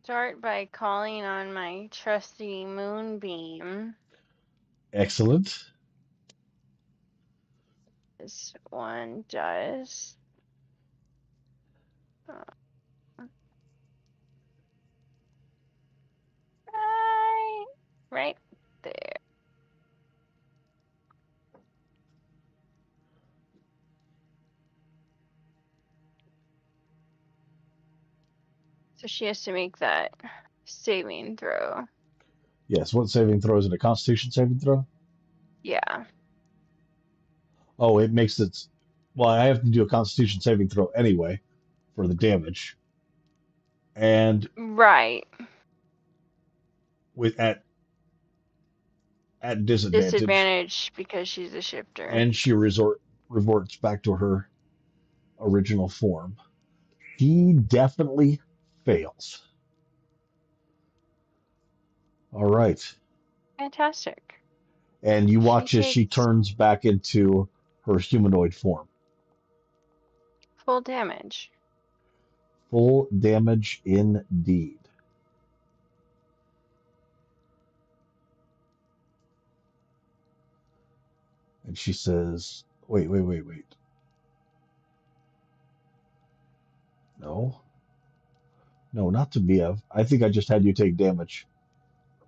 start by calling on my trusty moonbeam. Excellent. This one does. Right there. So she has to make that saving throw. Yes. What saving throw is it? A Constitution saving throw? Yeah. Oh, it makes it. Well, I have to do a Constitution saving throw anyway for the damage. And Right. with at at disadvantage, Disadvantage because she's a shifter. and she reverts back to her original form. He definitely fails. All right. Fantastic. And you watch as she takes turns back into her humanoid form. full damage. Full damage indeed. And she says, wait. No. No, not to Biev. I think I just had you take damage.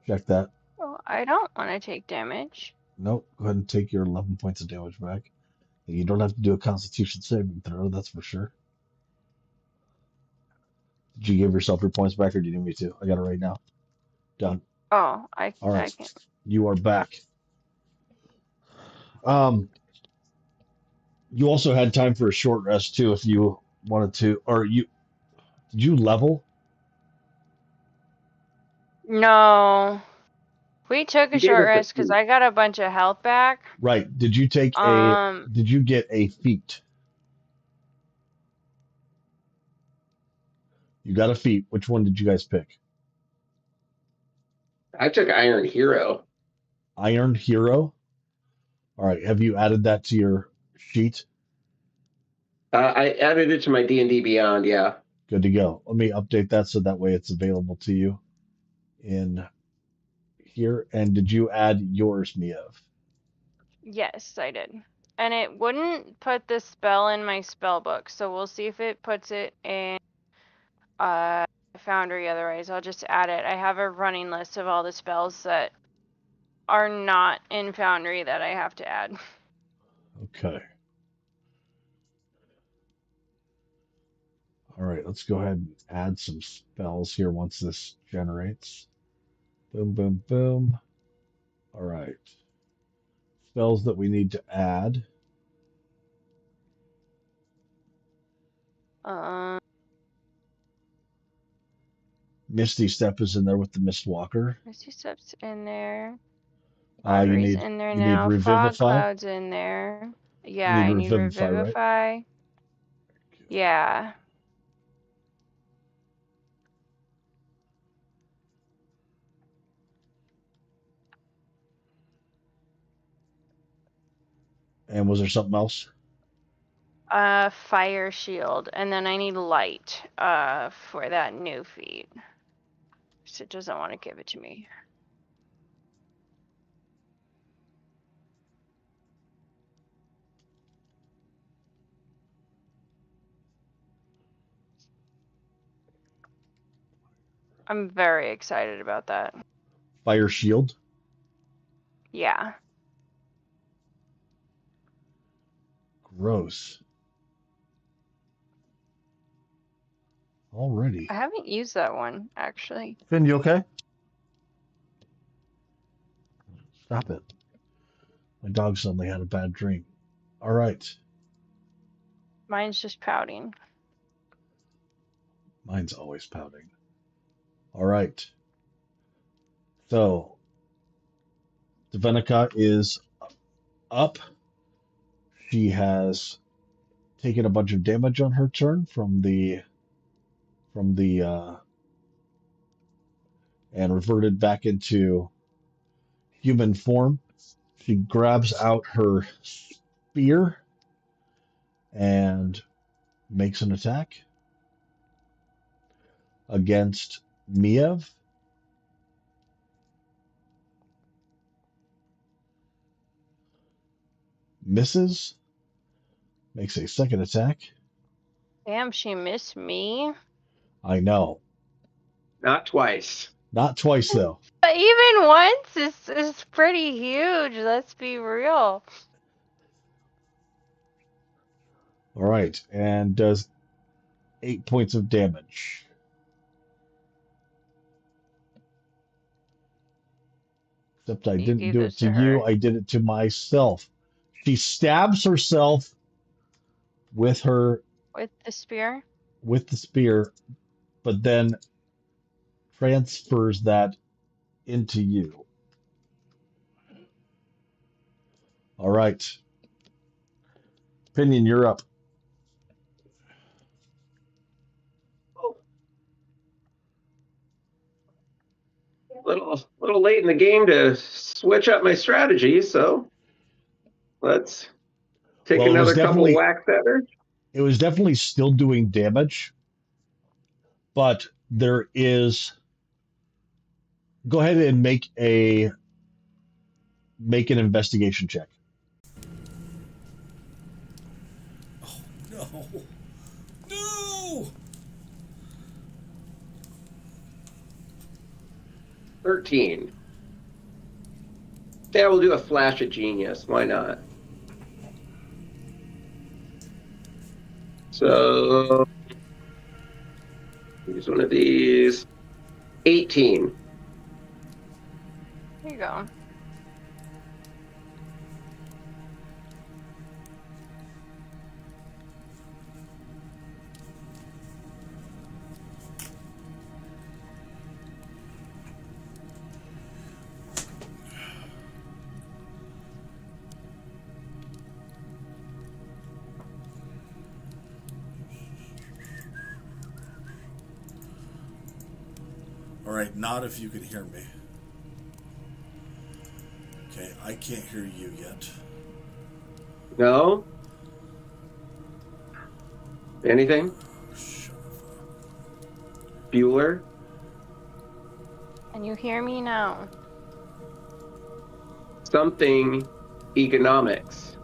Check that. Oh, I don't want to take damage. Nope. Go ahead and take your 11 points of damage back. You don't have to do a Constitution saving throw, that's for sure. Did you give yourself your points back, or do you need me to? I got it right now. Done. Oh, All right. I can. You are back. You also had time for a short rest too, if you wanted to. Or did you level? No. We took a You gave short us a rest because feat. I got a bunch of health back. Right. Did you get a feat? You got a feat. Which one did you guys pick? I took Iron Hero. Iron Hero. All right. Have you added that to your sheet? I added it to my D&D Beyond, yeah. Good to go. Let me update that so that way it's available to you in here. And did you add yours, Miev? Yes, I did. And it wouldn't put the spell in my spell book, so we'll see if it puts it in Foundry. Otherwise, I'll just add it. I have a running list of all the spells that are not in Foundry that I have to add. Okay. All right, let's go ahead and add some spells here once this generates. Boom, boom, boom. All right. Spells that we need to add. Misty Step is in there with the Mistwalker. Misty Step's in there. You Audrey's need in there you need now. Fog Revivify. Cloud's in there. Yeah, You need I need Revivify, right? Revivify. Yeah. And was there something else? Fire Shield, and then I need Light for that new feat. So it doesn't want to give it to me. I'm very excited about that. Fire Shield. Yeah. Gross. Already. I haven't used that one, actually. Finn, you okay? Stop it. My dog suddenly had a bad dream. All right. Mine's just pouting. Mine's always pouting. All right. So, Devenica is up. She has taken a bunch of damage on her turn from the and reverted back into human form. She grabs out her spear and makes an attack against Miev. Misses. Makes a second attack. Damn, she missed me. I know. Not twice. Not twice, though. But even once is pretty huge, let's be real. All right. And does 8 points of damage. Except I You didn't gave do this it to to her. you. I did it to myself. She stabs herself with With the spear? the spear, but then transfers that into you. All right. Pinion, you're up. Little late in the game to switch up my strategy, so let's take Well, another couple whacks at her. it was definitely still doing damage, but there is. Go ahead and make an investigation check. No. No! 13. Yeah, we'll do a flash of genius. Why not? So use one of these. 18. There you go. All right, not if you can hear me. Okay, I can't hear you yet. No? Anything? Shut Bueller? Can you hear me now? Something economics.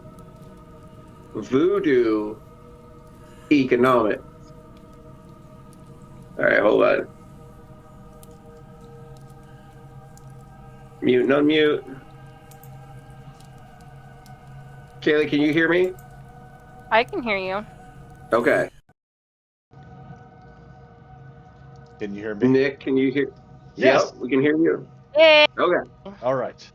Voodoo economics. All right, hold on. Mute and unmute. Kaylee, can you hear me? I can hear you. Okay. Can you hear me? Nick, can you hear? Yes. Yep, we can hear you. Yay! Okay. All right.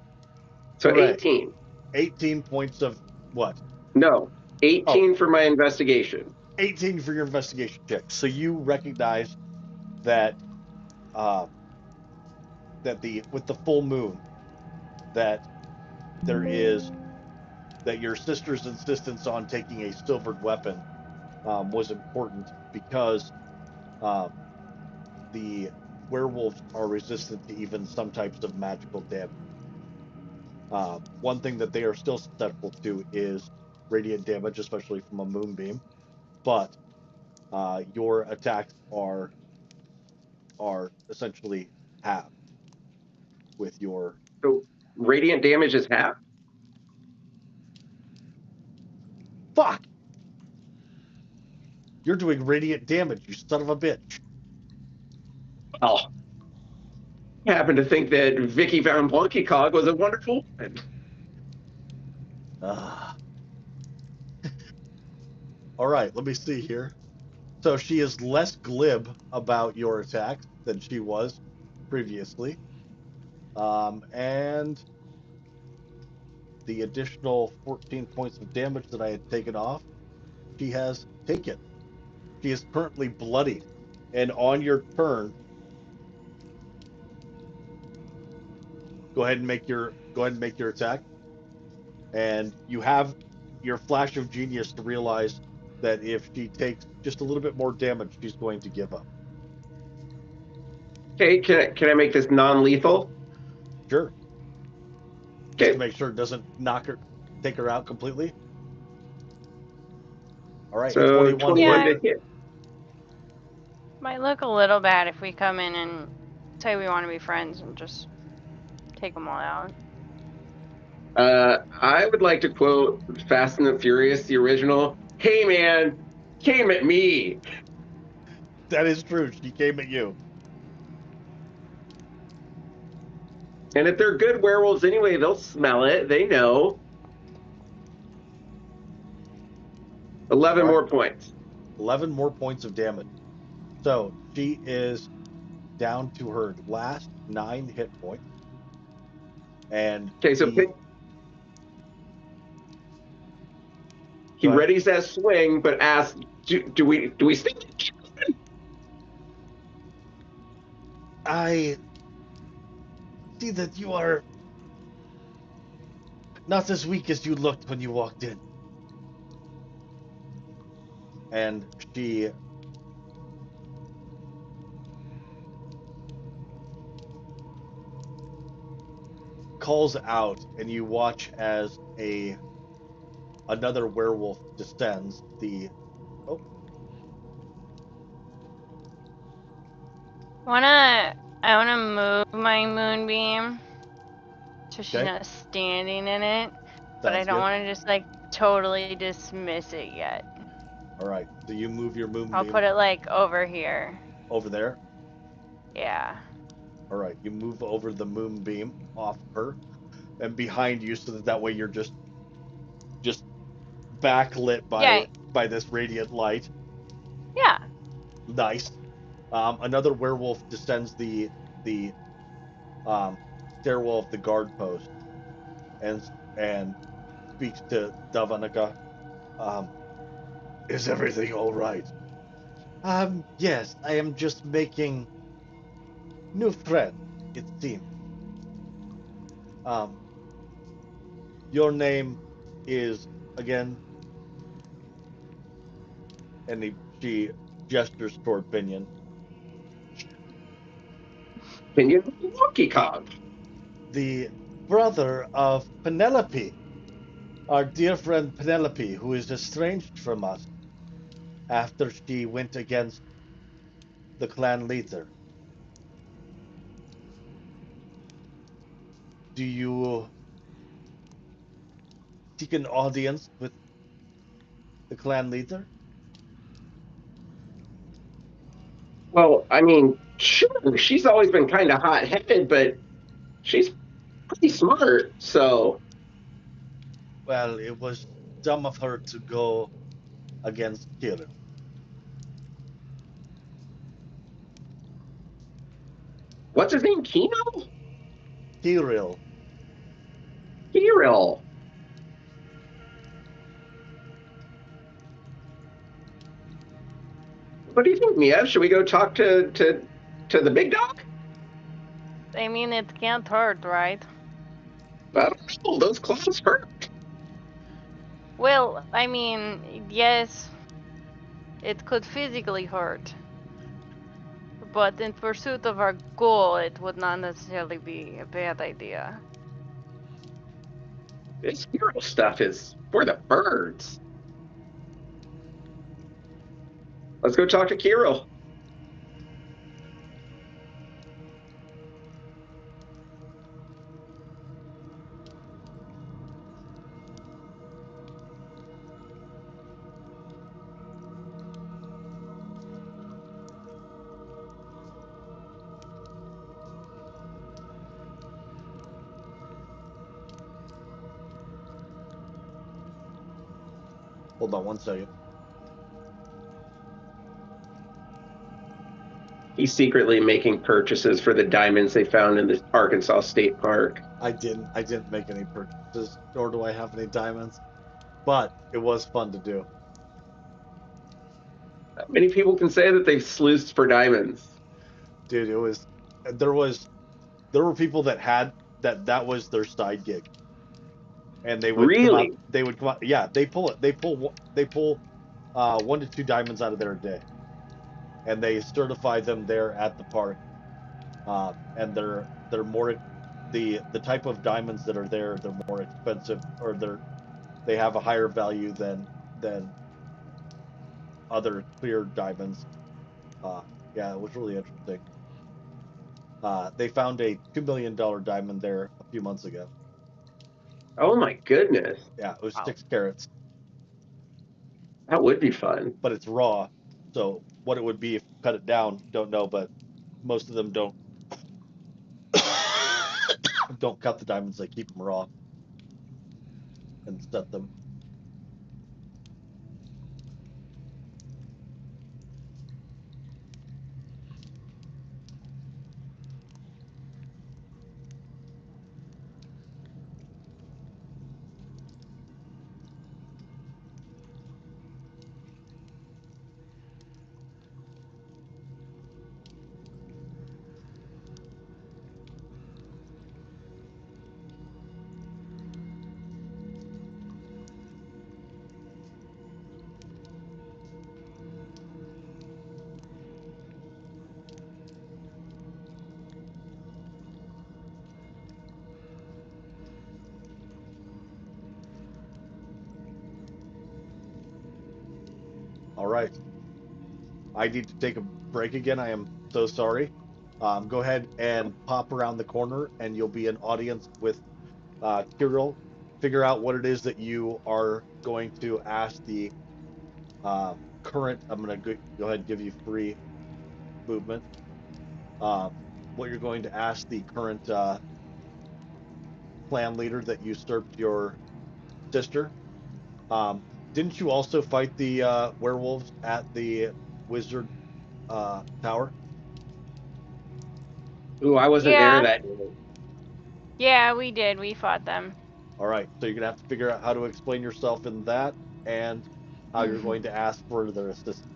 So Hooray. 18. 18 points of what? No, 18 for my investigation. 18 for your investigation check. So you recognize that with the full moon, that your sister's insistence on taking a silvered weapon was important because the werewolves are resistant to even some types of magical damage. One thing that they are still susceptible to is radiant damage, especially from a moonbeam. But your attacks are essentially halved with your. So radiant damage is half? Fuck! You're doing radiant damage, you son of a bitch. Oh. I happen to think that Vicky Van Blankicog was a wonderful woman. All right, let me see here. So she is less glib about your attacks than she was previously. And the additional 14 points of damage that I had taken off, she has taken. She is currently bloodied. And on your turn, go ahead and make your attack. And you have your flash of genius to realize that if she takes just a little bit more damage, she's going to give up. Okay, can I make this non-lethal? Sure. Just Okay. to make sure it doesn't take her out completely. All right, So 21 to hit. Might look a little bad if we come in and say we want to be friends and just take them all out. I would like to quote Fast and the Furious, the original. Hey man, came at me. That is true. She came at you. And if they're good werewolves anyway, they'll smell it. They know. 11 more points. 11 more points of damage. So she is down to her last 9 hit points. And okay, so he readies that swing, but asks, "Do we stick?" I see that you are Not as weak as you looked when you walked in. And she calls out, and you watch as another werewolf descends. Oh, I wanna move my moonbeam so she's okay, not standing in it, but I sounds don't good. want to just like totally dismiss it yet. All right, so you move your I'll moonbeam put it like over here. over there. Yeah. All right, you move over the moonbeam off her and behind you, so that way you're just backlit Yeah. by this radiant light. Yeah. Nice. Another werewolf descends the stairwell of the guard post and speaks to Davanika. Um, is everything all right? Yes, I am just making new friends, it seems. Um, your name is again, and she gestures toward Pinion. Can you Donkey Kong? The brother of Penelope, our dear friend Penelope, who is estranged from us after she went against the clan leader. Do you seek an audience with the clan leader? Well, I mean, sure, she's always been kind of hot-headed, but she's pretty smart. So, Well, it was dumb of her to go against Kirill. what's his name? Kino? Kirill, Kirill. What do you think, Mia? Should we go talk to the big dog? I mean, it can't hurt, right? I don't know. Those claws hurt. Well, I mean, yes, it could physically hurt. But in pursuit of our goal, it would not necessarily be a bad idea. This hero stuff is for the birds. Let's go talk to Kirill. hold on one second. He's secretly making purchases for the diamonds they found in the Arkansas State Park. I didn't make any purchases, nor do I have any diamonds, but it was fun to do. Many people can say that they've sleuthed for diamonds. Dude, there was there were people that had that was their side gig, and Really? they would come out, yeah, they pull 1 to 2 diamonds out of there a day, and they certify them there at the park. And they're more, the type of diamonds that are there, they're more expensive, or they have a higher value than other clear diamonds. uh yeah, it was really interesting. They found a $2 million diamond there a few months ago. Oh my goodness. Yeah, it was Wow. 6 carats, That would be fun. but it's raw. So what it would be if you cut it down, don't know, but most of them don't cut the diamonds. They keep them raw and set them. I need to take a break again. I am so sorry. Go ahead and pop around the corner, and you'll be in audience with Kirill. Figure out what it is that you are going to ask the current. I'm going to go ahead and give you free movement. What you're going to ask the current clan leader that usurped your sister. Didn't you also fight the werewolves at the wizard tower? Ooh, I wasn't there Yeah. that day. Yeah, we did. We fought them. All right, so you're gonna have to figure out how to explain yourself in that, and how you're going to ask for their assistance.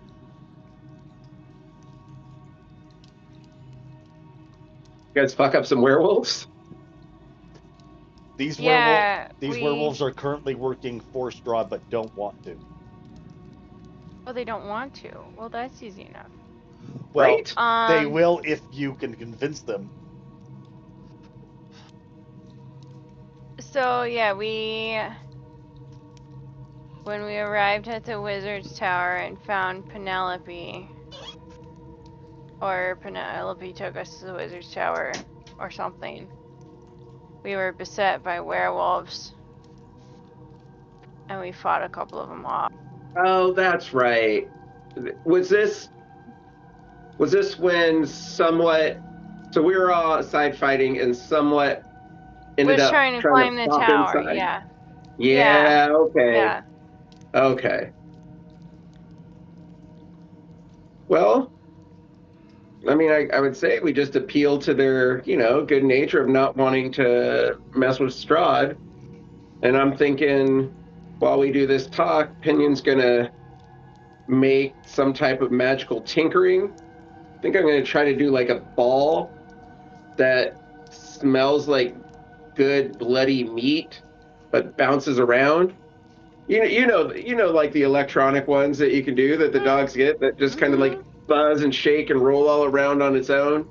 You guys fuck up some werewolves? These Yeah, werewolves are currently working for Strahd, but don't want to. Oh, they don't want to. Well, that's easy enough. Well, Right? they will if you can convince them. So yeah, when we arrived at the wizard's tower and found Penelope, or Penelope took us to the wizard's tower or something, we were beset by werewolves, and we fought a couple of them off. Oh, that's right. Was this when somewhat? So we were all outside fighting, and somewhat ended Was up trying to trying to climb the pop tower. inside. Yeah. Yeah. Okay. Yeah. Okay. Well, I mean, I would say we just appeal to their, good nature of not wanting to mess with Strahd. And I'm thinking, while we do this talk, Pinion's gonna make some type of magical tinkering. I think I'm gonna try to do like a ball that smells like good bloody meat, but bounces around. Like the electronic ones that you can do that the dogs get that just kind of like buzz and shake and roll all around on its own.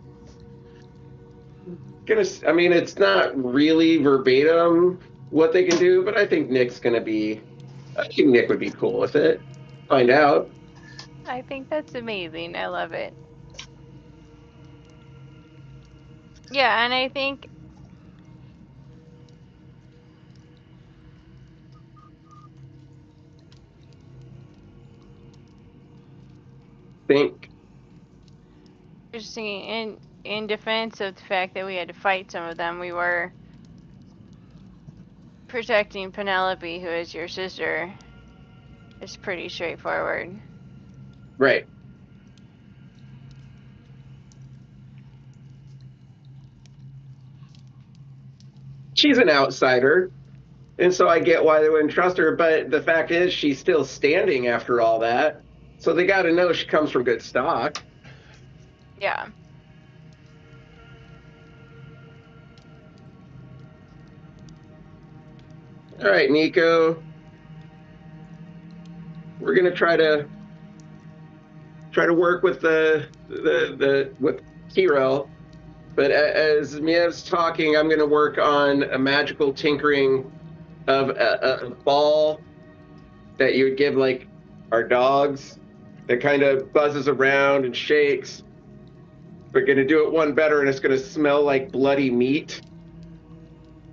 I mean, it's not really verbatim what they can do, but I think I think Nick would be cool with it. Find out. I think that's amazing. I love it. Yeah, and I Think just in defense of the fact that we had to fight some of them, we were protecting Penelope, who is your sister. It's pretty straightforward. right. She's an outsider, and so I get why they wouldn't trust her. But the fact is, she's still standing after all that. So they got to know she comes from good stock. Yeah. All right, Nico. We're gonna try to work with with Kiro. But as Miev's talking, I'm gonna work on a magical tinkering of a ball that you would give like our dogs that kind of buzzes around and shakes. We're gonna do it one better, and it's gonna smell like bloody meat.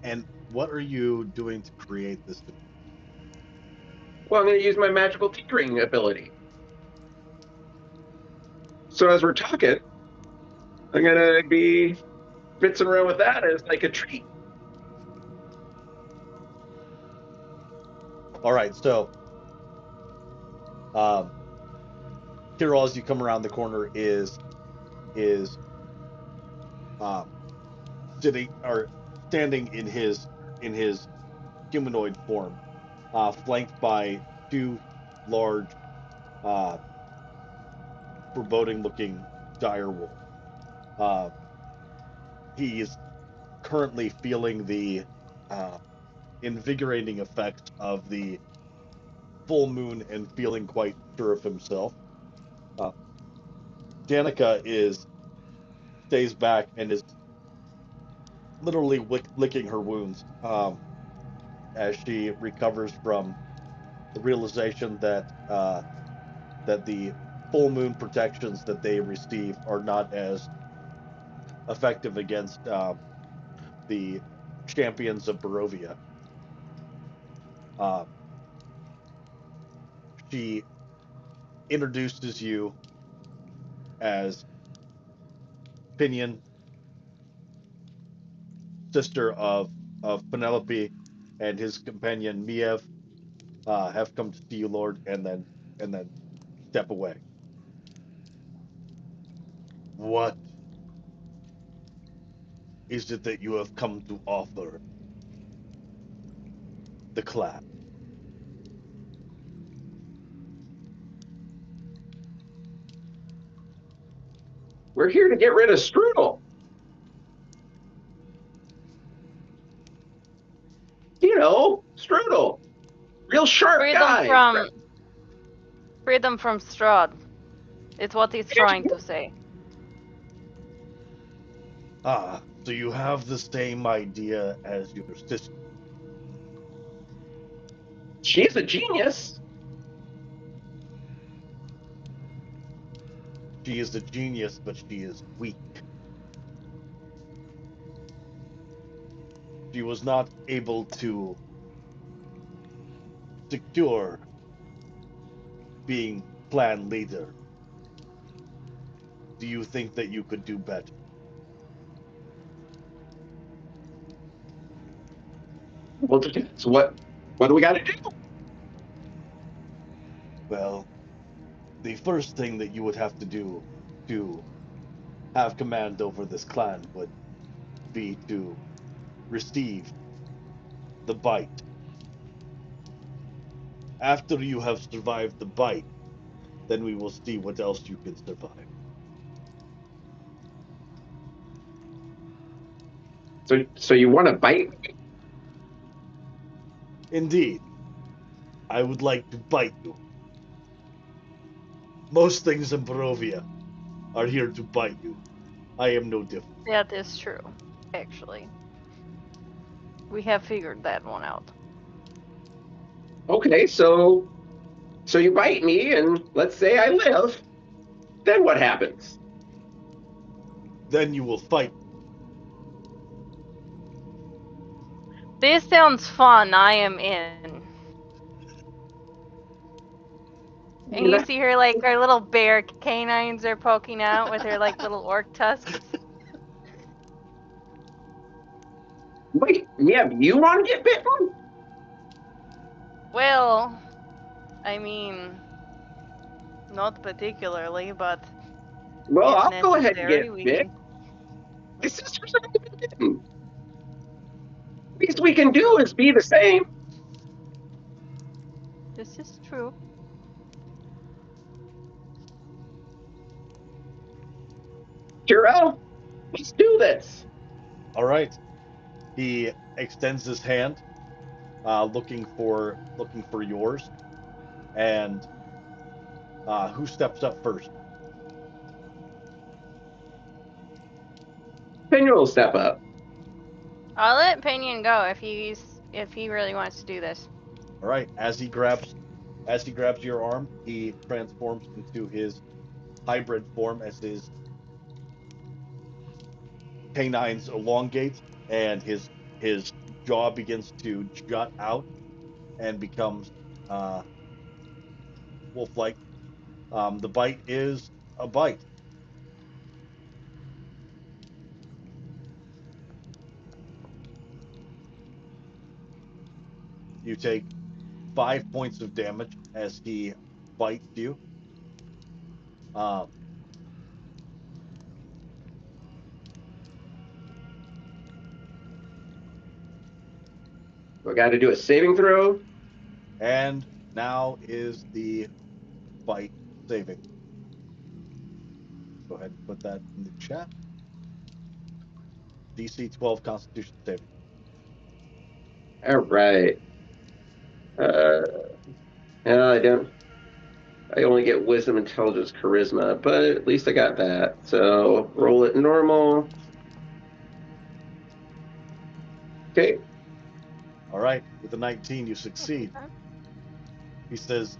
And what are you doing to create this? Well, I'm gonna use my magical tinkering ability. So as we're talking, I'm gonna be fitzing around with that as like a treat. All right, so um, Kirill, as you come around the corner, is um, sitting or standing in his humanoid form, flanked by two large, uh, foreboding-looking dire wolves. Uh, he is currently feeling the uh, invigorating effects of the full moon and feeling quite sure of himself. Uh, Danica stays back and is literally licking her wounds, as she recovers from the realization that the full moon protections that they receive are not as effective against the champions of Barovia. She introduces you as Pinion, sister of Penelope, and his companion Miev have come to see you, Lord, and then step away. What is it that you have come to offer the clan? We're here to get rid of Strudel. You know, Strudel. Real sharp guy. Freedom from Strahd. It's what he's trying to say. Ah, so you have the same idea as your sister. She's a genius. She is a genius, but she is weak. She was not able to secure being clan leader. Do you think that you could do better? Well, so what do we got to do? Well, the first thing that you would have to do to have command over this clan would be to receive the bite. After you have survived the bite, then we will see what else you can survive. So you want to bite me? Indeed, I would like to bite you. Most things in Barovia are here to bite you. I am no different. That is true, actually. We have figured that one out. Okay, so you bite me, and let's say I live. Then what happens? Then you will fight. This sounds fun. I am in. And you see her, like, her little bear canines are poking out with her, like, little orc tusks. Wait, yeah, you want to get bitten? Well, I mean, not particularly, but Well, if I'll go ahead and necessary, get we bit. can. My sister's not even bitten. Least we can do is be the same. This is true. Tyrell, let's do this. All right. He extends his hand, looking for yours. And who steps up first? Pinion will step up. I'll let Pinion go if he really wants to do this. All right. As he grabs your arm, he transforms into his hybrid form as his canines elongate and his jaw begins to jut out and becomes wolf-like. The bite is a bite. You take 5 points of damage as he bites you. Um, We got to do a saving throw. and now is the bite saving. Go ahead and put that in the chat. DC 12 Constitution saving. All right. I don't. I only get wisdom, intelligence, charisma, but at least I got that. So roll it normal. Okay. All right, with a 19, you succeed. Okay. He says,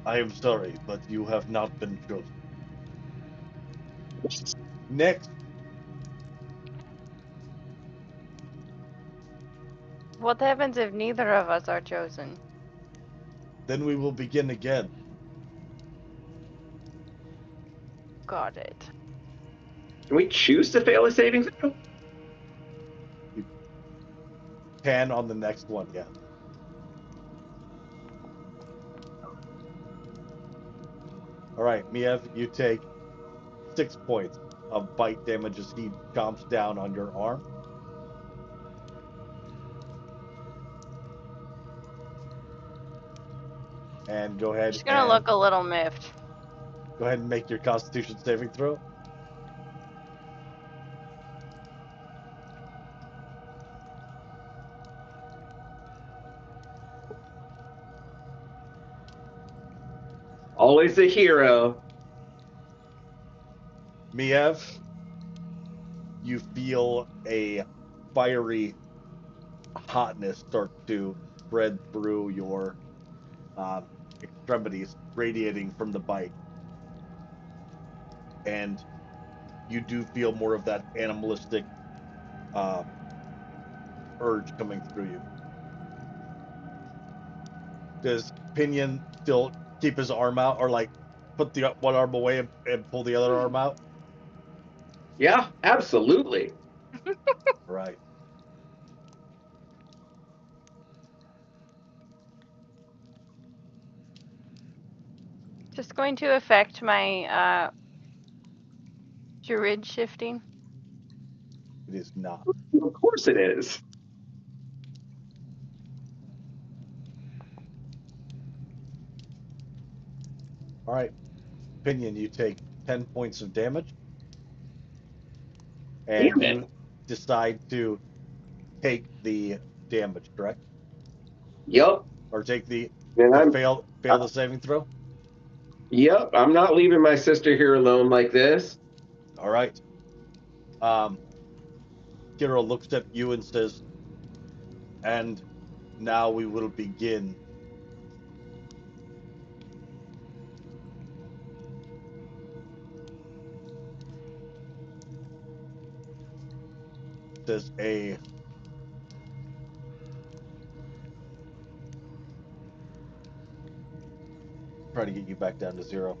I am sorry, but you have not been chosen. Next, What happens if neither of us are chosen? then we will begin again. Got it. Can we choose to fail a saving throw? Can on the next one, yes. All right, Miev, you take 6 points of bite damage as he chomps down on your arm. And go ahead She's gonna look a little miffed. and make your Constitution saving throw. Always the hero. Miev, you feel a fiery hotness start to spread through your extremities, radiating from the bite. And you do feel more of that animalistic urge coming through you. Does Pinion still keep his arm out, or like put the one arm away and pull the other arm out? Yeah, absolutely. Right. Just going to affect my druid shifting. It is not. Of course it is. All right. Pinion, you take 10 points of damage. And Damn it. you decide to take the damage, correct? Yep. Or take the And I'm fail the saving throw? Yep, I'm not leaving my sister here alone like this. All right. Kiro looks at you and says, and now we will begin. Says a try to get you back down to 0.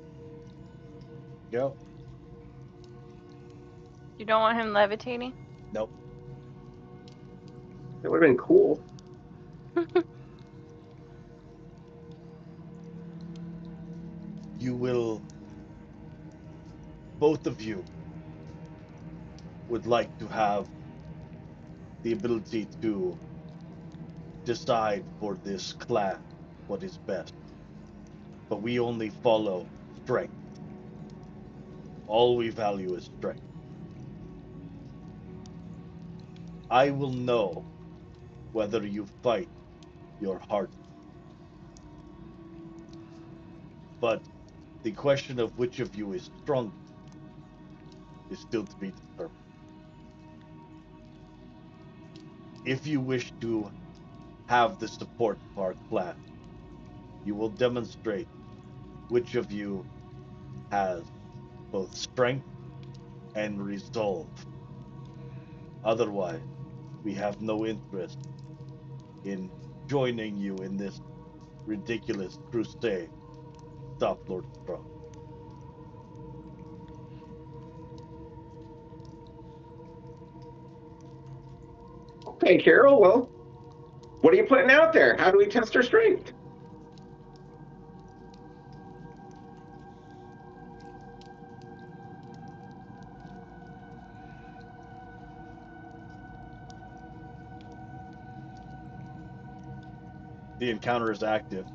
Go. You don't want him levitating? Nope. That would have been cool. You will, both of you would like to have the ability to decide for this clan what is best. But we only follow strength. All we value is strength. I will know whether you fight your heart. But the question of which of you is stronger is still to be determined. If you wish to have the support of our clan, you will demonstrate which of you has both strength and resolve. Otherwise, we have no interest in joining you in this ridiculous crusade. Stop Lord Strahd. Okay, Carol, well, what are you putting out there? How do we test our strength? The encounter is active.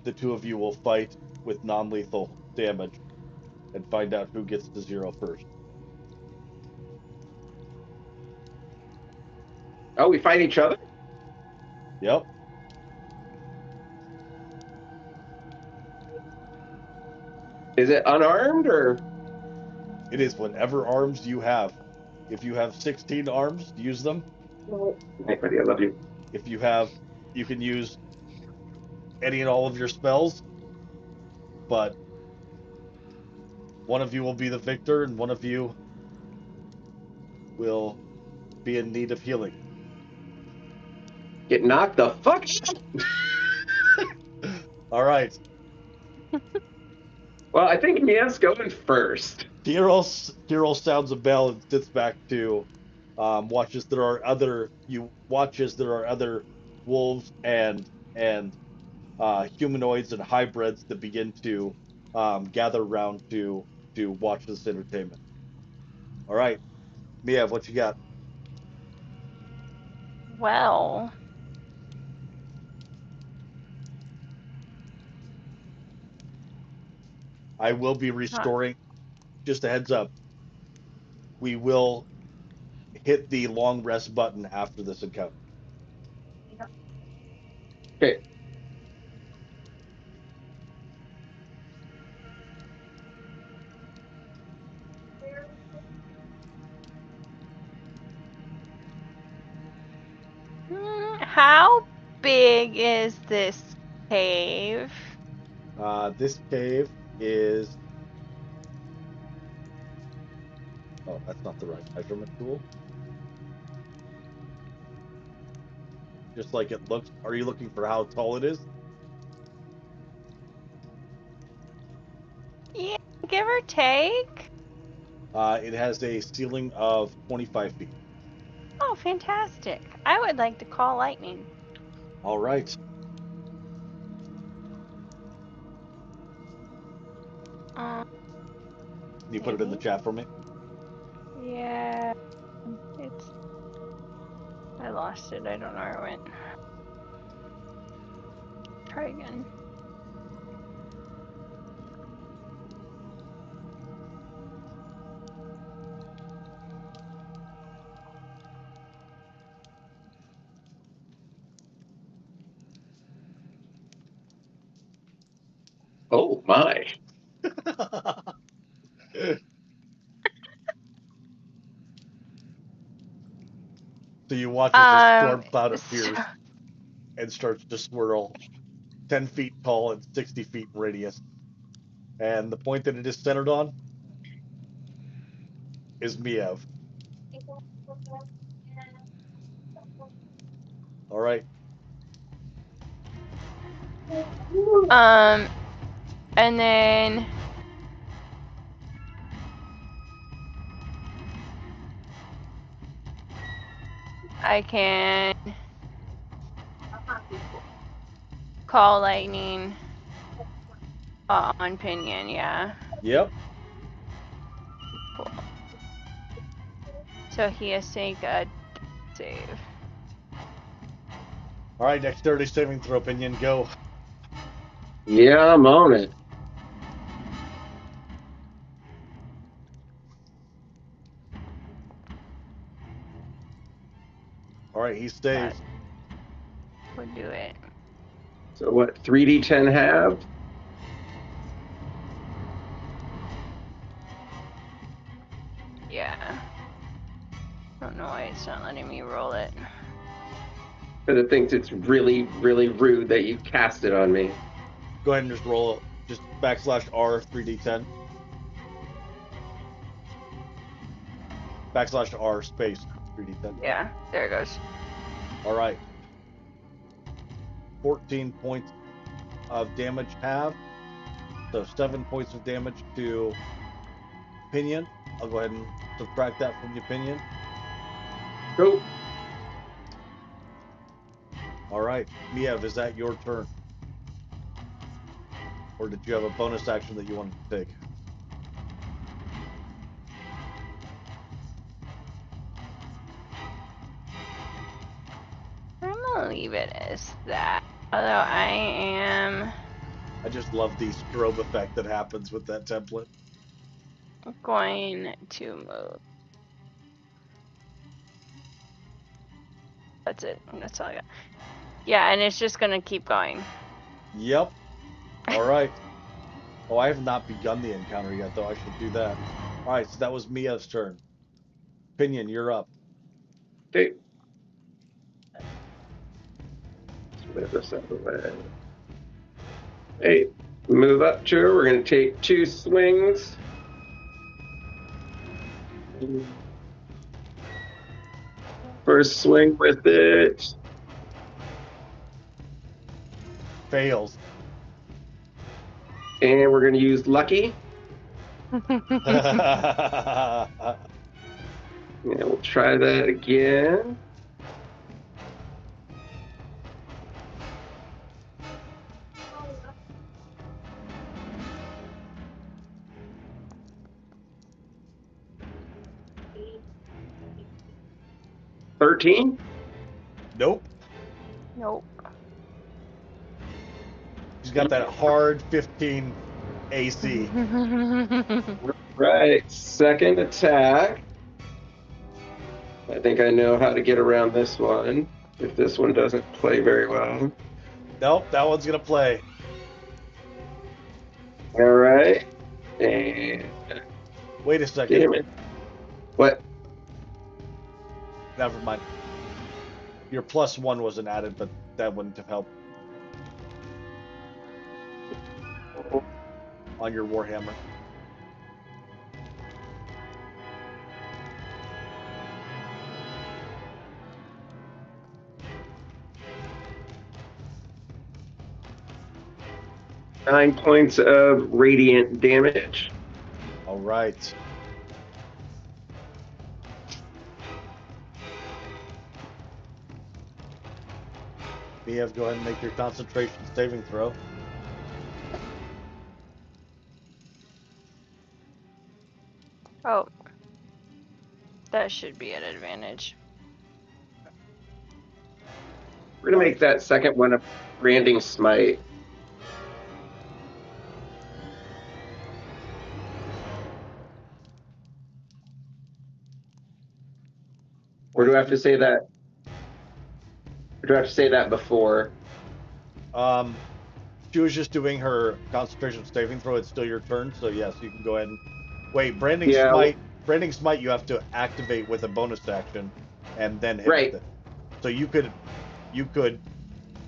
The two of you will fight with non-lethal damage and find out who gets to 0 first. Oh, we fight each other? Yep. Is it unarmed or? It is whatever arms you have. If you have 16 arms, use them. Hey, buddy, I love you. If you have, you can use any and all of your spells, but one of you will be the victor, and one of you will be in need of healing. Get knocked the fuck out. All right. Well, I think Mia's going first. Tyrell sounds a bell and sits back to watches there are other wolves and humanoids and hybrids that begin to gather around to watch this entertainment. All right, Miev, what you got? Well, I will be restoring. Just a heads up, we will hit the long rest button after this encounter. Okay. how big is this cave? This cave is. Oh, that's not the right measurement tool. Just like it looks. Are you looking for how tall it is? Yeah, give or take. It has a ceiling of 25 feet. Oh, fantastic. I would like to call lightning. All right. Um, Can you put it in the maybe? chat for me? Yeah, I lost it. I don't know where it went. Try again. Oh my. So you watch as this storm cloud So, appears and starts to swirl 10 feet tall and 60 feet in radius. And the point that it is centered on is Miev. All right. and then I can call lightning on Pinion, yeah. Yep. Cool. So he has to take a save. All right. Dexterity saving throw, Pinion. Go. Yeah, I'm on it. All right. He That saves. would do it. So what, 3d10 halved? Yeah. I don't know why it's not letting me roll it. Because it thinks it's really, really rude that you cast it on me. Go ahead and just roll. Just /R 3d10. /R space 3d10. Yeah, there it goes. All right. 14 points of damage halved. So 7 points of damage to Pinion. I'll go ahead and subtract that from your Pinion. Go. All right. Miev, is that your turn? Or did you have a bonus action that you wanted to take? I'm gonna leave it as that. Although I am I just love the strobe effect that happens with that template. going to move. That's it. That's all I got. Yeah, and it's just gonna keep going. Yep. All right. Oh, I have not begun the encounter yet, though. I should do that. All right, so that was Mia's turn. Pinion, you're up. Okay. Move this out of the way. Hey, move up to her. We're going to take 2 swings. First swing with it. Fails. And we're going to use Lucky. All Yeah, we'll try that again. $13. Nope. Nope. She's got that hard 15 AC. Right, second attack. I think I know how to get around this one if this one doesn't play very well. Nope, that one's gonna play. All right. And Wait a second. damn it. What? Never mind. Your +1 wasn't added, but that wouldn't have helped on your Warhammer. Nine points of radiant damage. All right. Miev, go ahead and make your concentration saving throw. Oh. That should be an advantage. We're going to make that second one a branding smite. Or do I have to say that? Or do I have to say that before? She was just doing her concentration saving throw. It's still your turn, so yes, you can go ahead and wait. Branding Yeah. smite. Branding smite. You have to activate with a bonus action, and then hit Right. with it. So you could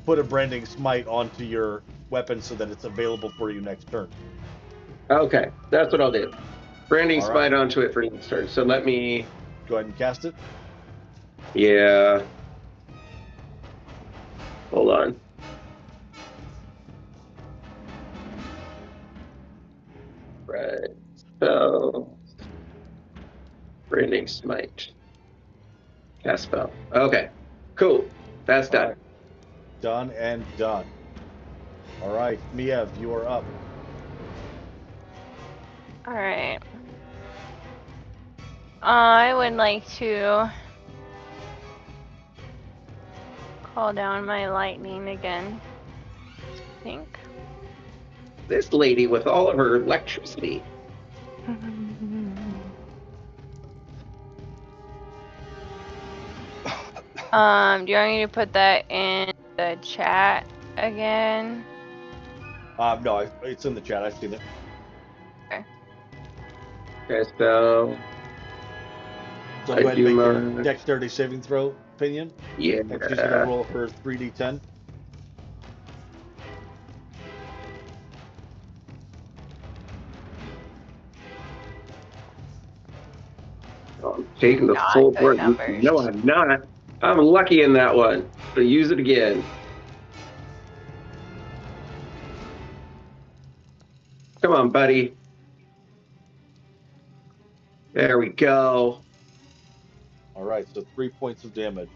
put a branding smite onto your weapon so that it's available for you next turn. Okay, that's what I'll do. Branding All right. smite onto it for next turn. So let me. Go ahead and cast it. Yeah. Hold on. Right. So. Branding smite. Cast spell. Okay. Cool. That's All done. right. Done and done. All right, Miev, you are up. Alright. I would like to call down my lightning again. I think. This lady with all of her electricity. Do you want me to put that in the chat again? No, it's in the chat. I've seen it. Okay, so. So I go ahead do and make your my. dexterity saving throw, Pinion. Yeah. And she's gonna roll her 3d10. I'm taking the Not full good board. numbers. No, I'm not. I'm lucky in that one. So use it again. Come on, buddy. There we go. All right, so 3 points of damage.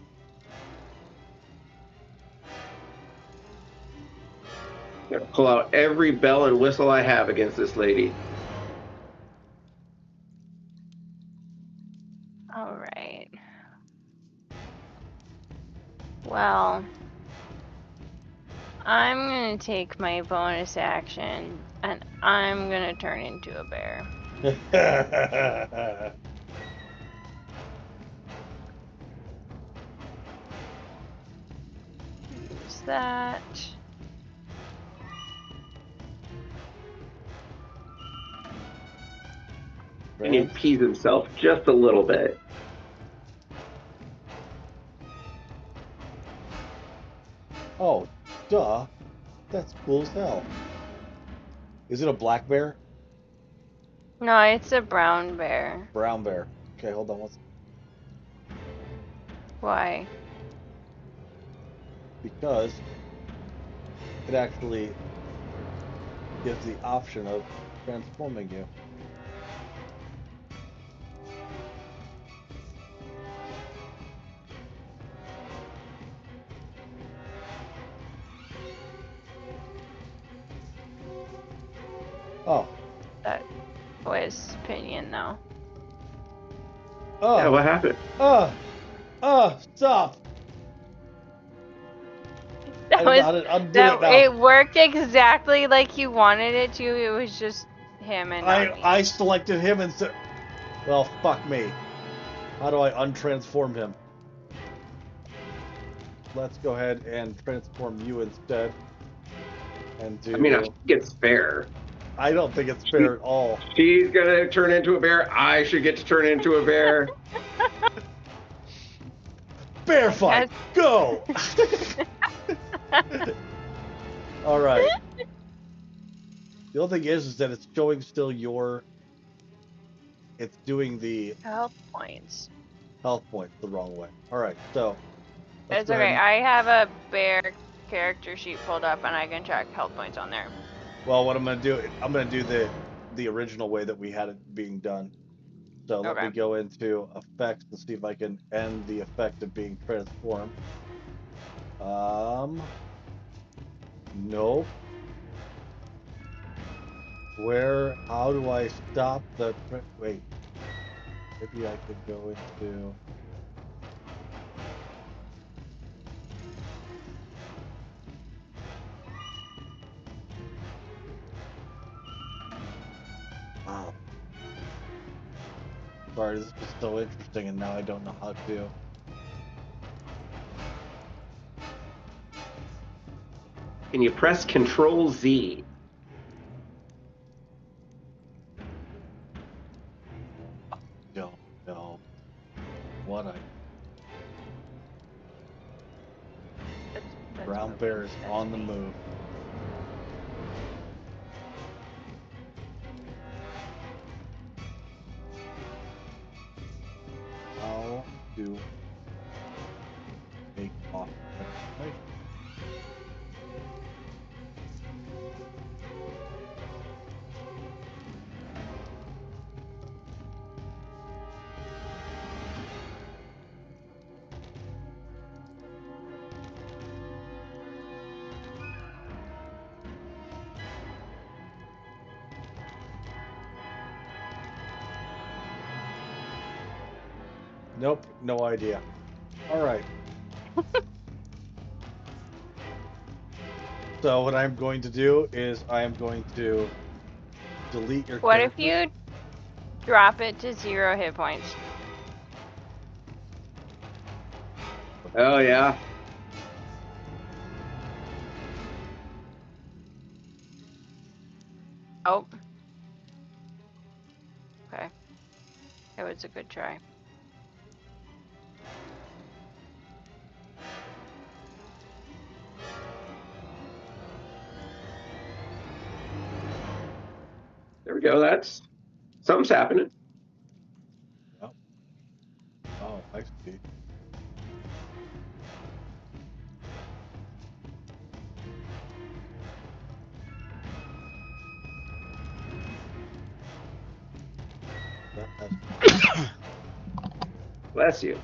I'm gonna pull out every bell and whistle I have against this lady. Alright. Well, I'm gonna take my bonus action and I'm gonna turn into a bear. Use that. And he pees himself just a little bit. Oh, duh. That's cool as hell. Is it a black bear? No, it's a brown bear. Brown bear. Okay, hold on. Why? Because it actually gives the option of transforming you. Oh. That was opinion, though. Oh. Yeah, what happened? Stop. That I was know how to undo that. it now. It worked exactly like you wanted it to. It was just him and not me. I selected him and said, well, fuck me. How do I untransform him? Let's go ahead and transform you instead. And do. I mean, I think it's fair. I don't think it's fair at all. She's gonna turn into a bear. I should get to turn into a bear. Bear fight, go! All right. The only thing is that it's showing still your. It's doing the Health points. health points the wrong way. All right, so. let's It's go ahead okay. and- I have a bear character sheet pulled up, and I can check health points on there. Well, what I'm gonna do the original way that we had it being done. So let me go into effects and see if I can end the effect of being transformed. Nope. How do I stop the, wait. Maybe I could go into, wow. Sorry, this was so interesting and now I don't know how to. Can you press Control Z? Don't know what I. That's Brown moving. bear is That's on the me. move. How to take off transformation? Nope, no idea. All right. So what I'm going to do is I am going to delete your What if character. you drop it to 0 hit points? Oh yeah. Oh. Okay. It was a good try. There we go. That's something's happening. Oh, I see. Bless you.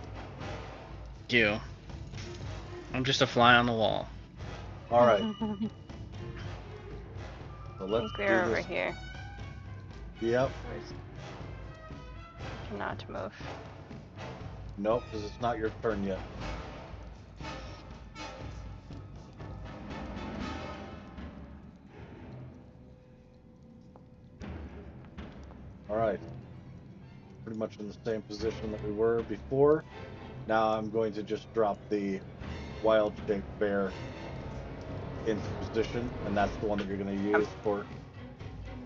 You. I'm just a fly on the wall. All right. I So let's think do we're over this. here. Yep. Cannot move. Nope, because it's not your turn yet. All right. Pretty much in the same position that we were before. Now I'm going to just drop the wild-shaped bear into position, and that's the one that you're going to use for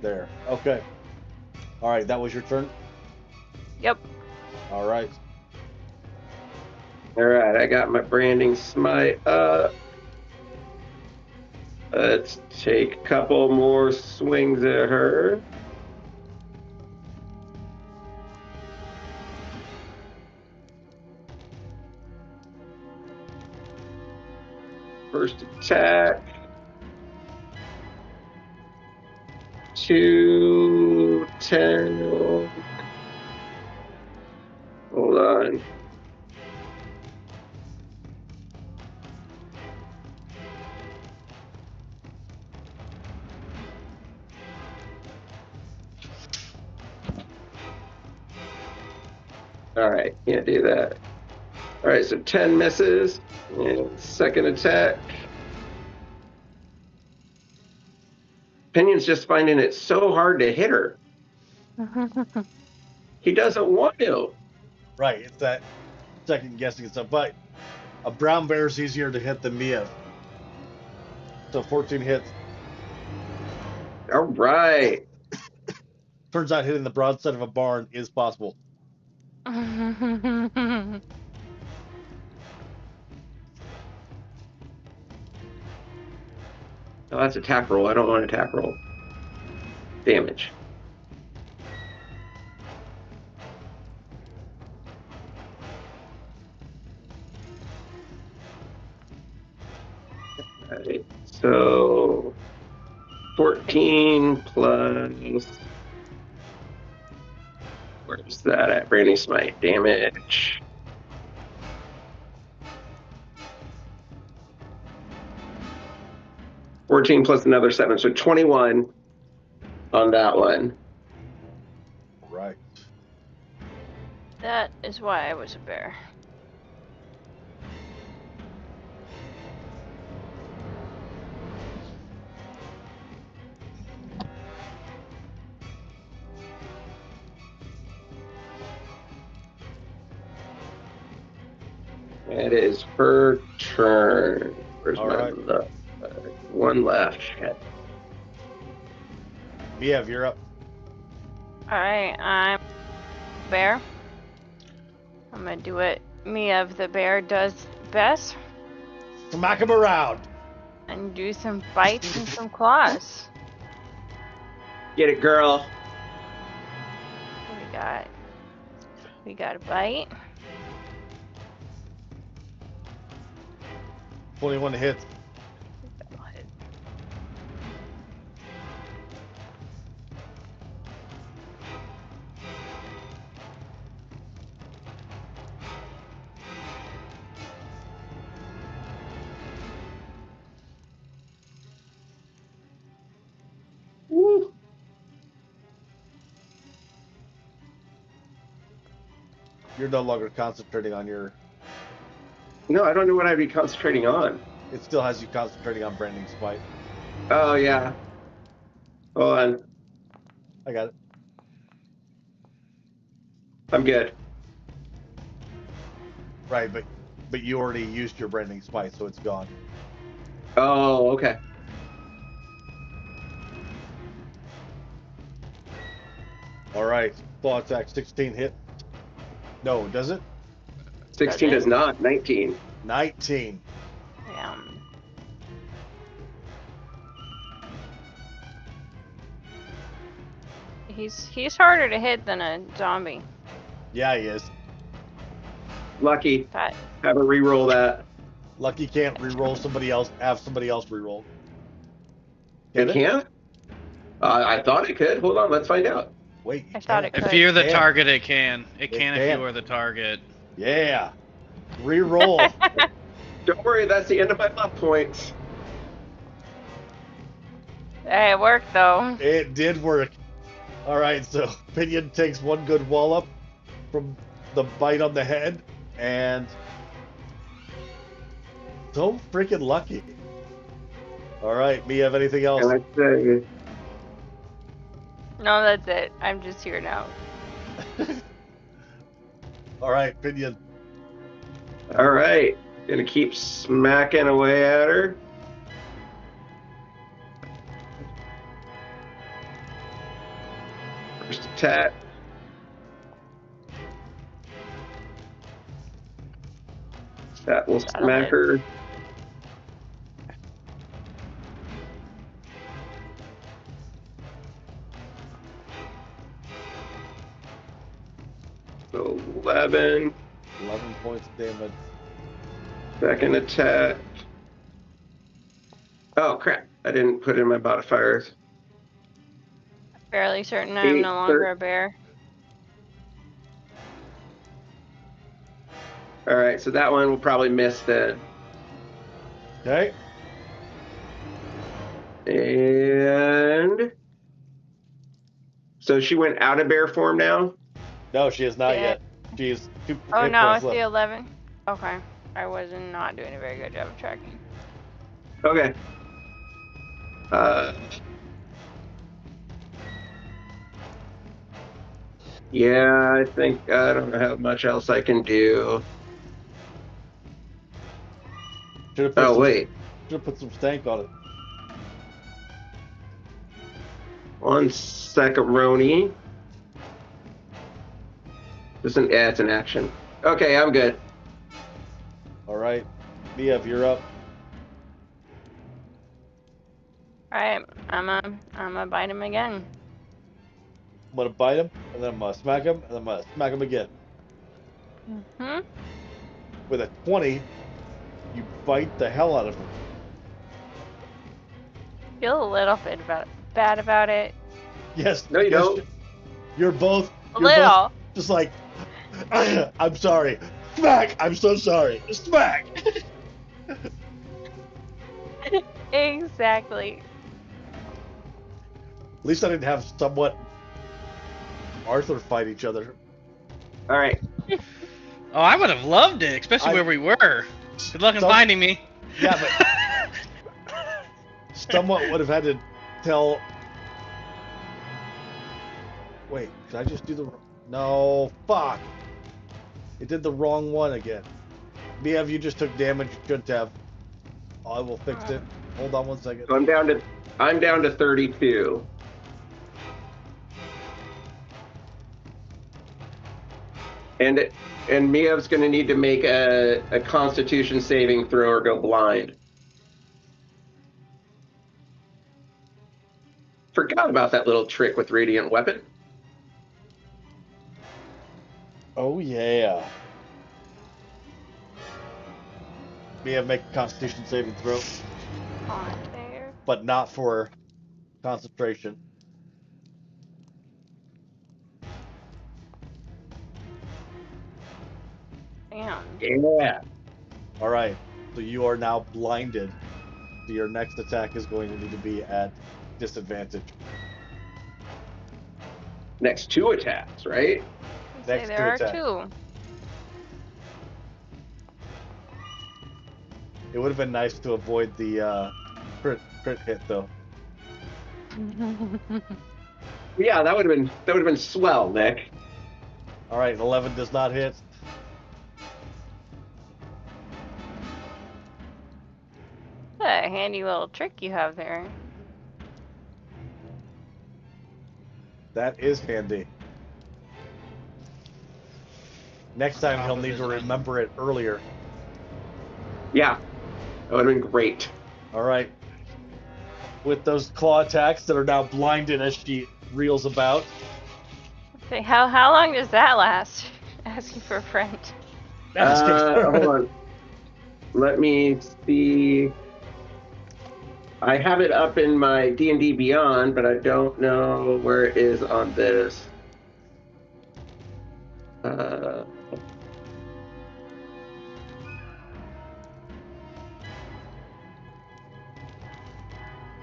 there. Okay. All right, that was your turn? Yep. All right. All right, I got my branding smite up. Let's take a couple more swings at her. First attack. 2, 10. Hold on. All right, can't do that. All right, so 10 misses. And second attack. Pinion's just finding it so hard to hit her. He doesn't want to. Right, it's that second guessing stuff. But a brown bear is easier to hit than Mia. So 14 hits. All right. Turns out hitting the broadside of a barn is possible. Oh, that's attack roll. I don't want attack roll. Damage. All right. So 14 plus. Where's that at? Branding Smite. Damage. $14 plus another 7. So 21 on that one. Right. That is why I was a bear. It is her turn. Where's All my right. one left? Shit. Mia, you're up. Alright, I'm bear. I'm gonna do what Mia the bear does best Smack him around. and do some bites and some claws. Get it, girl. What we got? We got a bite. 21 hits. Woo. You're no longer concentrating on your. No, I don't know what I'd be concentrating on. It still has you concentrating on branding spite. Oh, yeah. Hold on. I got it. I'm good. Right, but you already used your branding spite, so it's gone. Oh, okay. All right. Claw attack 16 hit. No, does it? 16 does not. 19. 19. Yeah. He's harder to hit than a zombie. Yeah, he is. Lucky. That Have a reroll that. Lucky can't re-roll somebody else. Have somebody else re-roll. It can't? I thought it could. Hold on. Let's find out. Wait. I thought it If could. you're the Can. target, it can. It It can if can. you are the target. Yeah. Re-roll. Don't worry. That's the end of my luck points. Hey, it worked though. It did work. All right, so Pinion takes one good wallop from the bite on the head, and so freaking lucky. All right, me have anything else? And I say, No, that's it. I'm just here now. All right, Pinion. all right. Gonna keep smacking away at her. First attack. That will That'll smack hit. her. So 11. 11 points of damage. Second attack. Oh, crap. I didn't put in my modifiers. Fairly certain I'm no longer a bear. All right, so that one will probably miss then. Okay. And so she went out of bear form now? No, she is not Yeah. yet. She is 2 Oh hit no, points it's the left. 11. Okay. I was not doing a very good job of tracking. Okay. Yeah, I think I don't know how much else I can do. Oh, wait. Should have put some stank on it. 1 second, Roni. It's an action. Okay, I'm good. All right. Liev, you're up. Alright, I'm gonna bite him again. I'm going to bite him, and then I'm going to smack him, and then I'm going to smack him again. Mm-hmm. With a 20, you bite the hell out of him. Feel a little bit bad about it. Yes. No, you yes, don't. You're both Little. just like, I'm sorry. Smack! I'm so sorry. Smack! Exactly. At least I didn't have somewhat Arthur fight each other. All right. Oh, I would have loved it, especially where we were. Good luck in finding me. Yeah, but somewhat would have had to tell. Wait, did I just do the? No, fuck! It did the wrong one again. Liev, you just took damage. You shouldn't have. I will fix it. Hold on 1 second. So I'm down to 32. And Miev's going to need to make a Constitution saving throw or go blind. Forgot about that little trick with Radiant Weapon. Oh yeah. Liev, make a Constitution saving throw, On there. but not for concentration. Damn. Yeah. All right. So you are now blinded. So your next attack is going to need to be at disadvantage. Next 2 attacks, right? Say Next there two are attacks. 2. It would have been nice to avoid the crit hit though. Yeah, that would have been swell, Nick. All right, 11 does not hit. A handy little trick you have there. That is handy. Next time he'll need to remember it earlier. Yeah, that would have been great. All right. With those claw attacks that are now blinded as she reels about. Okay, how long does that last? Asking for a friend. Hold on. Let me see. I have it up in my D&D Beyond, but I don't know where it is on this. Where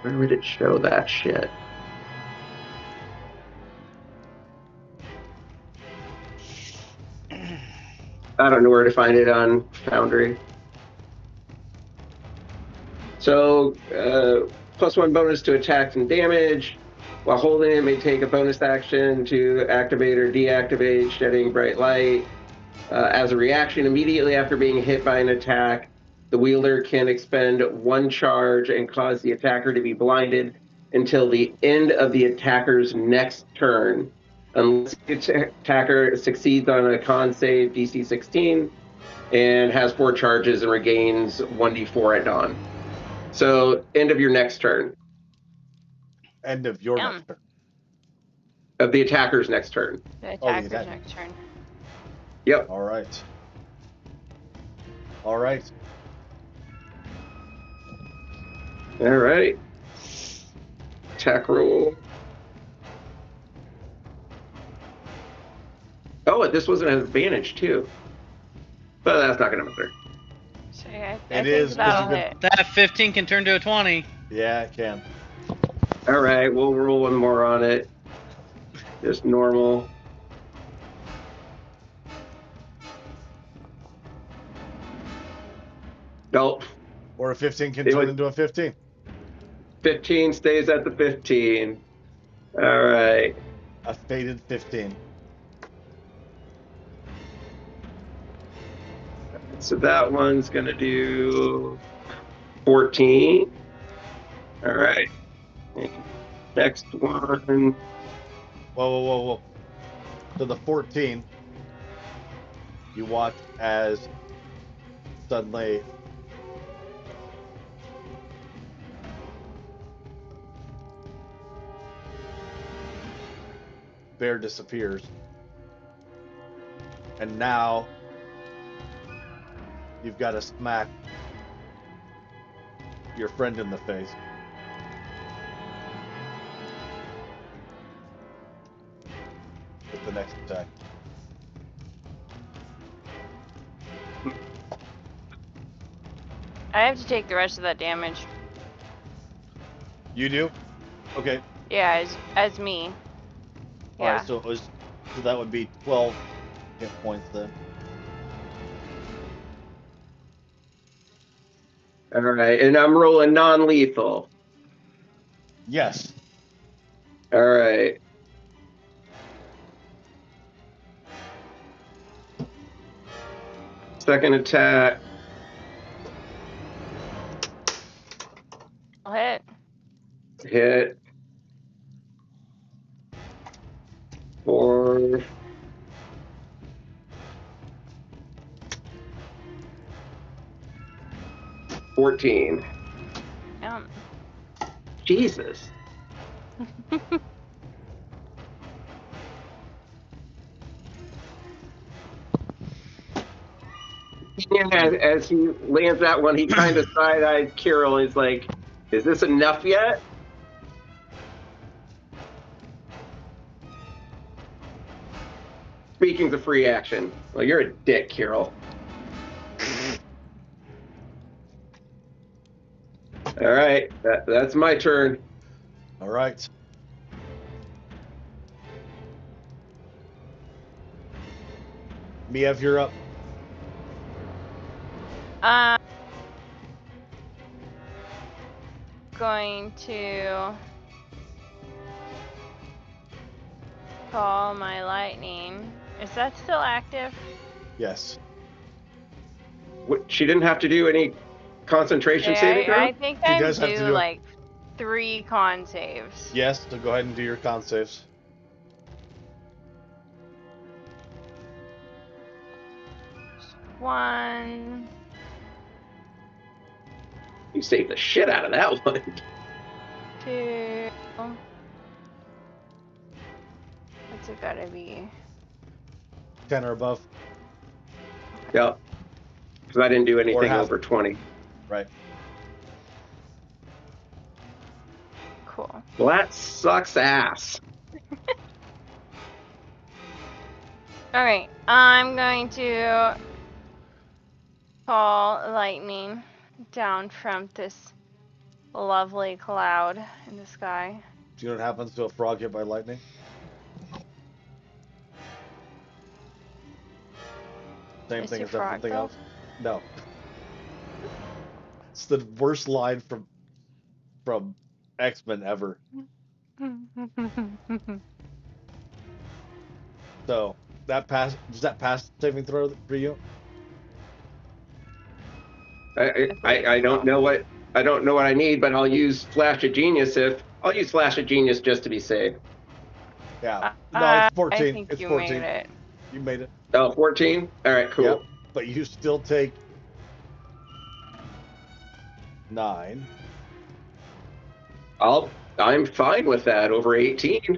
would it show that shit? I don't know where to find it on Foundry. So, +1 bonus to attacks and damage. While holding it, may take a bonus action to activate or deactivate shedding bright light. As a reaction, immediately after being hit by an attack, the wielder can expend 1 charge and cause the attacker to be blinded until the end of the attacker's next turn, unless the attacker succeeds on a con save DC 16 and has 4 charges and regains 1d4 at dawn. So, end of your next turn. End of your next turn. Of the attacker's next turn. The Oh, the attacker's attacker. next turn. Yep. All right. All right. All right. Attack roll. Oh, this was an advantage too. But that's not going to matter. So I It think is, 'cause that'll you could- hit. That 15 can turn to a 20. Yeah, it can. All right, we'll roll one more on it. Just normal. Nope. Or a 15 can It turn would- into a 15. 15 stays at the 15. All right. A faded 15. So that one's going to do 14. All right. Next one. Whoa. So the 14, you watch as suddenly bear disappears. And now you've got to smack your friend in the face. With the next attack. I have to take the rest of that damage. You do? Okay. Yeah, as me. Yeah. Alright, so that would be 12 hit points then. All right. And I'm rolling non-lethal. Yes. All right. Second attack. I'll hit. Hit. 4. $14. Yeah. Jesus. Yeah, as he lands that one, he kind of side-eyes Kirill and he's like, is this enough yet? Speaking of free action. Well, you're a dick, Kirill. All right, that's my turn. Alright. Miev, you're up. Going to call my lightning. Is that still active? Yes. What, she didn't have to do any concentration saving throw? I think She I'm does have to due do it. like 3 con saves. Yes, so go ahead and do your con saves. One. You saved the shit out of that one. 2. What's it gotta be? 10 or above. Yep. Because I didn't do anything half. over 20. Right. Cool. Well, that sucks ass. Alright, I'm going to call lightning down from this lovely cloud in the sky. Do you know what happens to a frog hit by lightning? Same Is thing he as frog, everything though? else. No. It's the worst line from X-Men ever. So does that pass saving throw for you? I don't know what I need, but I'll use Flash of Genius I'll use Flash of Genius just to be safe. Yeah. No, it's 14. I think it's you 14. made it. You made it. Oh, 14? All right, cool. Yep. But you still take 9. I'm fine with that over 18.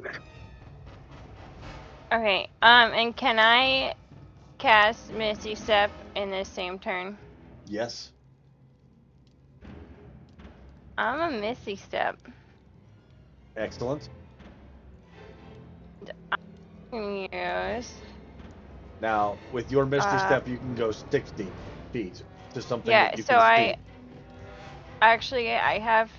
Okay, and can I cast Misty Step in this same turn? Yes. I'm a Misty Step. Excellent. Yes. Now, with your Misty Uh, Step, you can go 60 feet to something Yeah, that you so can I see. actually I have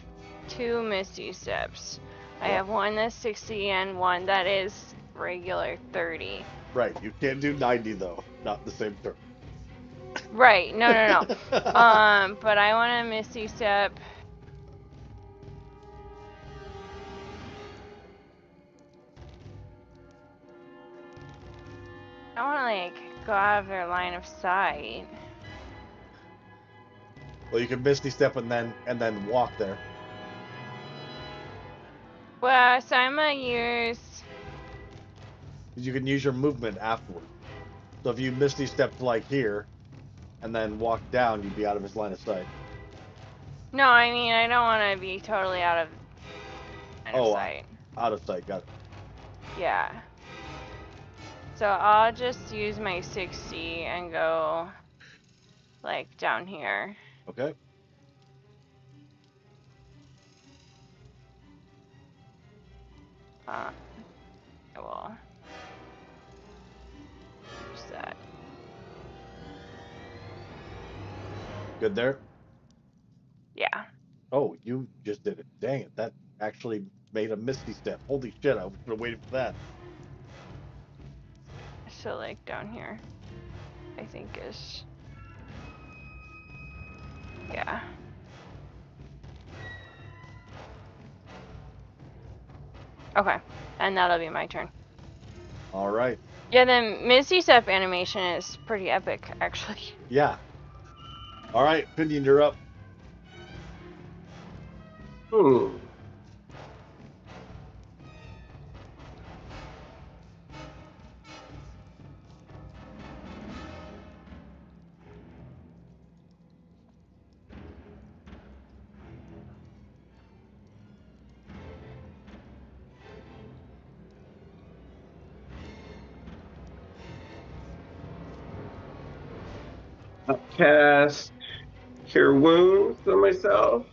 2 Misty Steps. I Well, have one that's 60 and one that is regular 30. right. You can't do 90 though. Not the same turn. Right, no. But I want a Misty Step. I want to like go out of their line of sight. Well, you can Misty Step and then walk there. Well, so I'm gonna use. You can use your movement afterward. So if you Misty Stepped like here and then walked down, you'd be out of his line of sight. No, I mean I don't want to be totally out of line of sight. Out of sight. Got it. Yeah. So I'll just use my 60 and go like down here. Okay. I will use that. Good there. Yeah. Oh, you just did it. Dang it. That actually made a Misty Step. Holy shit. I was waiting for that. So like down here, I think is. Yeah. Okay. And that'll be my turn. All right. Yeah, the Misty Step animation is pretty epic, actually. Yeah. All right. Pinion, you're up. Hmm. I'll cast Cure Wounds on myself.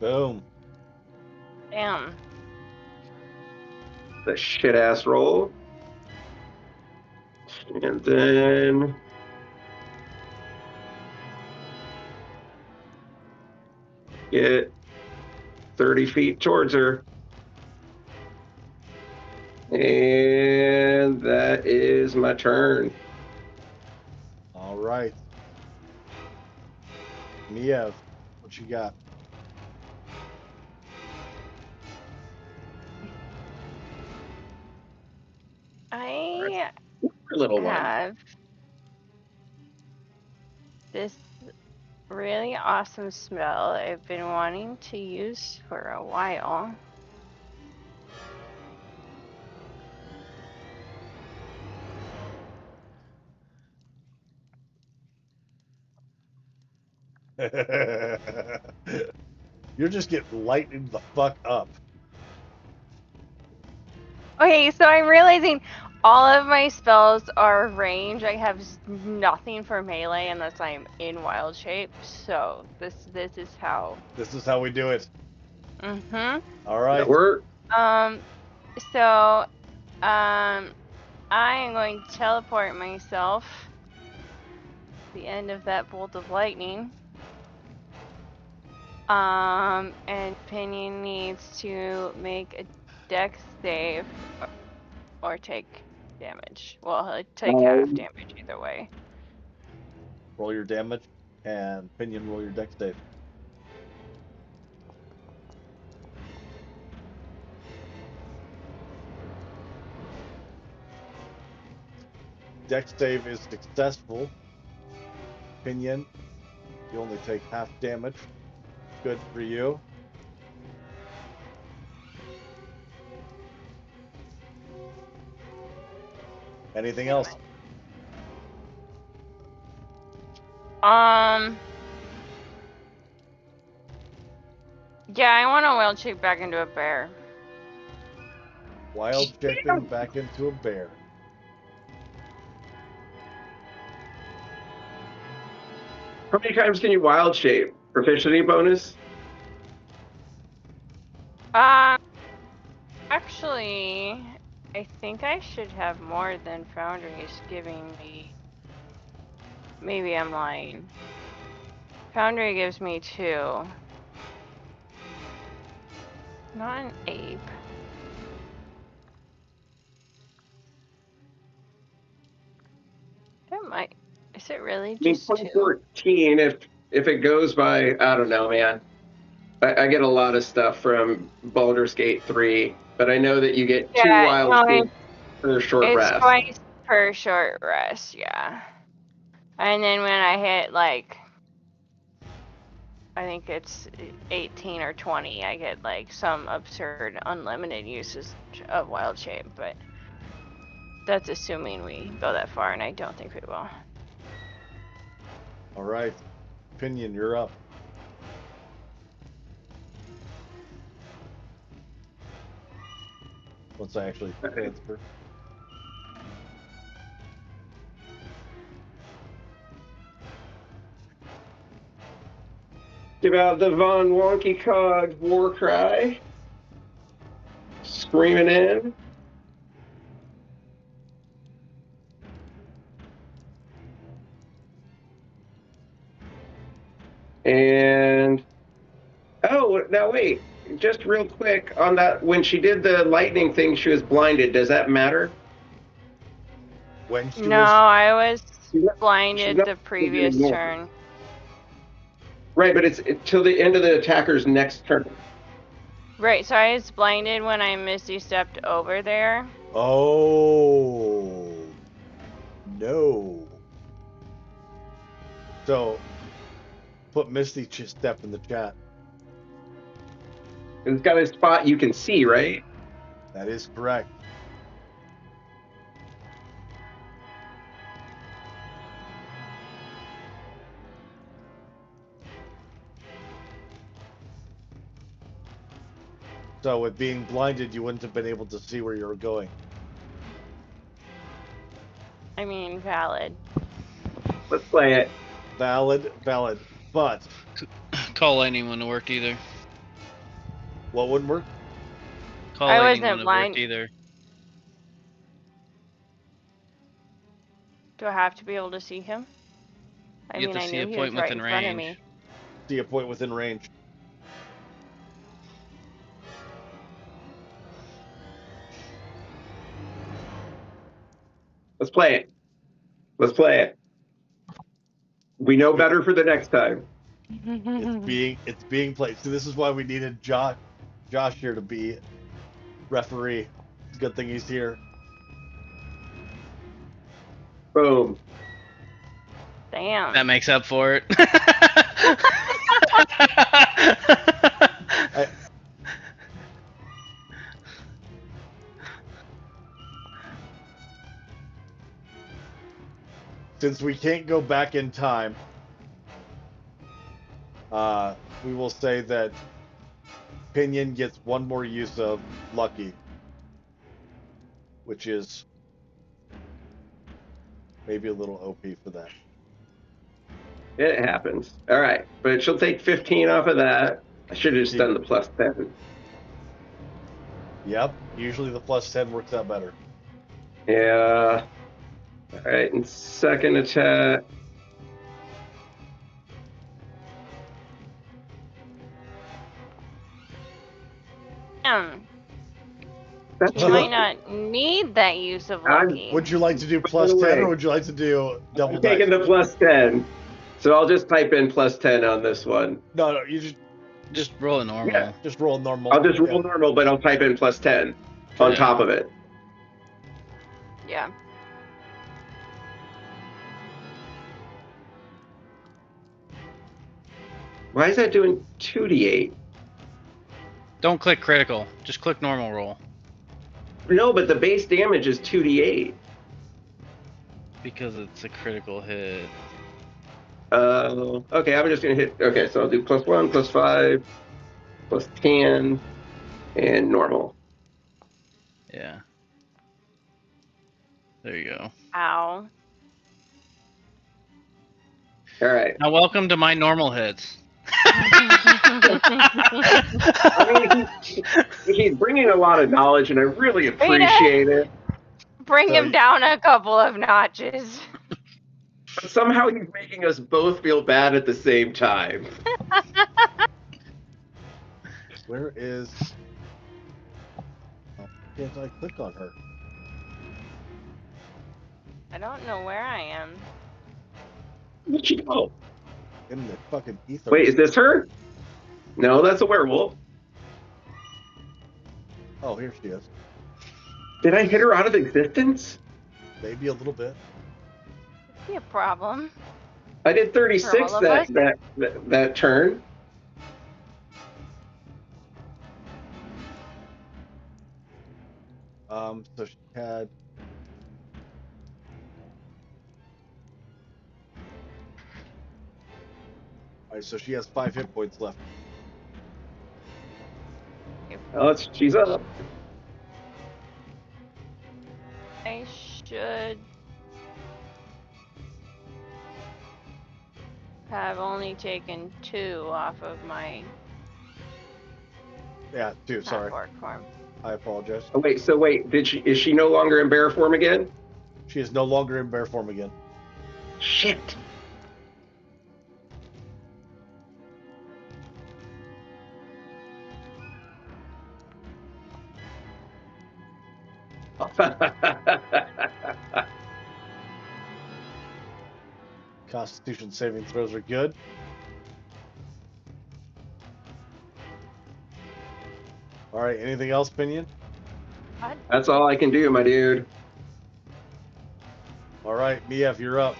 Boom. Damn. The shit ass roll. And then get 30 feet towards her. And that is my turn. All right. Niev, what you got? I Little one. have this really awesome spell I've been wanting to use for a while. You're just getting lightened the fuck up. Okay, so I'm realizing all of my spells are range. I have nothing for melee unless I'm in wild shape. So this is how. This is how we do it. Mm-hmm. All right. That work? So I am going to teleport myself at the end of that bolt of lightning. And Pinion needs to make a dex save or take damage. Well, he'll take half damage either way. Roll your damage, and Pinion, roll your dex save. Dex save is successful. Pinion, you only take half damage. Good for you. Anything else? Yeah, I want to wild shape back into a bear. Wild shaping back into a bear. How many times can you wild shape? Proficiency bonus? Actually, I think I should have more than Foundry is giving me. Maybe I'm lying. Foundry gives me 2. Not an ape. It might. Is it really I mean, just 2? 2014, if it goes by, I don't know, man. I get a lot of stuff from Baldur's Gate 3, but I know that you get 2 Yeah, wild no, shapes for a short it's rest. twice per short rest, yeah. And then when I hit, like, I think it's 18 or 20, I get, like, some absurd unlimited usage of wild shape, but that's assuming we go that far, and I don't think we will. All right. Pinion, you're up. Once I actually transfer. Give out the Von Wonky Cog war cry. Screaming in. And oh, now wait, just real quick on that. When she did the lightning thing, she was blinded. Does that matter? When she No, was I was She's blinded not the previous anymore. turn. Right, but it's till the end of the attacker's next turn. Right, so I was blinded when I Misty stepped over there. Oh no. So put Misty Step in the chat. It's got a spot you can see, right? That is correct. So with being blinded, you wouldn't have been able to see where you were going. I mean, valid. Let's play it. Valid, but Call lightning wouldn't have worked either. what wouldn't work? Call I lightning wasn't wouldn't have worked blind. either. Do I have to be able to see him? I You have mean, to I see a knew he point was right in within front of range. me. See a point within range. Let's play it. Let's play it. We know better for the next time. It's being played. So this is why we needed Josh here to be referee. It's a good thing he's here. Boom. Damn. That makes up for it. Since we can't go back in time, we will say that Pinion gets one more use of Lucky, which is maybe a little OP for that. It happens. All right, but she'll take 15 off of that. I should have just done the plus 10. Yep, usually the plus 10 works out better. Yeah. All right, and second attack. He might not need that use of Lucky. Would you like to do plus 10 or would you like to do double I'm taking dice? the plus 10. So I'll just type in plus 10 on this one. No, you just roll it normal. Yeah. Just roll normal. I'll just roll normal, but I'll type in plus 10 on top of it. Yeah. Why is that doing 2d8? Don't click critical. Just click normal roll. No, but the base damage is 2d8. Because it's a critical hit. Okay, I'm just gonna hit. Okay, so I'll do +1, +5, +10, and normal. Yeah. There you go. Ow. All right. Now welcome to my normal hits. I mean, he's bringing a lot of knowledge, and I really appreciate it. Bring So him down a couple of notches. But somehow he's making us both feel bad at the same time. where is? Oh, can't I click on her? I don't know where I am. Where'd she go? In the fucking ether. Wait, is this her? No, that's a werewolf. Oh, here she is. Did I hit her out of existence? Maybe a little bit. Could be a problem. I did 36 For all of that turn. So she had. All right, so she has 5 hit points left. Oh, she's up. I should have only taken 2 off of my Yeah, 2. Sorry, half-orc form. I apologize. Oh, wait, is she no longer in bear form again? She is no longer in bear form again. Shit. Constitution saving throws are good. All right, anything else, Pinion? What? That's all I can do, my dude. All right, Miev, you're up.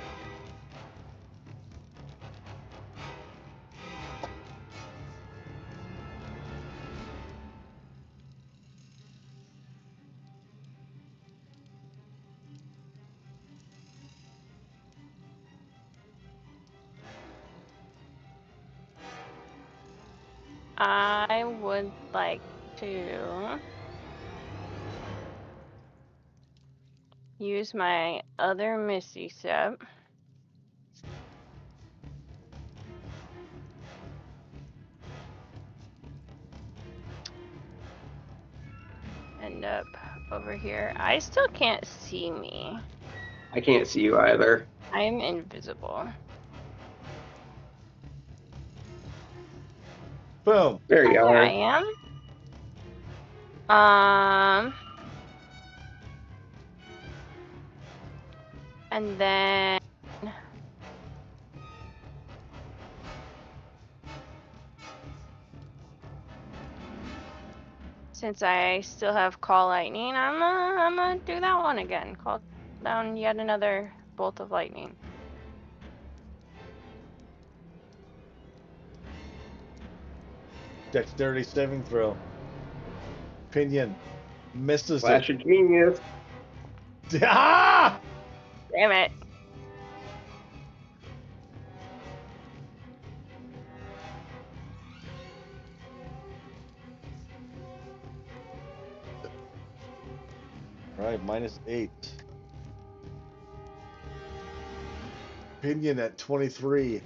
I would like to use my other Misty Step. End up over here. I still can't see me. I can't see you either. I'm invisible. Boom. There you There are. I am. And then since I still have Call Lightning, I'm gonna do that one again. Call down yet another bolt of lightning. Dexterity saving throw. Pinion misses Flash of genius. it. Ah! Damn it. All right, -8. Pinion at 23.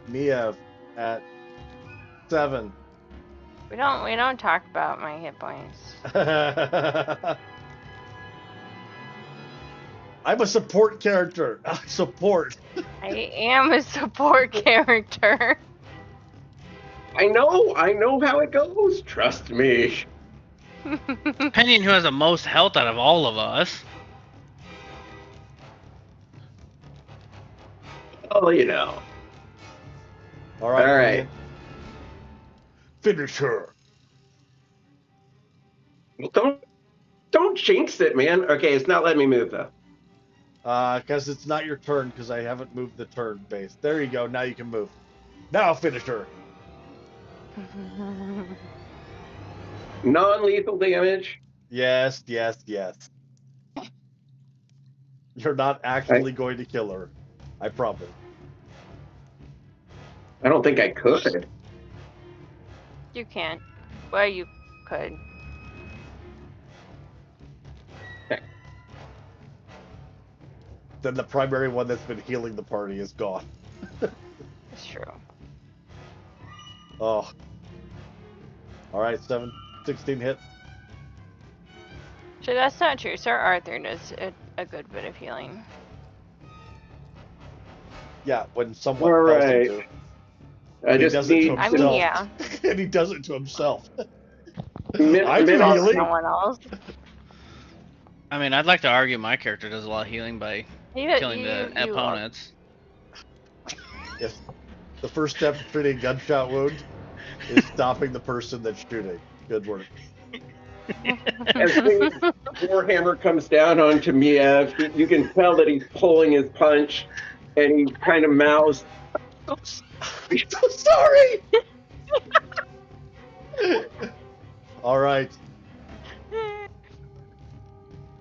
Miev at 7. We don't talk about my hit points. I'm a support character. Support. I am a support character. I know how it goes. Trust me. Pinion, who has the most health out of all of us. Oh, you know. All right. All right. Pinion. Finish her. Don't jinx it, man. Okay, it's not letting me move though. Because it's not your turn, because I haven't moved the turn base. There you go. Now you can move. Now finish her. Non-lethal damage. Yes, yes, yes. You're not actually going to kill her. I promise. I don't think I could. You can't. Well, you could. Then the primary one that's been healing the party is gone. It's true. Oh. Alright, 16 hits. So that's not true. Sir Arthur does a good bit of healing. Yeah, when someone All tells him right. to. I He just does it to need himself. I mean, yeah. And he does it to himself. Min- I do min- Not healing. someone else. I mean, I'd like to argue my character does a lot of healing by killing the opponents. Yes. The first step to treating a gunshot wound is stopping the person that's shooting. Good work. As the Warhammer comes down onto Miev, you can tell that he's pulling his punch, and he kind of mouths, I'm so sorry. All right.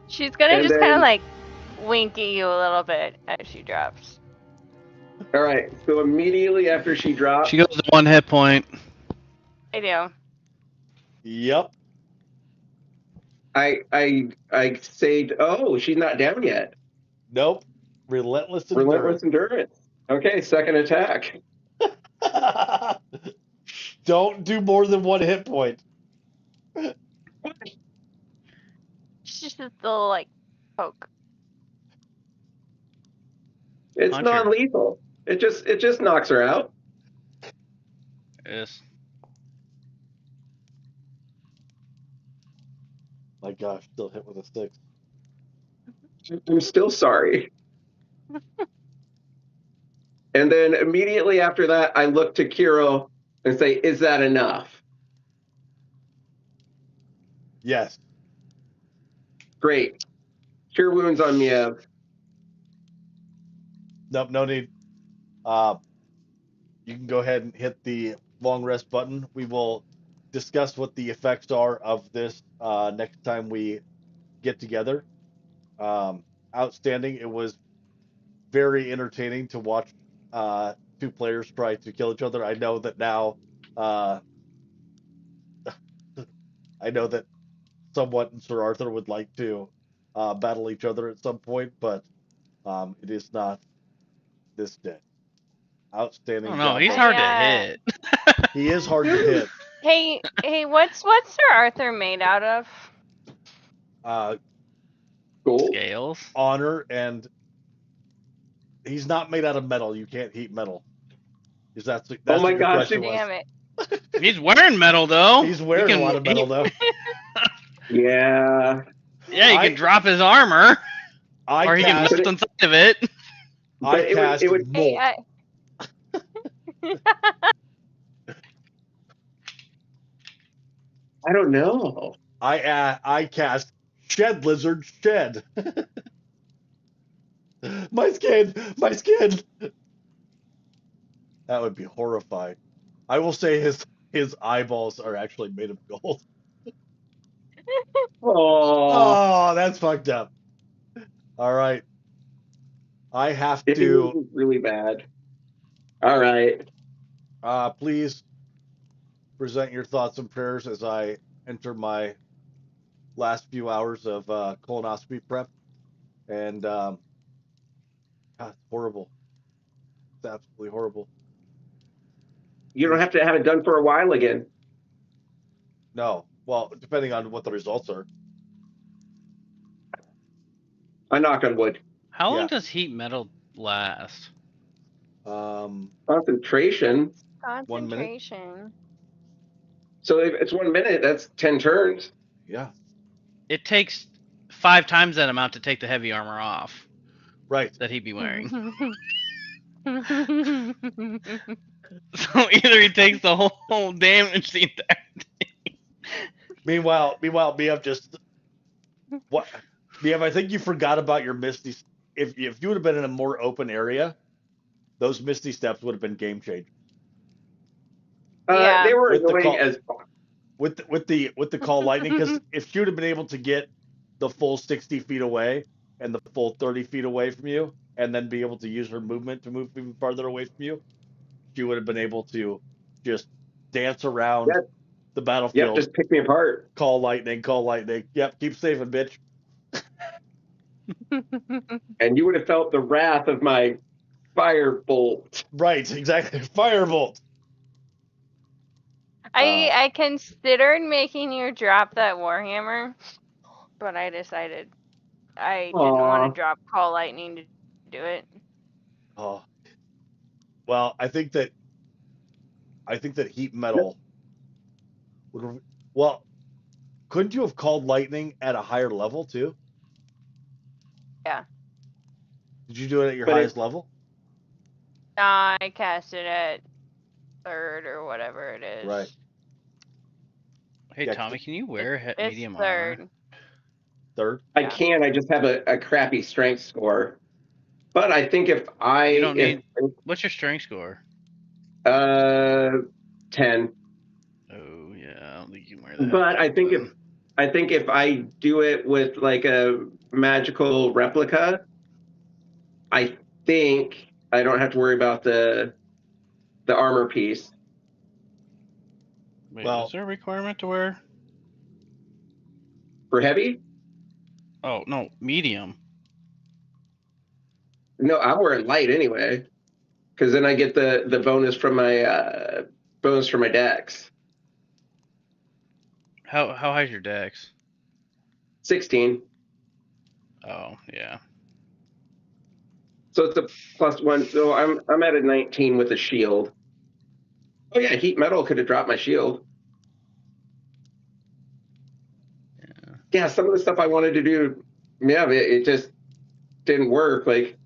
She's gonna And just kind then- of like wink at you a little bit as she drops. all right. So immediately after she drops, She goes to 1 hit point. I do. Yep. I say, oh, she's not down yet. Nope. Relentless Relentless endurance. Okay, second attack. Don't do more than 1 hit point. She's just a little like poke. It's Puncher. non-lethal. It just knocks her out. Yes. My gosh, still hit with a 6. I'm still sorry. And then immediately after that, I look to Kiro and say, is that enough? Yes. Great. Cure wounds on Miev. Nope, no need. You can go ahead and hit the long rest button. We will discuss what the effects are of this next time we get together. Outstanding. It was very entertaining to watch 2 players try to kill each other. I know that now. I know that someone in Sir Arthur would like to battle each other at some point, but it is not this day. Outstanding. Oh no, job. he's hard to Yeah. hit. He is hard to hit. Hey, what's Sir Arthur made out of? Gold. Scales. Honor, and he's not made out of metal. You can't heat metal. Is that's Oh my what your gosh, question was. Damn it. He's wearing metal though. He's wearing You a lot of metal though. Yeah. Yeah, you I- can drop his armor, I or he can cast, lift inside of it. I But it would- cast it would- Hey, molt. I don't know. I cast shed lizard shed. My skin. That would be horrifying. I will say his eyeballs are actually made of gold. Oh, Oh, that's fucked up. All right. I have it to was really bad. All right. please present your thoughts and prayers as I enter my last few hours of colonoscopy prep. And God, it's horrible. It's absolutely horrible. You don't have to have it done for a while again. No. Well, depending on what the results are. I knock on wood. How long Yeah. does heat metal last? Concentration. 1 minute. Concentration. So if it's 1 minute, that's 10 turns. Yeah. It takes 5 times that amount to take the heavy armor off Right. that he'd be wearing. So either he takes the whole damage the entire. Meanwhile, Miev just what? Miev, I think you forgot about your misty. If you would have been in a more open area, those misty steps would have been game changers. Yeah. They were With the annoying call- as With the call lightning, because if she would have been able to get the full 60 feet away and the full 30 feet away from you, and then be able to use her movement to move even farther away from you, she would have been able to just dance around Yep. the Yep, battlefield, just pick me apart. call lightning, call lightning. Yep, keep saving, bitch. And you would have felt the wrath of my firebolt. Right, exactly. Firebolt. I considered making you drop that Warhammer, but I decided I didn't want to Aw. drop Call Lightning to do it. Oh, well, I think that heat metal would. Well, couldn't you have called lightning at a higher level too? Yeah. Did you do it at your But highest level? I cast it at 3rd or whatever it is. Right. Hey, Yeah, Tommy, can you wear It's medium armor? 3rd. Third. I Yeah. can. I just have a crappy strength score. But I think if I You don't need. What's your strength score? 10. Oh yeah, I don't think you can wear that. But I think if I do it with like a magical replica, I think I don't have to worry about the armor piece. Wait, Well- is there a requirement to wear? For heavy? Oh no, medium. No, I'm wearing light anyway, because then I get the bonus from my dex. How high's your dex? 16. Oh yeah. So it's a +1. So I'm at a 19 with a shield. Oh yeah, heat metal could have dropped my shield. Yeah, some of the stuff I wanted to do, yeah, it just didn't work. Like,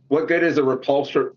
what good is a repulsor